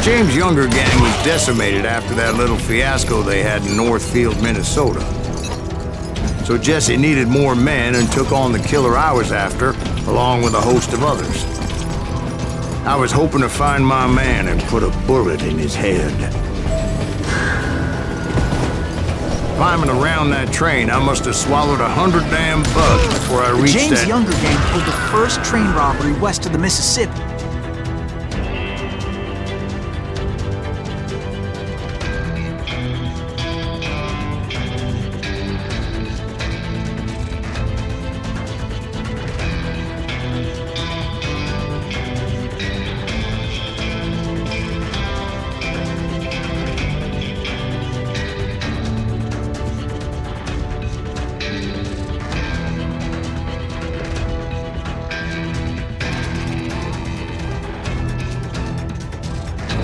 James Younger gang was decimated after that little fiasco they had in Northfield, Minnesota. So Jesse needed more men and took on the killer I was after, along with a host of others. I was hoping to find my man and put a bullet in his head. Climbing around that train, I must have swallowed 100 damn bugs before I reached James that... Younger gang pulled the first train robbery west of the Mississippi.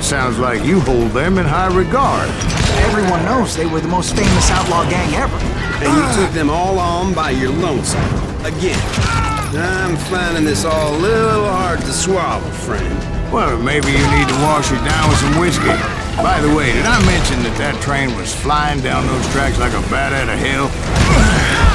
Sounds like you hold them in high regard. Everyone knows they were the most famous outlaw gang ever. And you took them all on by your lonesome. Again. I'm finding this all a little hard to swallow, friend. Well, maybe you need to wash it down with some whiskey. By the way, did I mention that that train was flying down those tracks like a bat out of hell?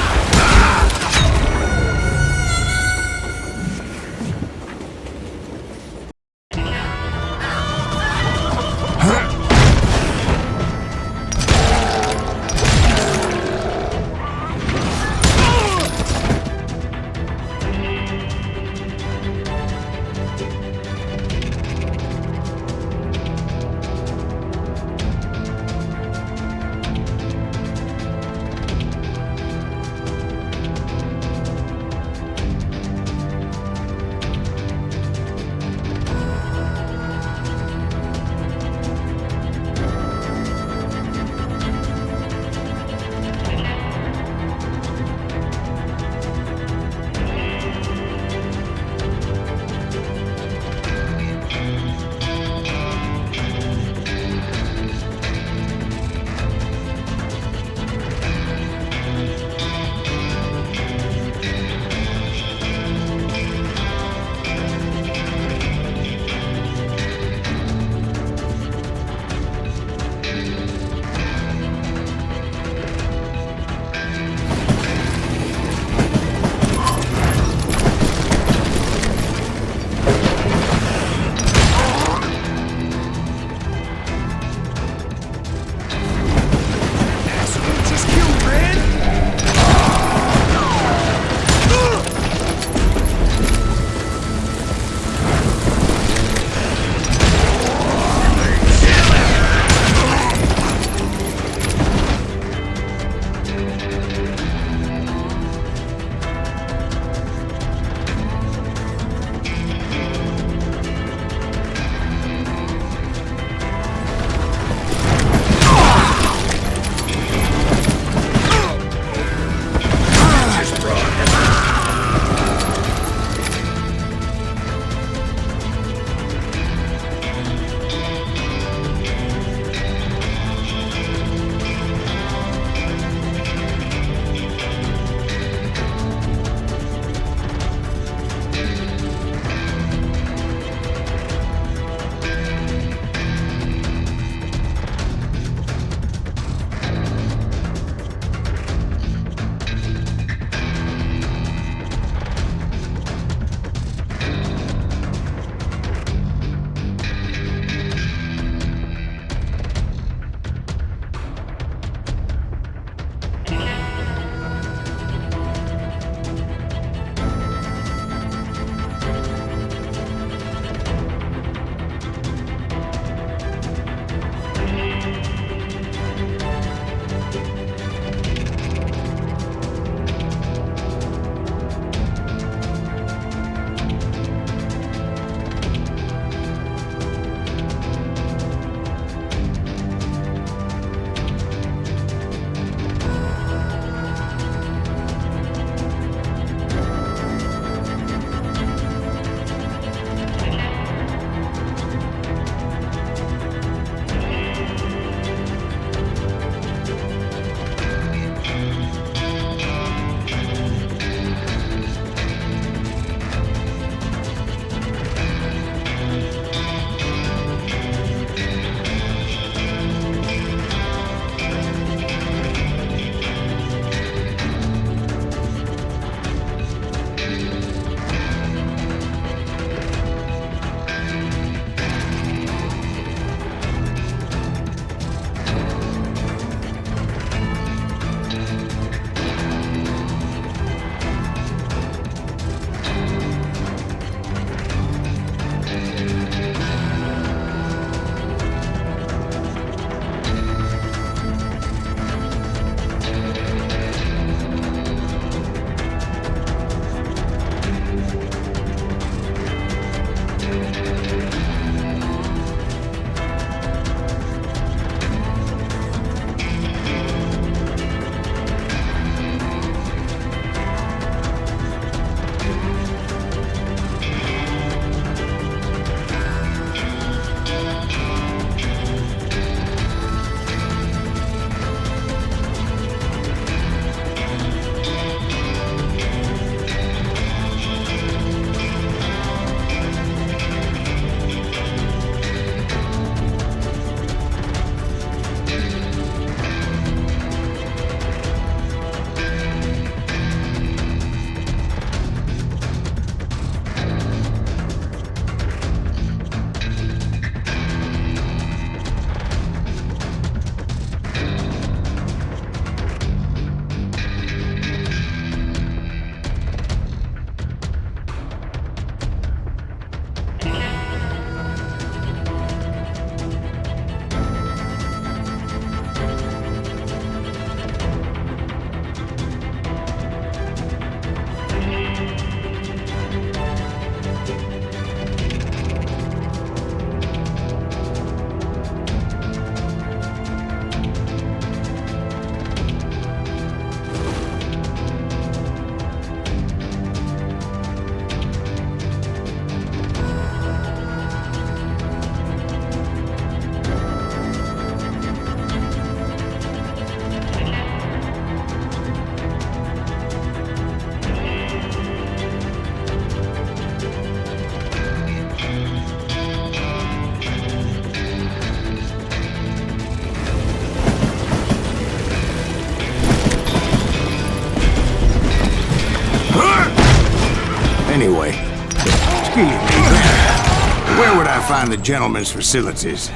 find the gentleman's facilities.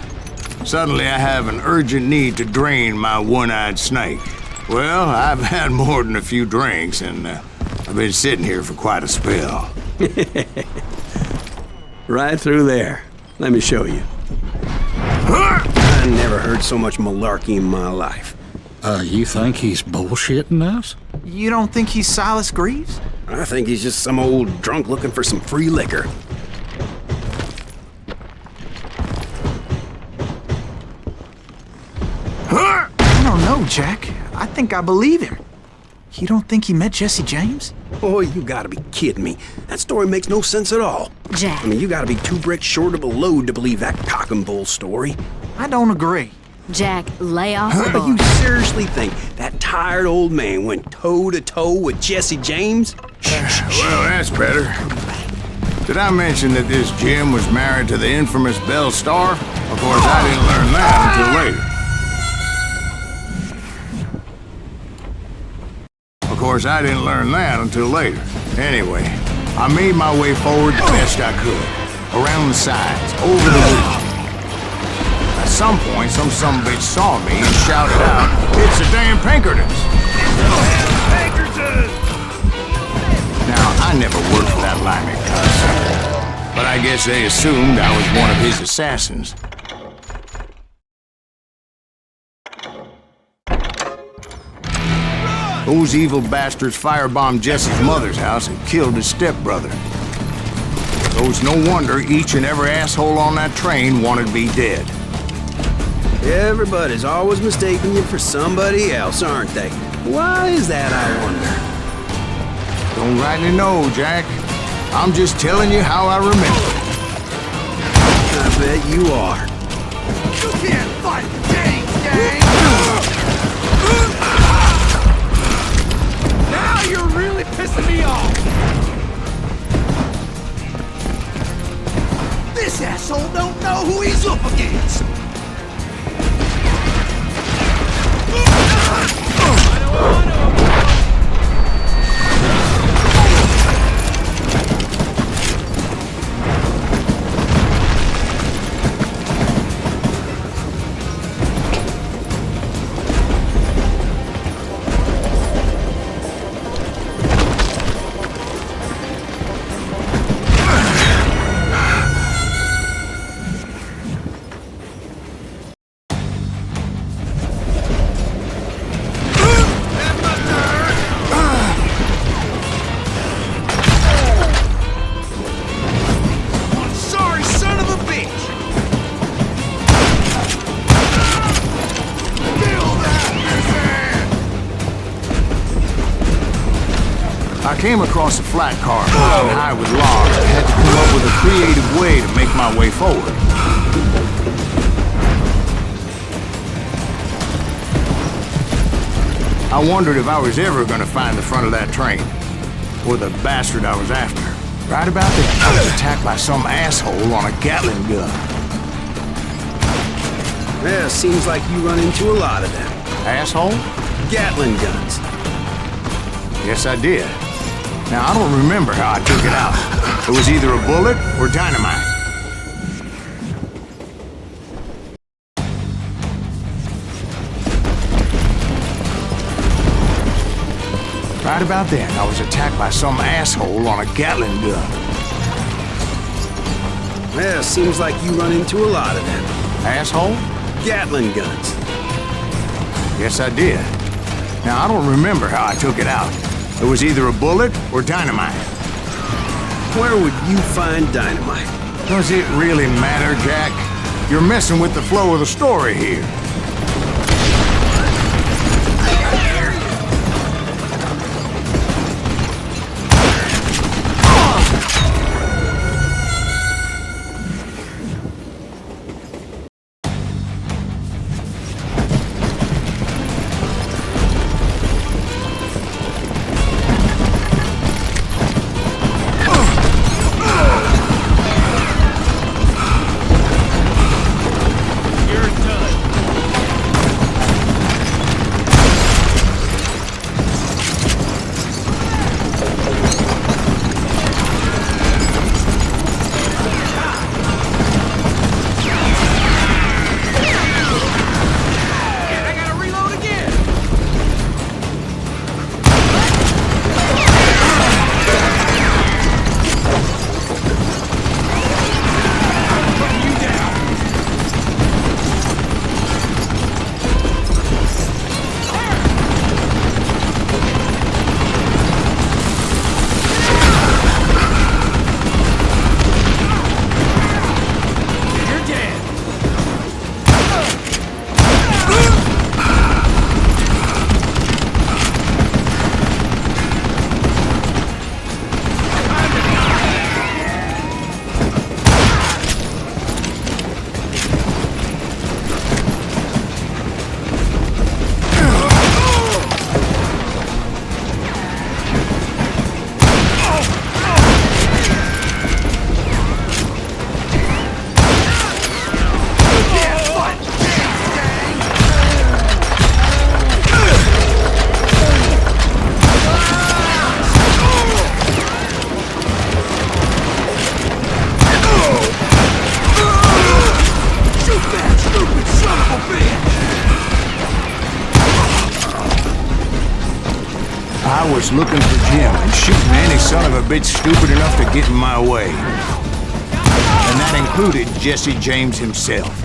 Suddenly I have an urgent need to drain my one-eyed snake. Well, I've had more than a few drinks, and I've been sitting here for quite a spell. Right through there. Let me show you. I never heard so much malarkey in my life. You think he's bullshitting us? You don't think he's Silas Greaves? I think he's just some old drunk looking for some free liquor. I don't know, Jack. I think I believe him. You don't think he met Jesse James? Oh, you gotta be kidding me. That story makes no sense at all. Jack. I mean, you gotta be 2 bricks short of a load to believe that cock and bull story. I don't agree. Jack, lay off the bar. You seriously think that tired old man went toe-to-toe with Jesse James? Well, that's better. Did I mention that this Jim was married to the infamous Belle Starr? Of course, I didn't learn that until later. Anyway, I made my way forward the best I could. Around the sides, over the roof. At some point, some sumbitch saw me and shouted out, "It's the damn Pinkertons!" Now, I never worked for that limey cuss, but I guess they assumed I was one of his assassins. Those evil bastards firebombed Jesse's mother's house and killed his stepbrother. So it's no wonder each and every asshole on that train wanted me dead. Everybody's always mistaking you for somebody else, aren't they? Why is that, I wonder? Don't rightly know, Jack. I'm just telling you how I remember. I bet you are. You can't fight the James gang! Now you're really pissing me off! This asshole don't know who he's up against! I came across a flat car piled high with logs and had to come up with a creative way to make my way forward. I wondered if I was ever going to find the front of that train, or the bastard I was after. Right about then, I was attacked by some asshole on a Gatling gun. Yeah, seems like you run into a lot of them. Asshole? Gatling guns. Yes, I did. Now, I don't remember how I took it out. It was either a bullet or dynamite. Right about then, I was attacked by some asshole on a Gatling gun. Yeah, seems like you run into a lot of them. Asshole? Gatling guns. Yes, I did. Now, I don't remember how I took it out. It was either a bullet or dynamite. Where would you find dynamite? Does it really matter, Jack? You're messing with the flow of the story here. I was looking for Jim and shooting any son of a bitch stupid enough to get in my way. And that included Jesse James himself.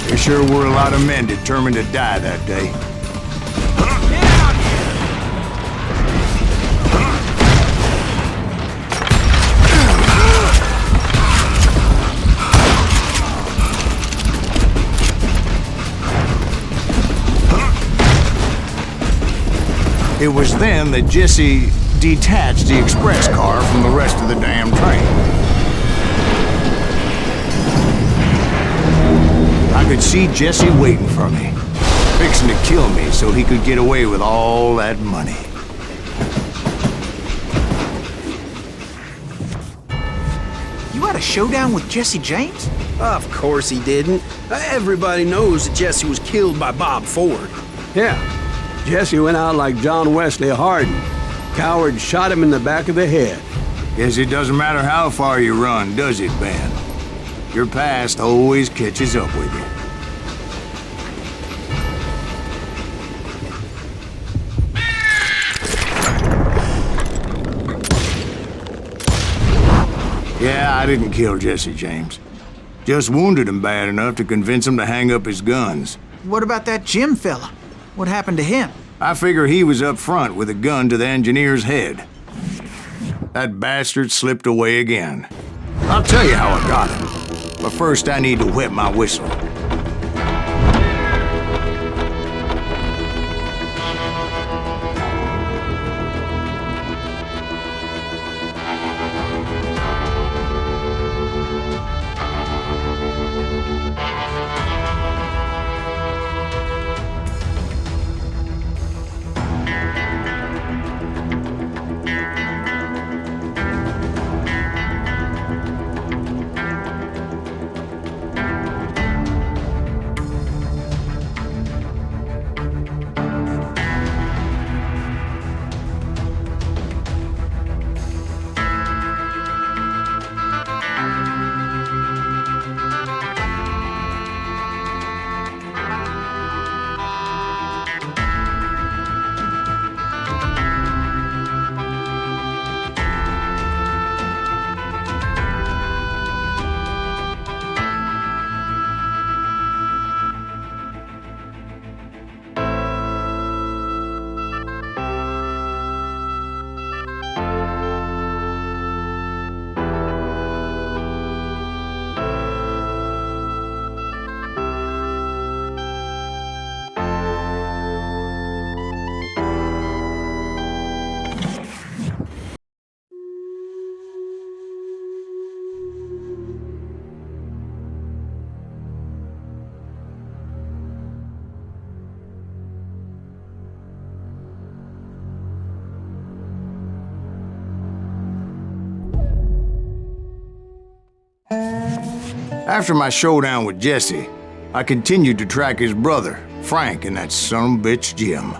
There sure were a lot of men determined to die that day. It was then that Jesse detached the express car from the rest of the damn train. I could see Jesse waiting for me, fixing to kill me so he could get away with all that money. You had a showdown with Jesse James? Of course he didn't. Everybody knows that Jesse was killed by Bob Ford. Yeah, Jesse went out like John Wesley Hardin. Coward shot him in the back of the head. Guess it doesn't matter how far you run, does it, Ben? Your past always catches up with you. Yeah, I didn't kill Jesse James. Just wounded him bad enough to convince him to hang up his guns. What about that Jim fella? What happened to him? I figure he was up front with a gun to the engineer's head. That bastard slipped away again. I'll tell you how I got him. But first I need to wet my whistle. After my showdown with Jesse, I continued to track his brother, Frank, and that sumbitch Jim.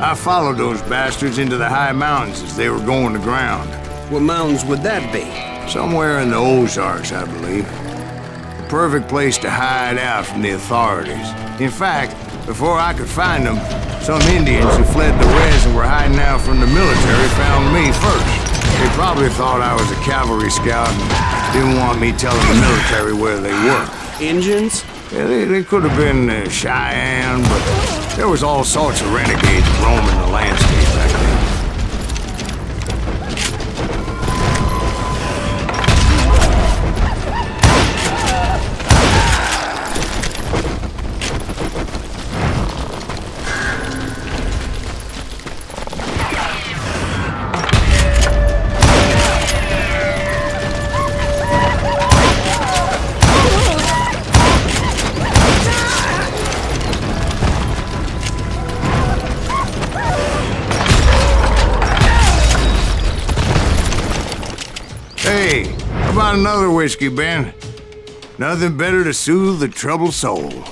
I followed those bastards into the high mountains as they were going to ground. What mountains would that be? Somewhere in the Ozarks, I believe. The perfect place to hide out from the authorities. In fact, before I could find them, some Indians who fled the res and were hiding out from the military found me first. They probably thought I was a cavalry scout and didn't want me telling the military where they were. Indians? Yeah, they could have been Cheyenne, but there was all sorts of renegades roaming the landscape back then. Hey, how about another whiskey, Ben? Nothing better to soothe the troubled soul.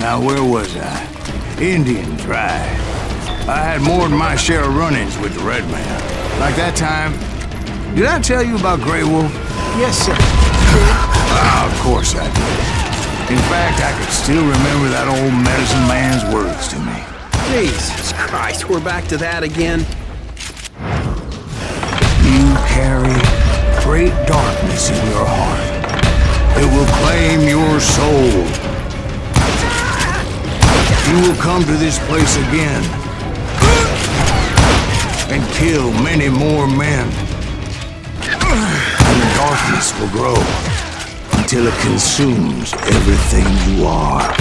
Now, where was I? Indians, right. I had more than my share of run-ins with the red man. Like that time... Did I tell you about Grey Wolf? Yes, sir. Of course I did. In fact, I could still remember that old medicine man's words to me. Jesus Christ, we're back to that again? You carry great darkness in your heart. It will claim your soul. You will come to this place again and kill many more men. And the darkness will grow until it consumes everything you are.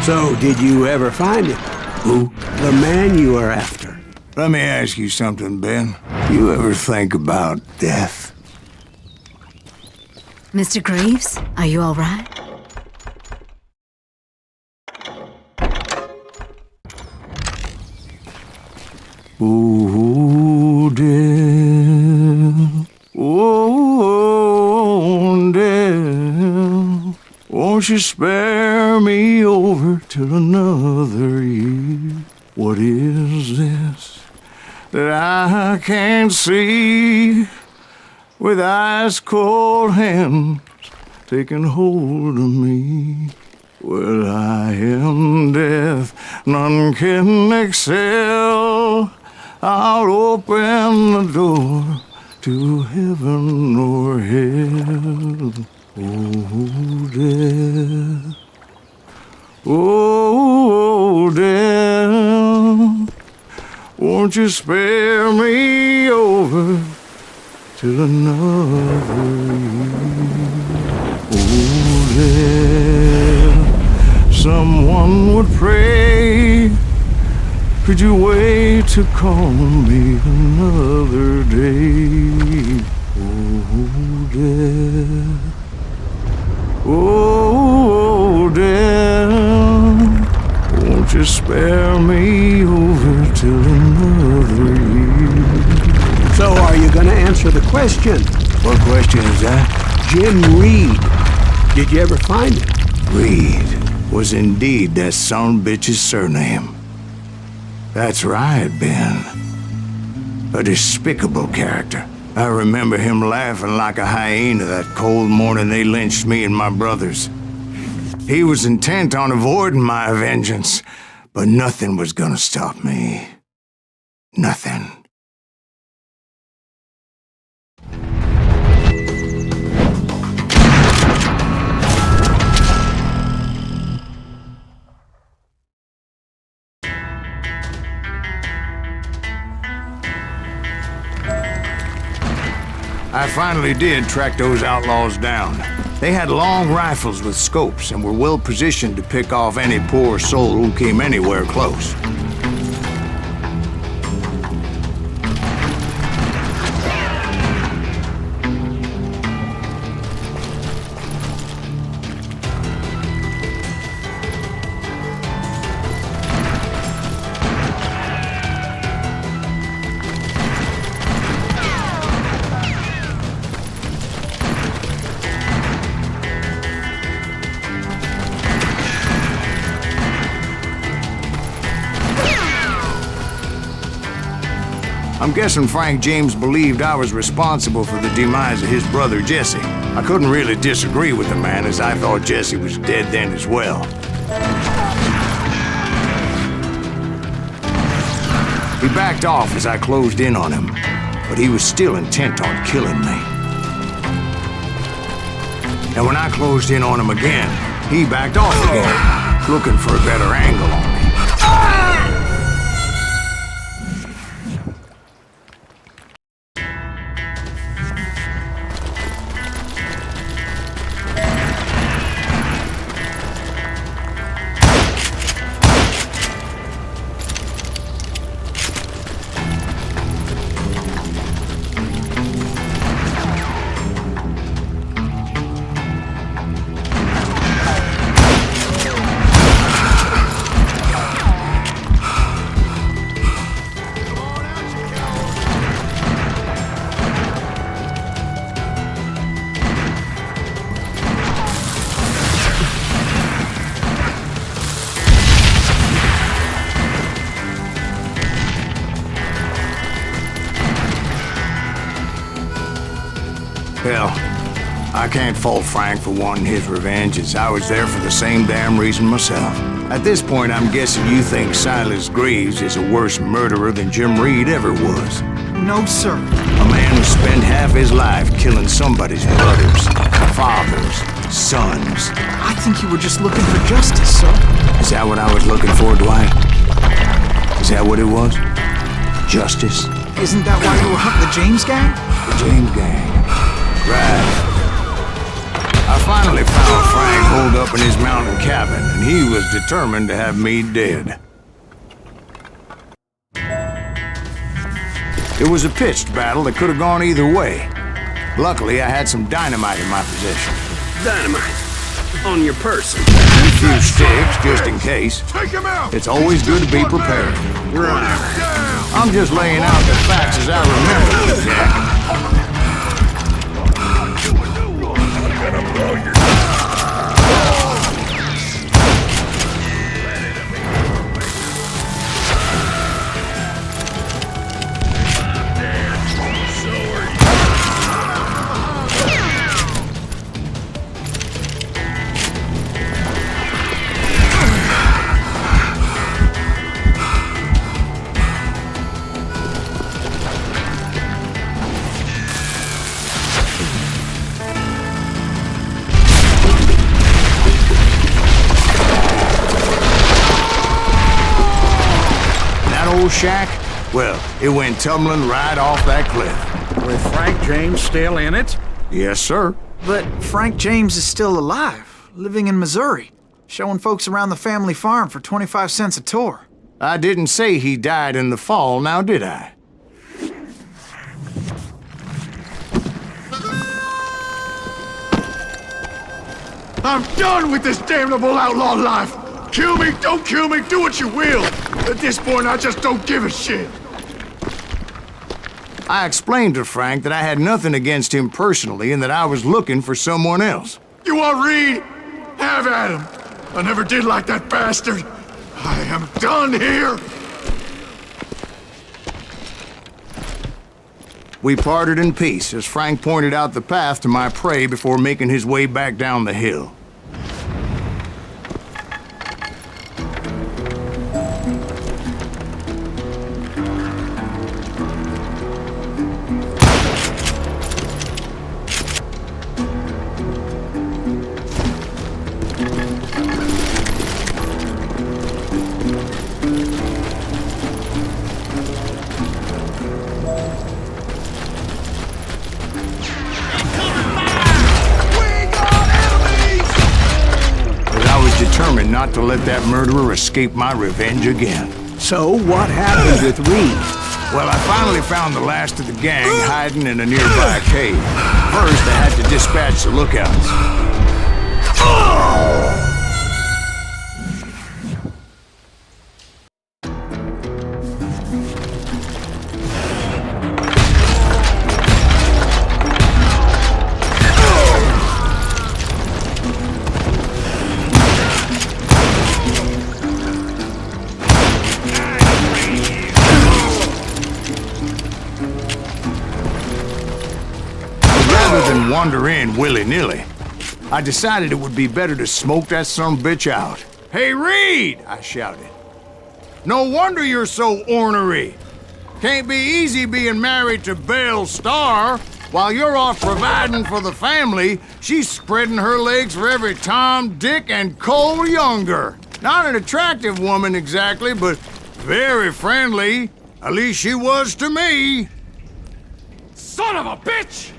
So, did you ever find him? Who? The man you are after. Let me ask you something, Ben. You ever think about death? Mr. Greaves, are you all right? Ooh, death. Oh, death. Won't you spare me over till another year? What is this that I can't see with ice cold hands taking hold of me? Well, I am death, none can excel. I'll open the door to heaven or hell. Oh, death. Oh, death. Won't you spare me over till another year? Oh, death. Someone would pray. Could you wait to call me another day? Oh, death. Oh, death, won't you spare me over till another year? So, are you gonna answer the question? What question is that? Jim Reed. Did you ever find him? Reed was indeed that son bitch's surname. That's right, Ben. A despicable character. I remember him laughing like a hyena that cold morning they lynched me and my brothers. He was intent on avoiding my vengeance, but nothing was gonna stop me. Nothing. I finally did track those outlaws down. They had long rifles with scopes and were well positioned to pick off any poor soul who came anywhere close. I'm guessing Frank James believed I was responsible for the demise of his brother Jesse. I couldn't really disagree with the man, as I thought Jesse was dead then as well. He backed off as I closed in on him, but he was still intent on killing me. And when I closed in on him again, he backed off again, looking for a better angle on me. Hell, I can't fault Frank for wanting his revenge, as I was there for the same damn reason myself. At this point, I'm guessing you think Silas Greaves is a worse murderer than Jim Reed ever was. No, sir. A man who spent half his life killing somebody's brothers, fathers, sons. I think you were just looking for justice, sir. Is that what I was looking for, Dwight? Is that what it was? Justice? Isn't that why you were hunting the James gang? The James gang. Right. I finally found Frank holed up in his mountain cabin, and he was determined to have me dead. It was a pitched battle that could have gone either way. Luckily, I had some dynamite in my possession. Dynamite? On your person? And a few sticks, just in case. Take him out! It's always good to be prepared. Right. I'm just laying out the facts as I remember them, Jack. Shack? Well, it went tumbling right off that cliff. With Frank James still in it? Yes, sir. But Frank James is still alive, living in Missouri, showing folks around the family farm for 25 cents a tour. I didn't say he died in the fall, now did I? I'm done with this damnable outlaw life! Kill me, don't kill me, do what you will! At this point, I just don't give a shit! I explained to Frank that I had nothing against him personally and that I was looking for someone else. You want Reed? Have at him! I never did like that bastard! I am done here! We parted in peace as Frank pointed out the path to my prey before making his way back down the hill. Determined not to let that murderer escape my revenge again. So what happened with Reed? Well, I finally found the last of the gang hiding in a nearby cave. First, I had to dispatch the lookouts. wander in willy-nilly. I decided it would be better to smoke that sumbitch out. "Hey, Reed!" I shouted. "No wonder you're so ornery. Can't be easy being married to Belle Starr. While you're off providing for the family, she's spreading her legs for every Tom, Dick, and Cole Younger. Not an attractive woman exactly, but very friendly. At least she was to me." Son of a bitch!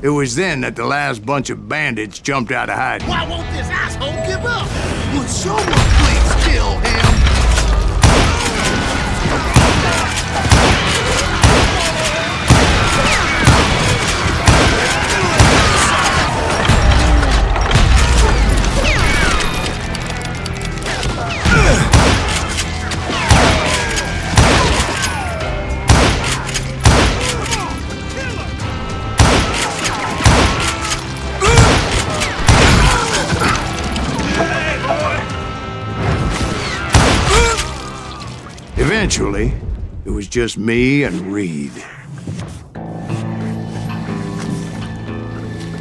It was then that the last bunch of bandits jumped out of hiding. Why won't this asshole give up? Would someone please kill him? Eventually, it was just me and Reed.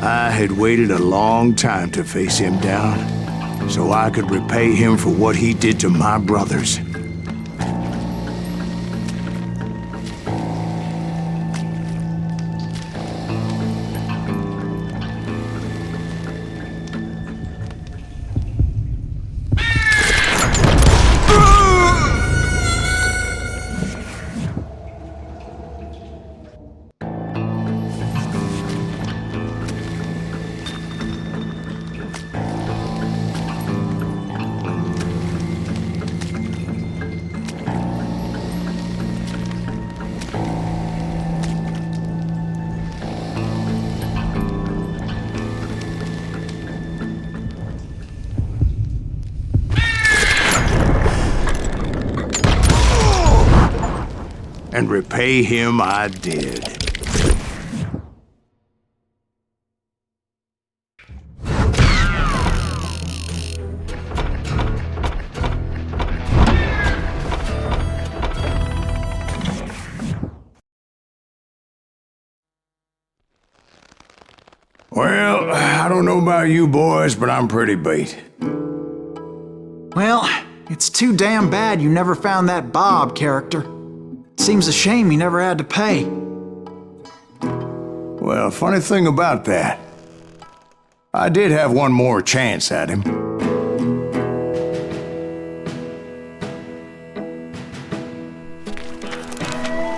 I had waited a long time to face him down, so I could repay him for what he did to my brothers. And repay him I did. Well, I don't know about you boys, but I'm pretty beat. Well, it's too damn bad you never found that Bob character. Seems a shame he never had to pay. Well, funny thing about that, I did have one more chance at him.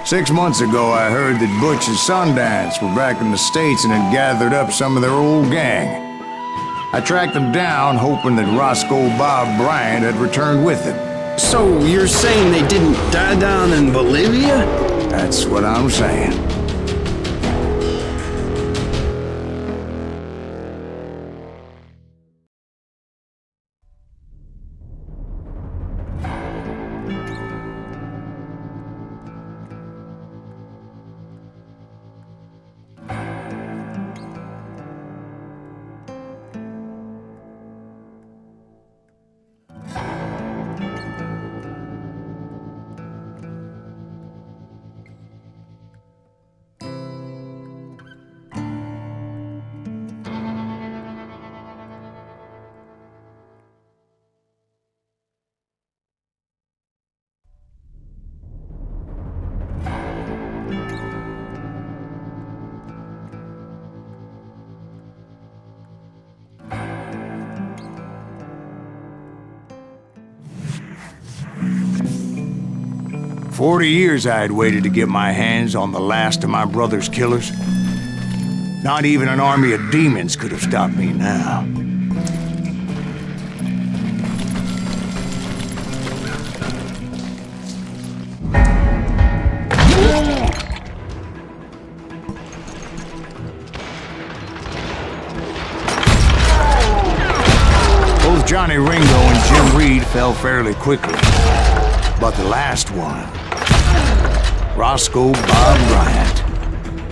Six months ago, I heard that Butch and Sundance were back in the States and had gathered up some of their old gang. I tracked them down, hoping that Roscoe Bob Bryant had returned with them. So you're saying they didn't die down in Bolivia? That's what I'm saying. "40 years I had waited to get my hands on the last of my brother's killers. Not even an army of demons could have stopped me now. Both Johnny Ringo and Jim Reed fell fairly quickly. But the last one, Roscoe Bob Bryant,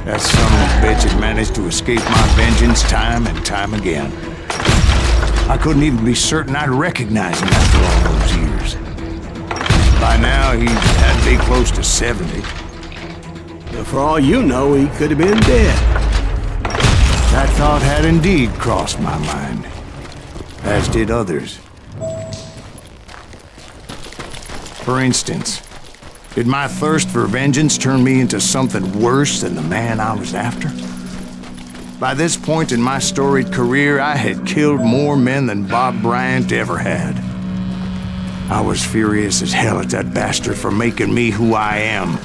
that son of a bitch had managed to escape my vengeance time and time again. I couldn't even be certain I'd recognize him after all those years. By now, he had to be close to 70. For all you know, he could have been dead. That thought had indeed crossed my mind, as did others. For instance, did my thirst for vengeance turn me into something worse than the man I was after? By this point in my storied career, I had killed more men than Bob Bryant ever had. I was furious as hell at that bastard for making me who I am.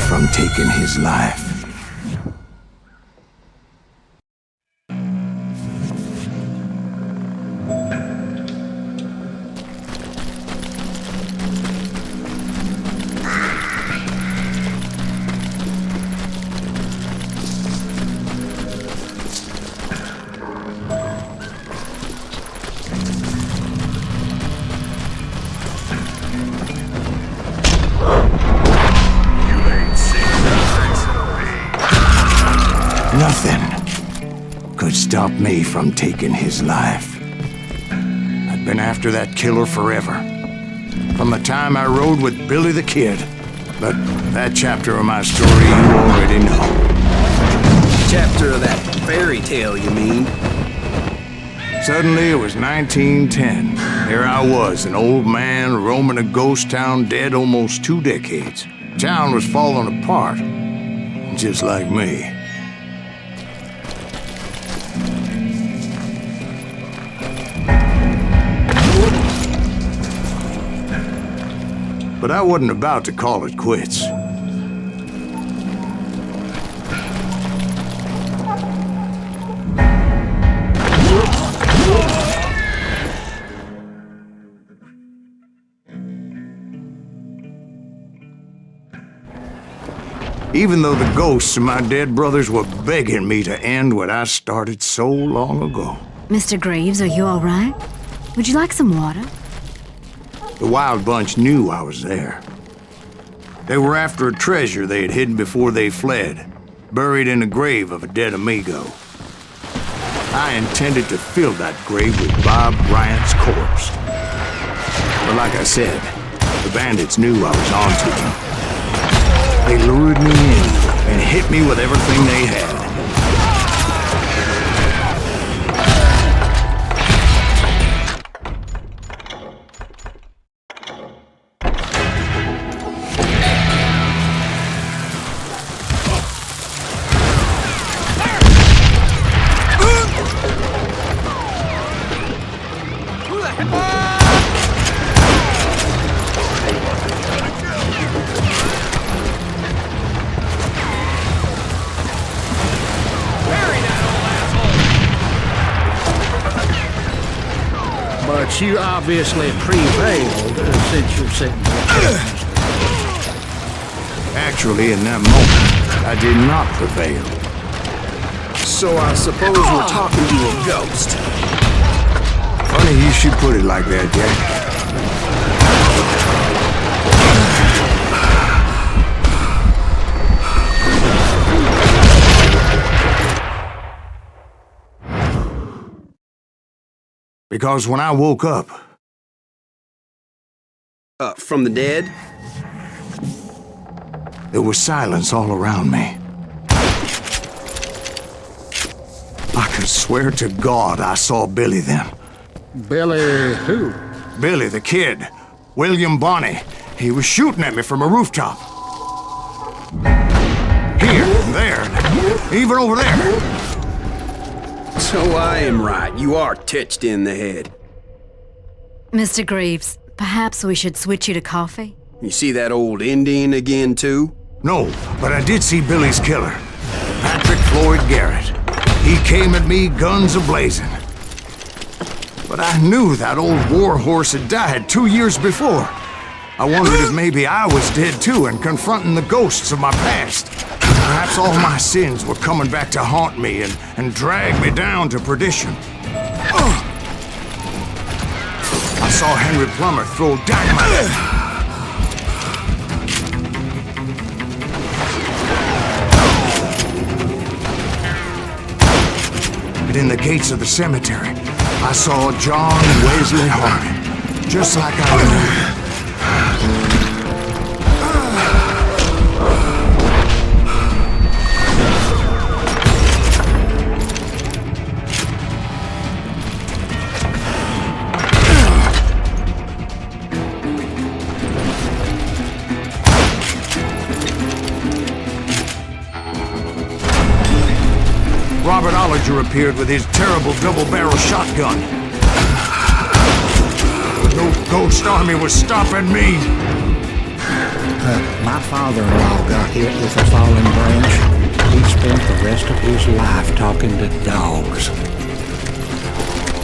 From taking his life. Nothing could stop me from taking his life. I'd been after that killer forever. From the time I rode with Billy the Kid. But that chapter of my story you already know. Chapter of that fairy tale, you mean? Suddenly it was 1910. Here I was, an old man roaming a ghost town dead almost 2 decades. Town was falling apart, just like me. But I wasn't about to call it quits. Even though the ghosts of my dead brothers were begging me to end what I started so long ago. Mr. Greaves, are you all right? Would you like some water? The Wild Bunch knew I was there. They were after a treasure they had hidden before they fled, buried in the grave of a dead amigo. I intended to fill that grave with Bob Bryant's corpse. But like I said, the bandits knew I was onto them. They lured me in and hit me with everything they had. But you obviously prevailed since you're sitting there. Actually, in that moment, I did not prevail. So I suppose we're talking to a ghost. Funny you should put it like that, Jack. Because when I woke up... From the dead? There was silence all around me. I could swear to God I saw Billy then. Billy who? Billy the Kid. William Bonney. He was shooting at me from a rooftop. Here, there, even over there. So I am right. You are titched in the head. Mr. Greaves, perhaps we should switch you to coffee? You see that old Indian again, too? No, but I did see Billy's killer, Patrick Floyd Garrett. He came at me guns a-blazing. But I knew that old war horse had died 2 years before. I wondered if maybe I was dead too and confronting the ghosts of my past. Perhaps all my sins were coming back to haunt me and drag me down to perdition. I saw Henry Plummer throw dynamite at me. But in the gates of the cemetery, I saw John Wesley Harding, just like I remember. Robert Ollinger appeared with his terrible double-barrel shotgun. No ghost army was stopping me. My father-in-law got hit with a falling branch. He spent the rest of his life talking to dogs.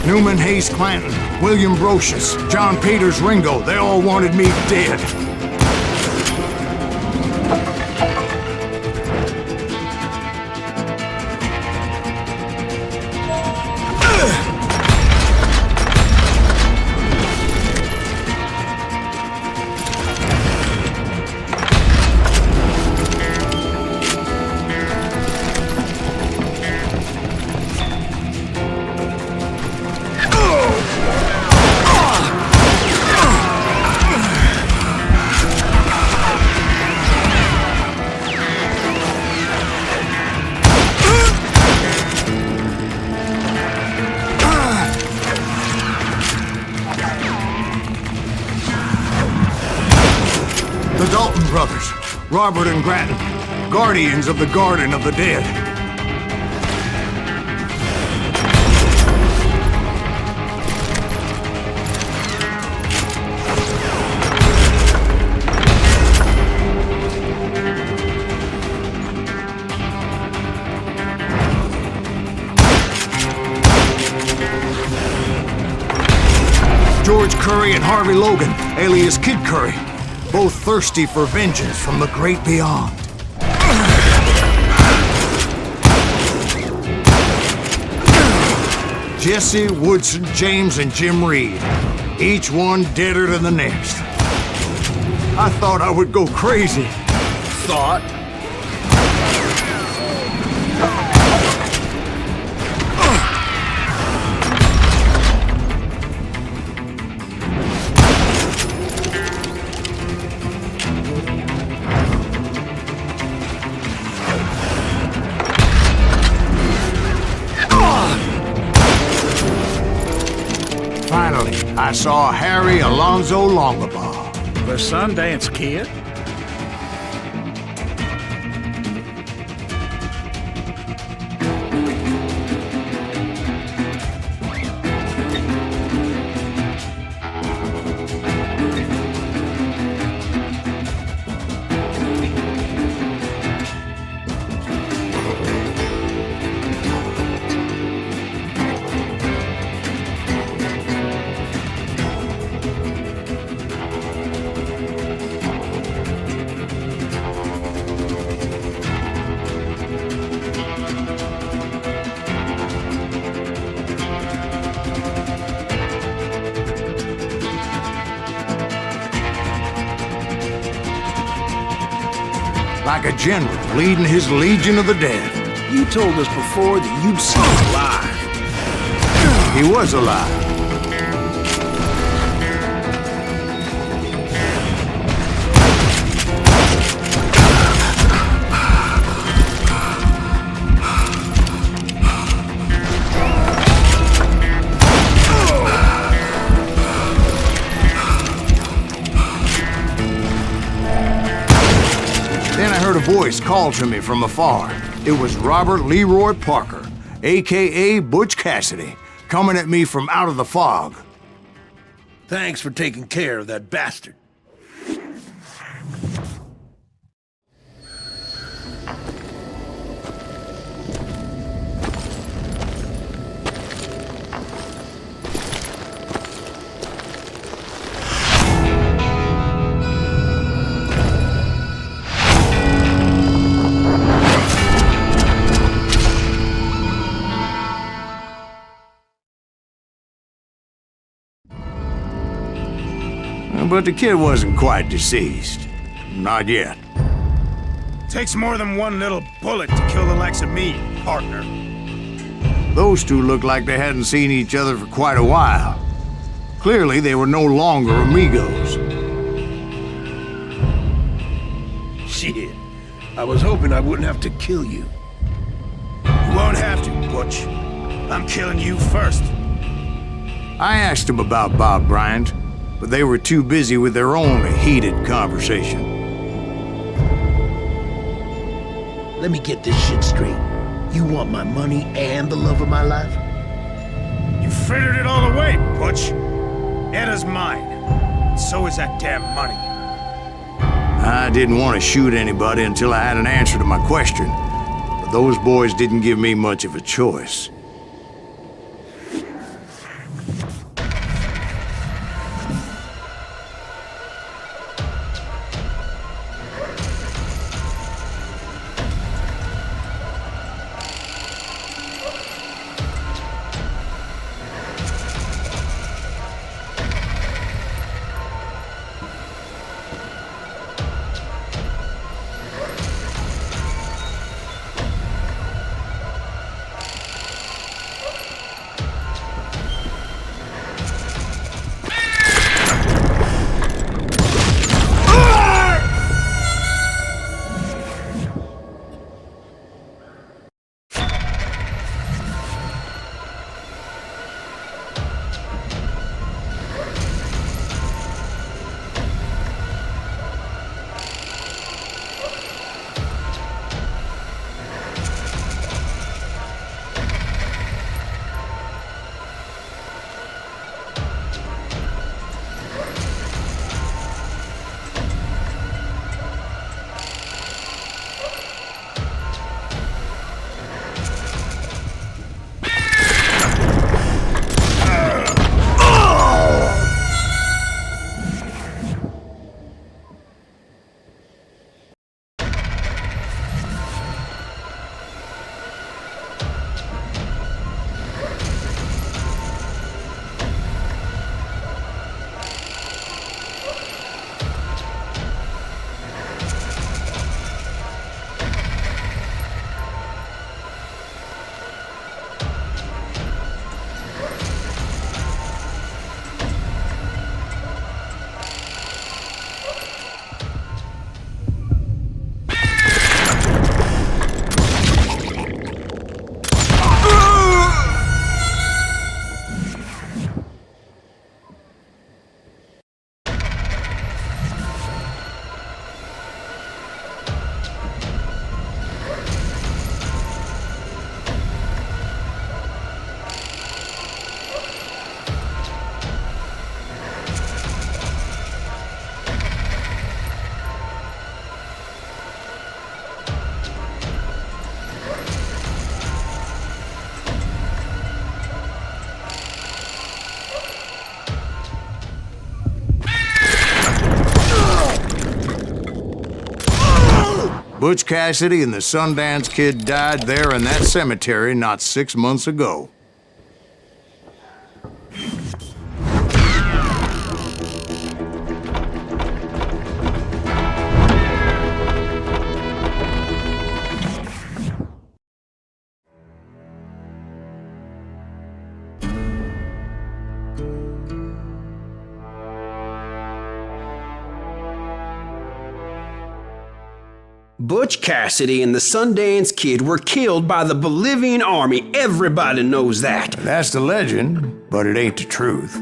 Newman Hayes Clanton, William Brocious, John Peters Ringo, they all wanted me dead. The Dalton brothers, Robert and Grattan, guardians of the Garden of the Dead. George Curry and Harvey Logan, alias Kid Curry, both thirsty for vengeance from the great beyond. Jesse, Woodson, James, and Jim Reed, each one deader than the next. I thought I would go crazy. Thought? Finally, I saw Harry Alonzo Longabaugh. The Sundance Kid? Like a general leading his legion of the dead. You told us before that you'd seen him alive. He was alive. Then I heard a voice call to me from afar. It was Robert Leroy Parker, a.k.a. Butch Cassidy, coming at me from out of the fog. Thanks for taking care of that bastard. But the kid wasn't quite deceased. Not yet. Takes more than one little bullet to kill the likes of me, partner. Those two looked like they hadn't seen each other for quite a while. Clearly, they were no longer amigos. Shit. I was hoping I wouldn't have to kill you. You won't have to, Butch. I'm killing you first. I asked them about Bob Bryant, but they were too busy with their own heated conversation. Let me get this shit straight. You want my money and the love of my life? You frittered it all away, Butch. Edda's mine. And so is that damn money. I didn't want to shoot anybody until I had an answer to my question, but those boys didn't give me much of a choice. Butch Cassidy and the Sundance Kid died there in that cemetery not 6 months ago. Butch Cassidy and the Sundance Kid were killed by the Bolivian army. Everybody knows that. That's the legend, but it ain't the truth.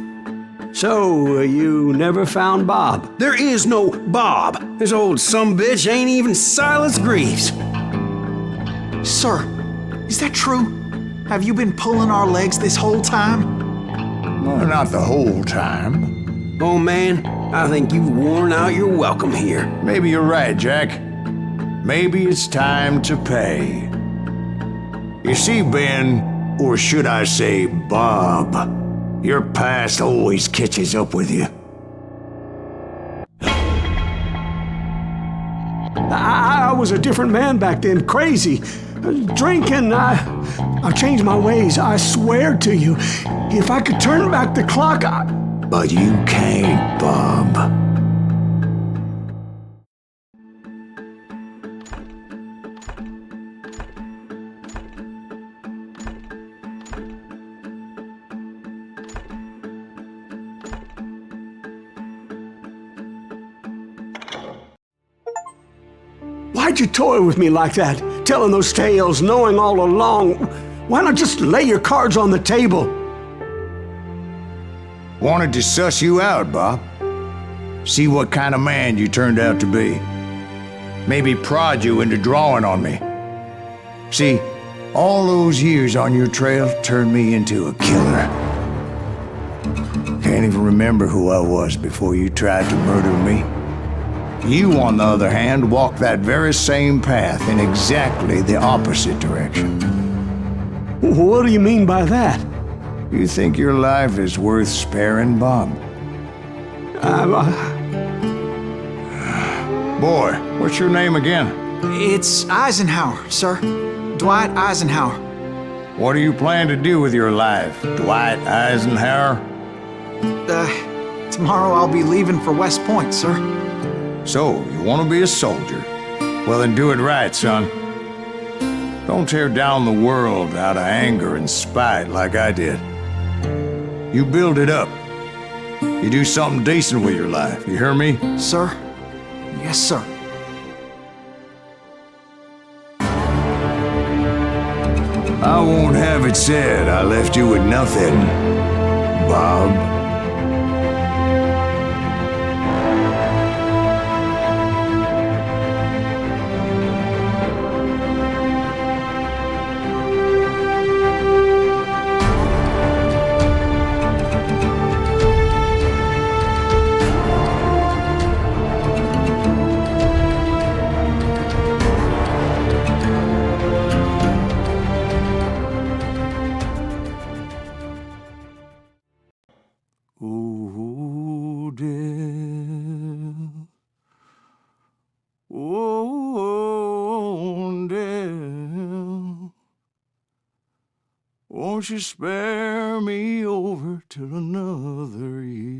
So, you never found Bob? There is no Bob. This old sumbitch ain't even Silas Greaves. Sir, is that true? Have you been pulling our legs this whole time? Well, not the whole time. Oh man, I think you've worn out your welcome here. Maybe you're right, Jack. Maybe it's time to pay. You see, Ben, or should I say Bob, your past always catches up with you. I was a different man back then, crazy. Drinking, I've changed my ways, I swear to you. If I could turn back the clock, But you can't, Bob. Why'd you toy with me like that? Telling those tales, knowing all along. Why not just lay your cards on the table? Wanted to suss you out, Bob. See what kind of man you turned out to be. Maybe prod you into drawing on me. See, all those years on your trail turned me into a killer. Can't even remember who I was before you tried to murder me. You, on the other hand, walked that very same path in exactly the opposite direction. What do you mean by that? You think your life is worth sparing, Bob? Boy, what's your name again? It's Eisenhower, sir. Dwight Eisenhower. What do you plan to do with your life, Dwight Eisenhower? Tomorrow I'll be leaving for West Point, sir. So, you want to be a soldier? Well, then do it right, son. Don't tear down the world out of anger and spite like I did. You build it up. You do something decent with your life, you hear me? Sir? Yes, sir. I won't have it said I left you with nothing, Bob. Oh, dear. Oh, dear. Won't you spare me over till another year?